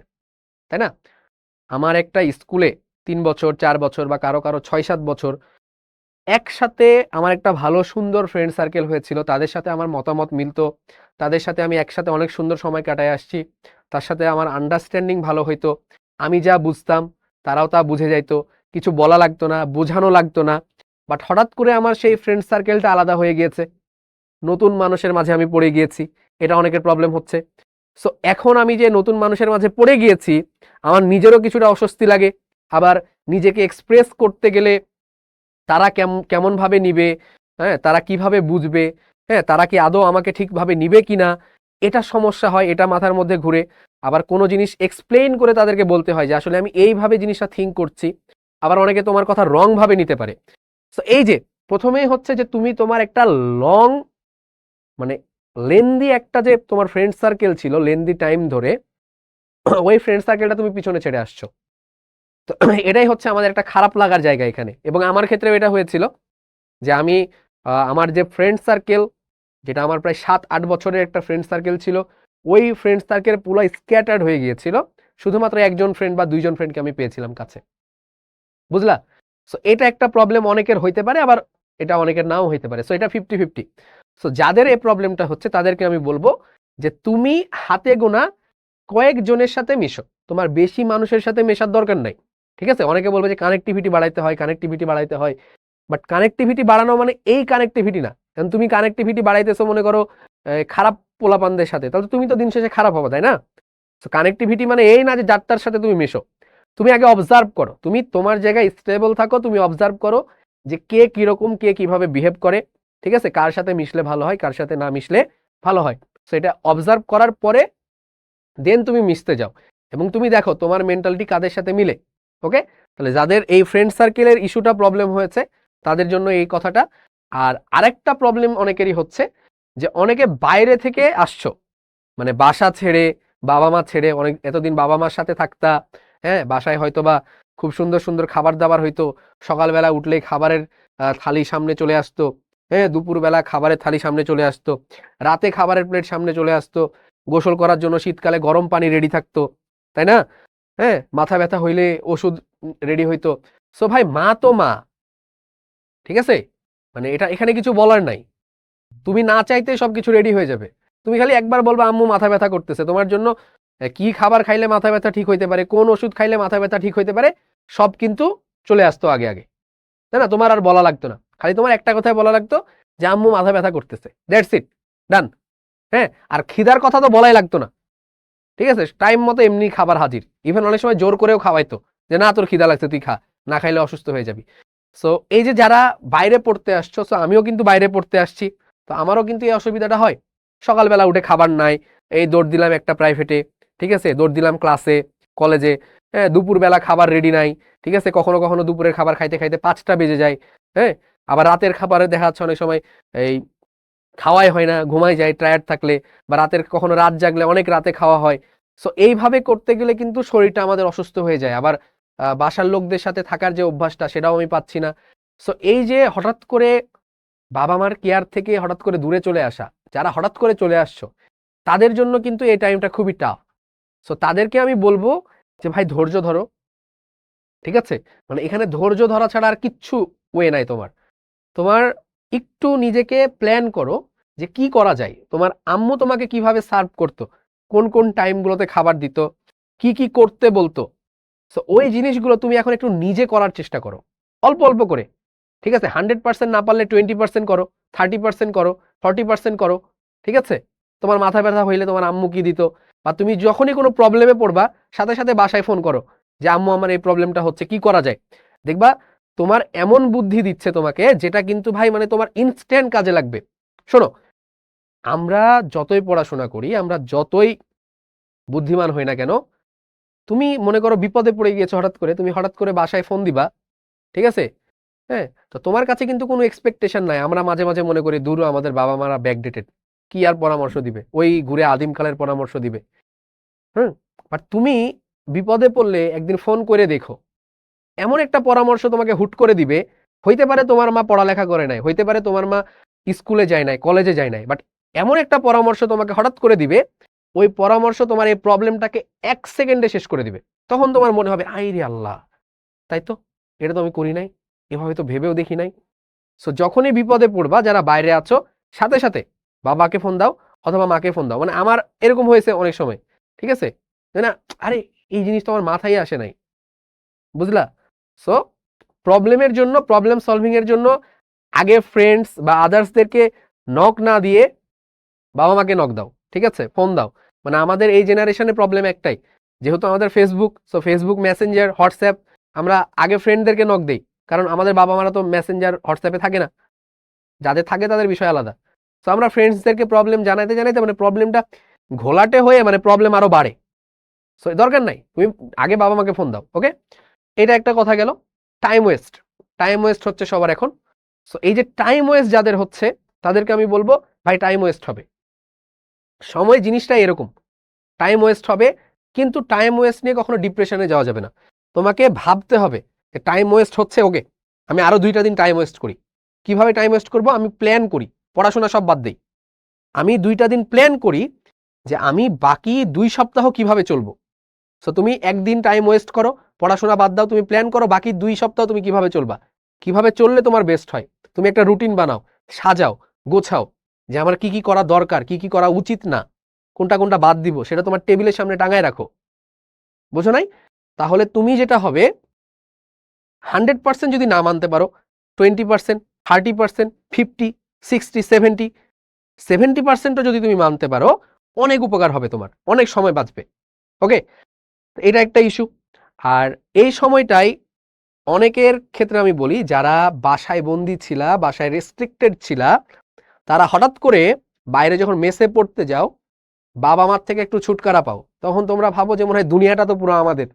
তাই না? আমার একটা স্কুলে 3 বছর 4 বছর বা কারো কারো 6-7 বছর একসাথে আমার একটা ভালো সুন্দর ফ্রেন্ড সার্কেল হয়েছিল, তাদের সাথে আমার মতামত মিলতো, তাদের সাথে আমি একসাথে অনেক সুন্দর সময় কাটায় আসছি, তার সাথে আমার আন্ডারস্ট্যান্ডিং ভালো হইতো, আমি যা বুঝতাম তারাও তা বুঝে যাইতো, কিছু বলা লাগতো না, বোঝানো লাগতো না। বাট হঠাৎ করে আমার সেই ফ্রেন্ড সার্কেলটা আলাদা হয়ে গিয়েছে, নতুন মানুষের মাঝে আমি পড়ে গিয়েছি, এটা অনেকের প্রবলেম হচ্ছে। সো এখন আমি যে নতুন মানুষের মাঝে পড়ে গিয়েছি আমার নিজেরও কিছুটা অস্বস্তি লাগে, আবার নিজেকে এক্সপ্রেস করতে গেলে তারা কেমন ভাবে নিবে, হ্যাঁ, তারা কিভাবে বুঝবে, হ্যাঁ, তারা কি আদৌ আমাকে ঠিকভাবে নিবে কিনা, এটা সমস্যা হয়, এটা মাথার মধ্যে ঘুরে। আবার কোনো জিনিস এক্সপ্লেইন করে তাদেরকে বলতে হয় যে আসলে আমি এইভাবে জিনিসটা থিঙ্ক করছি, আবার অনেকে তোমার কথা রং ভাবে নিতে পারে। সো এই যে প্রথমেই হচ্ছে যে তুমি তোমার একটা লং মানে লেন্দি একটা যে তোমার ফ্রেন্ড সার্কেল ছিল লেন্দি টাইম ধরে ওই ফ্রেন্ড সার্কেলটা তুমি পিছনে ছেড়ে আসছো। তো এটাই হচ্ছে আমাদের একটা খারাপ লাগার জায়গা এখানে, এবং আমার ক্ষেত্রেও এটা হয়েছিল যে আমি আমার যে ফ্রেন্ড সার্কেল, যেটা আমার প্রায় 7-8 বছরের একটা ফ্রেন্ড সার্কেল ছিল, ওই ফ্রেন্ড সার্কেল পুরো স্ক্যাটার্ড হয়ে গিয়েছিল, শুধুমাত্র একজন ফ্রেন্ড বা 2জন ফ্রেন্ডকে আমি পেয়েছিলাম কাছে, বুঝলা? সো এটা একটা প্রবলেম অনেকের হইতে পারে, আবার এটা অনেকের নাও হইতে পারে, সো এটা 50-50। সো যাদের এই প্রবলেমটা হচ্ছে তাদেরকে আমি বলবো যে তুমি হাতে গোনা কয়েকজনের সাথে মিশো, তোমার বেশি মানুষের সাথে মেশার দরকার নাই, ঠিক আছে? অনেকে বলবে যে কানেক্টিভিটি বাড়াইতে হয়, কানেক্টিভিটি বাড়াইতে হয়, বাট কানেক্টিভিটি বাড়ানো মানে এই কানেক্টিভিটি না। কারণ তুমি কানেক্টিভিটি বাড়াইতেছো মনে করো খারাপ পোলাপানদের সাথে, তাহলে তুমি তো দিন শেষে খারাপ হবে, তাই না? সো কানেক্টিভিটি মানে এই না যে যাত্রার সাথে তুমি মেশো, তুমি আগে অবজার্ভ করো, তুমি তোমার জায়গায় স্টেবল থাকো, তুমি অবজার্ভ করো যে কে কিরকম, কে কিভাবে বিহেভ করে, ঠিক আছে, কার সাথে মিশলে ভালো হয়, কার সাথে না মিশলে ভালো হয়। সো এটা অবজার্ভ করার পরে দেন তুমি মিশতে যাও, এবং তুমি দেখো তোমার মেন্টালিটি কাদের সাথে মিলে। ওকে, তাহলে যাদের এই ফ্রেন্ড সার্কেলের ইস্যুটা প্রবলেম হয়েছে তাদের জন্য এই কথাটা। আর আরেকটা প্রবলেম অনেকেরই হচ্ছে যে অনেকে বাইরে থেকে আসছো, মানে বাসা ছেড়ে, বাবা মা ছেড়ে, অনেক এতদিন বাবা মার সাথে থাকতা, হ্যাঁ, বাসায় হয়তো বা খুব সুন্দর সুন্দর খাবার দাবার হইতো, সকালবেলা উঠলেই খাবারের থালি সামনে চলে আসতো, হ্যাঁ, দুপুরবেলা খাবারের থালি সামনে চলে আসতো, রাতে খাবারের প্লেট সামনে চলে আসতো, গোসল করার জন্য শীতকালে গরম পানি রেডি থাকতো, তাই না? হ্যাঁ, মাথা ব্যথা হইলে ওষুধ রেডি হইতো। সো ভাই, মা তো মা, ঠিক আছে, মানে এটা এখানে কিছু বলার নাই, তুমি না চাইতে সবকিছু রেডি হয়ে যাবে, তুমি খালি একবার বলবা আম্মু মাথা ব্যথা করতেছে, তোমার জন্য কি খাবার খাইলে মাথা ব্যথা ঠিক হইতে পারে, কোন ওষুধ খাইলে মাথা ব্যথা ঠিক হইতে পারে, সব কিন্তু চলে আসতো আগে আগে, তাই না? তোমার আর বলা লাগতো না, খালি তোমার একটা কথাই বলা লাগতো যে আম্মু মাথা ব্যথা করতেছে, দ্যাটস ইট, ডান। হ্যাঁ, আর খিদার কথা তো বলাই লাগতো না, ঠিক আছে, টাইম মতো এমনি খাবার হাজির, ইভেন অনেক সময় জোর করেও খাওয়াইতো যে না তোর খিদা লাগছে তুই খা, না খাইলে অসুস্থ হয়ে যাবি। সো এই যে যারা বাইরে পড়তে আসছো, সো আমিও কিন্তু বাইরে পড়তে আসছি, তো আমারও কিন্তু এই অসুবিধাটা হয়, সকালবেলা উঠে খাবার নাই, এই দৌড় দিলাম একটা প্রাইভেটে, ঠিক আছে, দৌড় দিলাম ক্লাসে, কলেজে, হ্যাঁ, দুপুরবেলা খাবার রেডি নাই, ঠিক আছে, কখনো কখনো দুপুরের খাবার খাইতে খাইতে 5টা বেজে যায়, হ্যাঁ, আবার রাতের খাবারে দেখা যাচ্ছে অনেক সময় এই খাওয়াই হয় না, ঘুমাই যায় টায়ার্ড থাকলে, বা রাতের কখনো রাত জাগলে অনেক রাতে খাওয়া হয়। সো এইভাবে করতে গেলে কিন্তু শরীরটা আমাদের অসুস্থ হয়ে যায়, আবার বাসার লোকদের সাথে থাকার যে অভ্যাসটা সেটাও আমি পাচ্ছি না। সো এই যে হঠাৎ করে বাবা মার কেয়ার থেকে হঠাৎ করে দূরে চলে আসা, যারা হঠাৎ করে চলে আসছো তাদের জন্য কিন্তু এই টাইমটা খুবই টাফ। সো তাদেরকে আমি বলবো যে ভাই ধৈর্য ধরো, ঠিক আছে, মানে এখানে ধৈর্য ধরা ছাড়া আর কিচ্ছু ওয়ে নাই তোমার। তোমার একটু নিজেকে প্ল্যান করো যে কি করা যায়, তোমার আম্মু তোমাকে কিভাবে সার্ভ করতো, কোন কোন টাইমগুলোতে খাবার দিত, কি কি করতে বলতো, সো ওই জিনিসগুলো তুমি এখন একটু নিজে করার চেষ্টা করো, অল্প অল্প করে, ঠিক আছে, 100% না পারলে 20% করো, 30% করো, 40% করো, ঠিক আছে। তোমার মাথা ব্যথা হইলে তোমার আম্মু কি দিত, বা তুমি যখনই কোনো প্রবলেমে পড়বা সাথে সাথে বাসায় ফোন করো যে আম্মু আমার এই প্রবলেমটা হচ্ছে, কি করা যায়, দেখবা তোমার এমন বুদ্ধি দিচ্ছে তোমাকে যেটা কিন্তু ভাই মানে তোমার ইনস্ট্যান্ট কাজে লাগবে। শোনো, আমরা যতই পড়াশোনা করি, আমরা যতই বুদ্ধিমান হই না কেন, তুমি মনে করো বিপদে পড়ে গিয়েছো হঠাৎ করে, তুমি হঠাৎ করে বাসায় ফোন দিবা, ঠিক আছে, হ্যাঁ, তো তোমার কাছে কিন্তু কোনো এক্সপেকটেশন নাই। আমরা মাঝে মাঝে মনে করি দূর আমাদের বাবা মারা ব্যাকডেটেড, কি আর পরামর্শ দিবে, ওই ঘুরে আদিমকালের পরামর্শ দিবে, হুম। বাট তুমি বিপদে পড়লে একদিন ফোন করে দেখো, এমন একটা পরামর্শ তোমাকে হুট করে দিবে, হইতে পারে তোমার মা পড়ালেখা করে নাই, হইতে পারে তোমার মা স্কুলে যায় নাই, কলেজে যায় নাই, বাট এমন একটা পরামর্শ তোমাকে হঠাৎ করে দিবে, ওই পরামর্শ তোমার এই প্রবলেমটাকে 1 সেকেন্ডে শেষ করে দিবে। তখন তোমার মনে হবে আই রে আল্লাহ, তাই তো, এটা তো আমি করি নাই, এভাবে তো ভেবেও দেখি নাই। সো যখনই বিপদে পড়বা, যারা বাইরে আছো, সাথে সাথে বাবাকে ফোন দাও অথবা মাকে ফোন দাও। মানে আমার এরকম হয়েছে অনেক সময়, ঠিক আছে, না আরে এই জিনিসটা আমার মাথায় আসে নাই, বুঝলা? সো প্রবলেমের জন্য, প্রবলেম সলভিং এর জন্য আগে ফ্রেন্ডস বা আদার্সদেরকে নক না দিয়ে বাবা মাকে নক দাও, ঠিক আছে, ফোন দাও। মানে আমাদের এই জেনারেশনের প্রবলেম একটাই, যেহেতু আমাদের Facebook, so Facebook, Messenger, WhatsApp, আমরা আগে ফ্রেন্ডদেরকে নক দেই, কারণ আমাদের বাবা মারা তো মেসেঞ্জার, হোয়াটসঅ্যাপে থাকে না, যাদের থাকে তাদের বিষয় আলাদা। তো আমরা ফ্রেন্ডসদেরকে প্রবলেম জানাইতে জানাইতে মানে প্রবলেমটা ঘোলাটে হয়ে মানে প্রবলেম আরো বাড়ে। সো দরকার নাই, তুমি আগে বাবা মাকে ফোন দাও। ওকে, এটা একটা কথা গেল। টাইম ওয়েস্ট, টাইম ওয়েস্ট হচ্ছে সবার এখন। সো এই যে টাইম ওয়েস্ট যাদের হচ্ছে, তাদেরকে আমি বলবো ভাই টাইম ওয়েস্ট হবে, সময় জিনিসটা এরকম, টাইম ওয়েস্ট হবে, কিন্তু টাইম ওয়েস্ট নিয়ে কখনো ডিপ্রেশনে যাওয়া যাবে না। তোমাকে ভাবতে হবে যে টাইম ওয়েস্ট হচ্ছে, ওকে আমি আরো 2টা দিন টাইম ওয়েস্ট করি। কিভাবে টাইম ওয়েস্ট করব? আমি প্ল্যান করি, পড়াশোনা সব বাদ দিই, আমি 2টা দিন প্ল্যান করি যে আমি বাকি 2 সপ্তাহ কিভাবে চলবো। সো তুমি একদিন টাইম ওয়েস্ট করো, পড়াশোনা বাদ দাও, তুমি প্ল্যান করো বাকি 2 সপ্তাহ তুমি কিভাবে চলবা, কিভাবে চললে তোমার বেস্ট হয়। তুমি একটা রুটিন বানাও, সাজাও, গোছাও, যে আমার কি কি করা দরকার, কি কি করা উচিত না, কোনটা কোনটা বাদ দিব, সেটা তোমার টেবিলের সামনে টাঙায় রাখো। বুঝো নাই? তাহলে তুমি যেটা হবে, 100% যদি না মানতে পারো, 20%, 30%, 50, 60, 70% যদি তুমি মানতে পারো, অনেক উপকার হবে তোমার, অনেক সময় বাঁচবে। ওকে, এটা একটা ইস্যু। আর এই সময়টাই অনেকের ক্ষেত্রে আমি বলি, যারা বাসায় বন্দি ছিলা, বাসায় রেস্ট্রিক্টেড ছিলা, তারা হঠাৎ করে বাইরে যখন মেসে পড়তে যাও, বাবা মার থেকে একটু ছুটকারা পাও, তখন তোমরা ভাবো যে মনে হয় দুনিয়াটা তো পুরো আমাদের,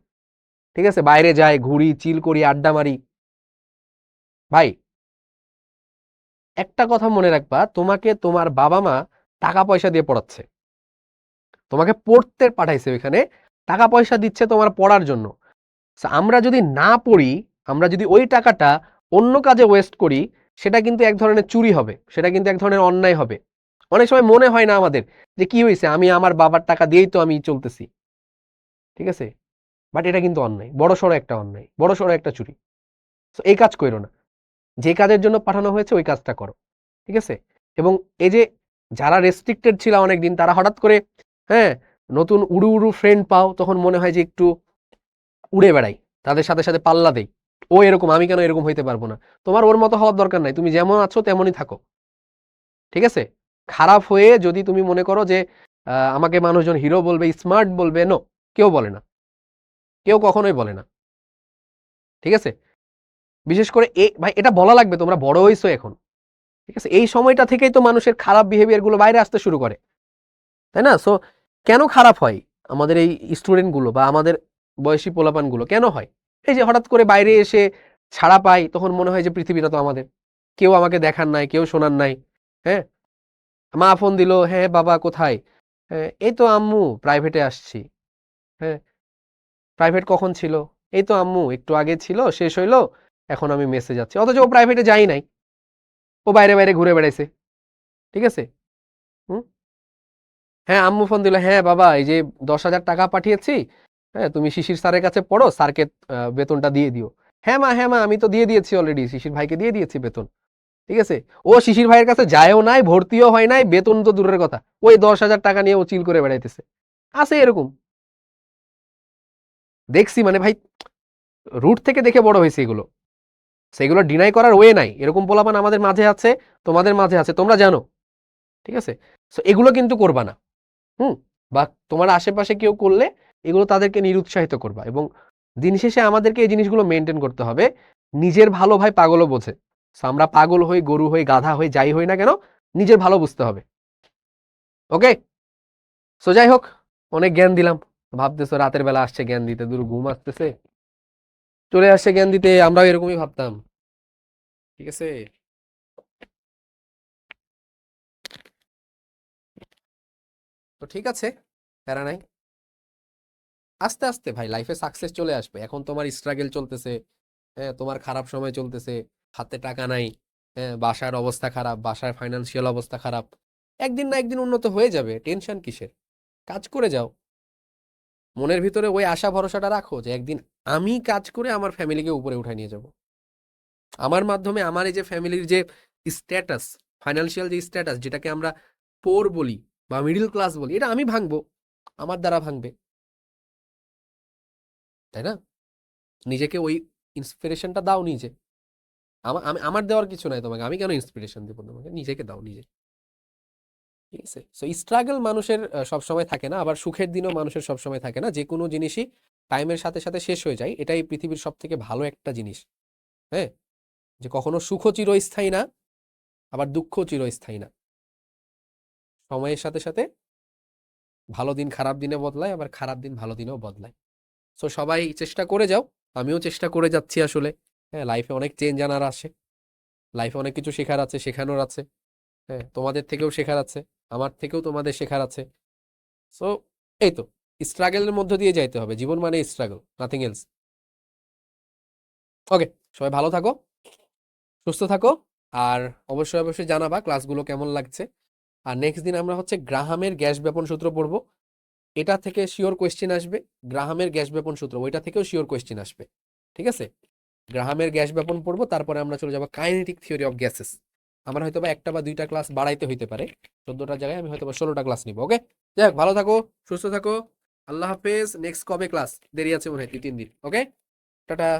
ঠিক আছে, বাইরে যাই, ঘুরি, চিল করি, আড্ডা মারি। ভাই একটা কথা মনে রাখবা, তোমাকে তোমার বাবা মা টাকা পয়সা দিয়ে পড়াচ্ছে, তোমাকে পড়তে পাঠাইছে, ওইখানে টাকা পয়সা দিচ্ছে তোমার পড়ার জন্য। আমরা যদি না পড়ি, আমরা যদি ওই টাকাটা অন্য কাজে ওয়েস্ট করি, সেটা কিন্তু এক ধরনের চুরি হবে, সেটা কিন্তু এক ধরনের অন্যায় হবে। অনেক সময় মনে হয় না আমাদের যে কি হয়েছে, আমি আমার বাবার টাকা দিয়েই তো আমি চলতেছি, ঠিক আছে, বাট এটা কিন্তু অন্যায়, বড় সড়ো একটা অন্যায়, বড় সড়ো একটা চুরি। তো এই কাজ করো না, যে কাজের জন্য পাঠানো হয়েছে ওই কাজটা করো, ঠিক আছে। এবং এই যে যারা রেস্ট্রিক্টেড ছিল অনেকদিন, তারা হঠাৎ করে, হ্যাঁ, নতুন উড়ু উড়ু ফ্রেন্ড পাও, তখন মনে হয় যে একটু উড়ে বেড়াই, তাদের সাথে সাথে পাল্লা দেই, ও এরকম, আমি কেন এরকম হইতে পারবো না। তোমার ওর মতো হওয়ার দরকার নাই, তুমি যেমন আছো তেমনই থাকো, ঠিক আছে। খারাপ হয়ে যদি তুমি মনে করো যে আমাকে মানুষজন হিরো বলবে, স্মার্ট বলবে, নো, কেউ বলে না, কেউ কখনোই বলে না, ঠিক আছে। বিশেষ করে ভাই এটা বলা লাগবে, তোমরা বড় হইছো এখন, ঠিক আছে, এই সময়টা থেকেই তো মানুষের খারাপ বিহেভিয়ার গুলো বাইরে আসতে শুরু করে, তাই না? সো কেন খারাপ হয় আমাদের এই স্টুডেন্ট গুলো বা আমাদের বয়সী পোলাপান গুলো, কেন হয়? এই যে হঠাৎ করে বাইরে এসে ছাড়া পাই, তখন মনে হয় যে পৃথিবীটা তো আমাদের, কেউ আমাকে দেখার নাই, কেউ শোনার নাই। হ্যাঁ, মা ফোন দিল, হ্যাঁ বাবা কোথায়, হ্যাঁ এই তো আম্মু প্রাইভেটে আসছি, হ্যাঁ প্রাইভেট কখন ছিল, এই তো আম্মু একটু আগে ছিল, শেষ হইলো, এখন আমি মেসে যাচ্ছি, অথচ ও প্রাইভেটে যাই নাই, ও বাইরে বাইরে ঘুরে বেড়াইছে, ঠিক আছে। হুম, হ্যাঁ আম্মু ফোন দিল, হ্যাঁ বাবা এই যে 10,000 টাকা পাঠিয়েছি, হ্যাঁ তুমি শিশির স্যারের কাছে পড়ো, স্যারকে বেতনটা দিয়ে দিও। হ্যাঁ মা, হ্যাঁ মা, আমি তো দিয়ে দিয়েছি অলরেডি, শিশির ভাইকে দিয়ে দিয়েছি বেতন, ঠিক আছে। ও শিশির ভাইয়ের কাছে যায়ও নাই, ভর্তিও হয় নাই, বেতন তো দূরের কথা, ওই 10,000 টাকা নিয়ে ও চিল করে বেড়াইতেছে। আছে এরকম, দেখছি মানে ভাই, রুট থেকে দেখে বড় হয়েছে এগুলো, সেগুলো ডিনাই করার ওয়ে নাই, এরকম পোলাপান আমাদের মাঝে আছে, তোমাদের মাঝে আছে, তোমরা জানো, ঠিক আছে। সো এগুলো কিন্তু করবা না। হুম, বা তোমার আশেপাশে কেউ করলে এগুলো তাদেরকে নিরুৎসাহিত করবা। এবং দিন শেষে আমাদেরকে এই জিনিসগুলো মেনটেন করতে হবে। নিজের ভালো ভাই পাগলও বোঝে। সো আমরা পাগল হই, গরু হই, গাধা হই, যাই হই না কেন, নিজের ভালো বুঝতে হবে। ওকে, সো যাই হোক, অনেক জ্ঞান দিলাম। ভাবতেছো রাতের বেলা আসছে জ্ঞান দিতে, দূর ঘুম আসতেছে, চলে আসছে জ্ঞান দিতে, আমরাও এরকমই ভাবতাম, ঠিক আছে। তো ঠিক আছে, প্যারা নাই। আস্তে আস্তে ভাই লাইফে সাকসেস চলে আসবে। এখন তোমার স্ট্রাগল চলতেছে, হ্যাঁ, তোমার খারাপ সময় চলতেছে, হাতে টাকা নাই, হ্যাঁ, বাসার অবস্থা খারাপ, বাসার ফাইনান্সিয়াল অবস্থা খারাপ। একদিন না একদিন উন্নত হয়ে যাবে, টেনশন কিসের? কাজ করে যাও। মনের ভিতরে ওই আশা ভরসাটা রাখো যে একদিন আমি কাজ করে আমার ফ্যামিলিকে উপরে উঠায় নিয়ে যাব। আমার মাধ্যমে আমার এই যে ফ্যামিলির যে স্ট্যাটাস, ফাইনান্সিয়াল যে স্ট্যাটাস, যেটাকে আমরা পোর বলি বা মিডল ক্লাস বলি, এটা আমি ভাঙবো, আমার দ্বারা ভাঙবে, তাই না? নিজেকে ওই ইন্সপিরেশনটা দাও নিজে। আমার দেওয়ার কিছু নাই তোমাকে, আমি কেন ইন্সপিরেশন দেবো তোমাকে? নিজেকে দাও নিজে। ঠিক আছে? সো স্ট্রাগল মানুষের সবসময় থাকে না, আবার সুখের দিনও মানুষের সবসময় থাকে না। যে কোনো জিনিসই টাইমের সাথে সাথে শেষ হয়ে যায়, এটাই পৃথিবীর সব থেকে ভালো একটা জিনিস। হ্যাঁ, যে কখনো সুখও চিরস্থায়ী না, আবার দুঃখও চিরস্থায়ী না। সময়ের সাথে সাথে ভালো দিন খারাপ দিনে বদলায়, আবার খারাপ দিন ভালো দিনেও বদলায়। সো সবাই চেষ্টা করে যাও, আমিও চেষ্টা করে যাচ্ছি আসলে। হ্যাঁ, লাইফে অনেক চেঞ্জ আনার আছে, লাইফে অনেক কিছু শেখার আছে, শেখানোর আছে। হ্যাঁ, তোমাদের থেকেও শেখার আছে, আমার থেকেও তোমাদের শেখার আছে। সো এই তো, স্ট্রাগলের মধ্য দিয়ে যাইতে হবে, জীবন মানে স্ট্রাগল, নাথিং এলস। ওকে, সবাই ভালো থাকো, সুস্থ থাকো, আর অবশ্যই অবশ্যই জানাবা ক্লাসগুলো কেমন লাগছে। আর নেক্সট দিন আমরা হচ্ছে গ্রাহামের গ্যাস ব্যাপন সূত্র পড়বো। এটা থেকে শিওর কোয়েশ্চেন আসবে, গ্রাহামের গ্যাস ব্যাপন সূত্র, ওইটা থেকেও শিওর কোয়েশ্চেন আসবে। ঠিক আছে? গ্রাহামের গ্যাস ব্যাপন পড়বো, তারপরে আমরা চলে যাবো কাইনেটিক থিওরি অফ গ্যাসেস। আমার হয়তো বা একটা বা দুইটা ক্লাস বাড়াইতে হইতে পারে, 14টার জায়গায় আমি হয়তো বা 16টা ক্লাস নিবো। ওকে, যাই হোক, ভালো থাকো, সুস্থ থাকো, আল্লাহ হাফেজ। নেক্সট কবে ক্লাস? দেরি আছে মনে হয় 2-3 দিন। ওকে, টাটা।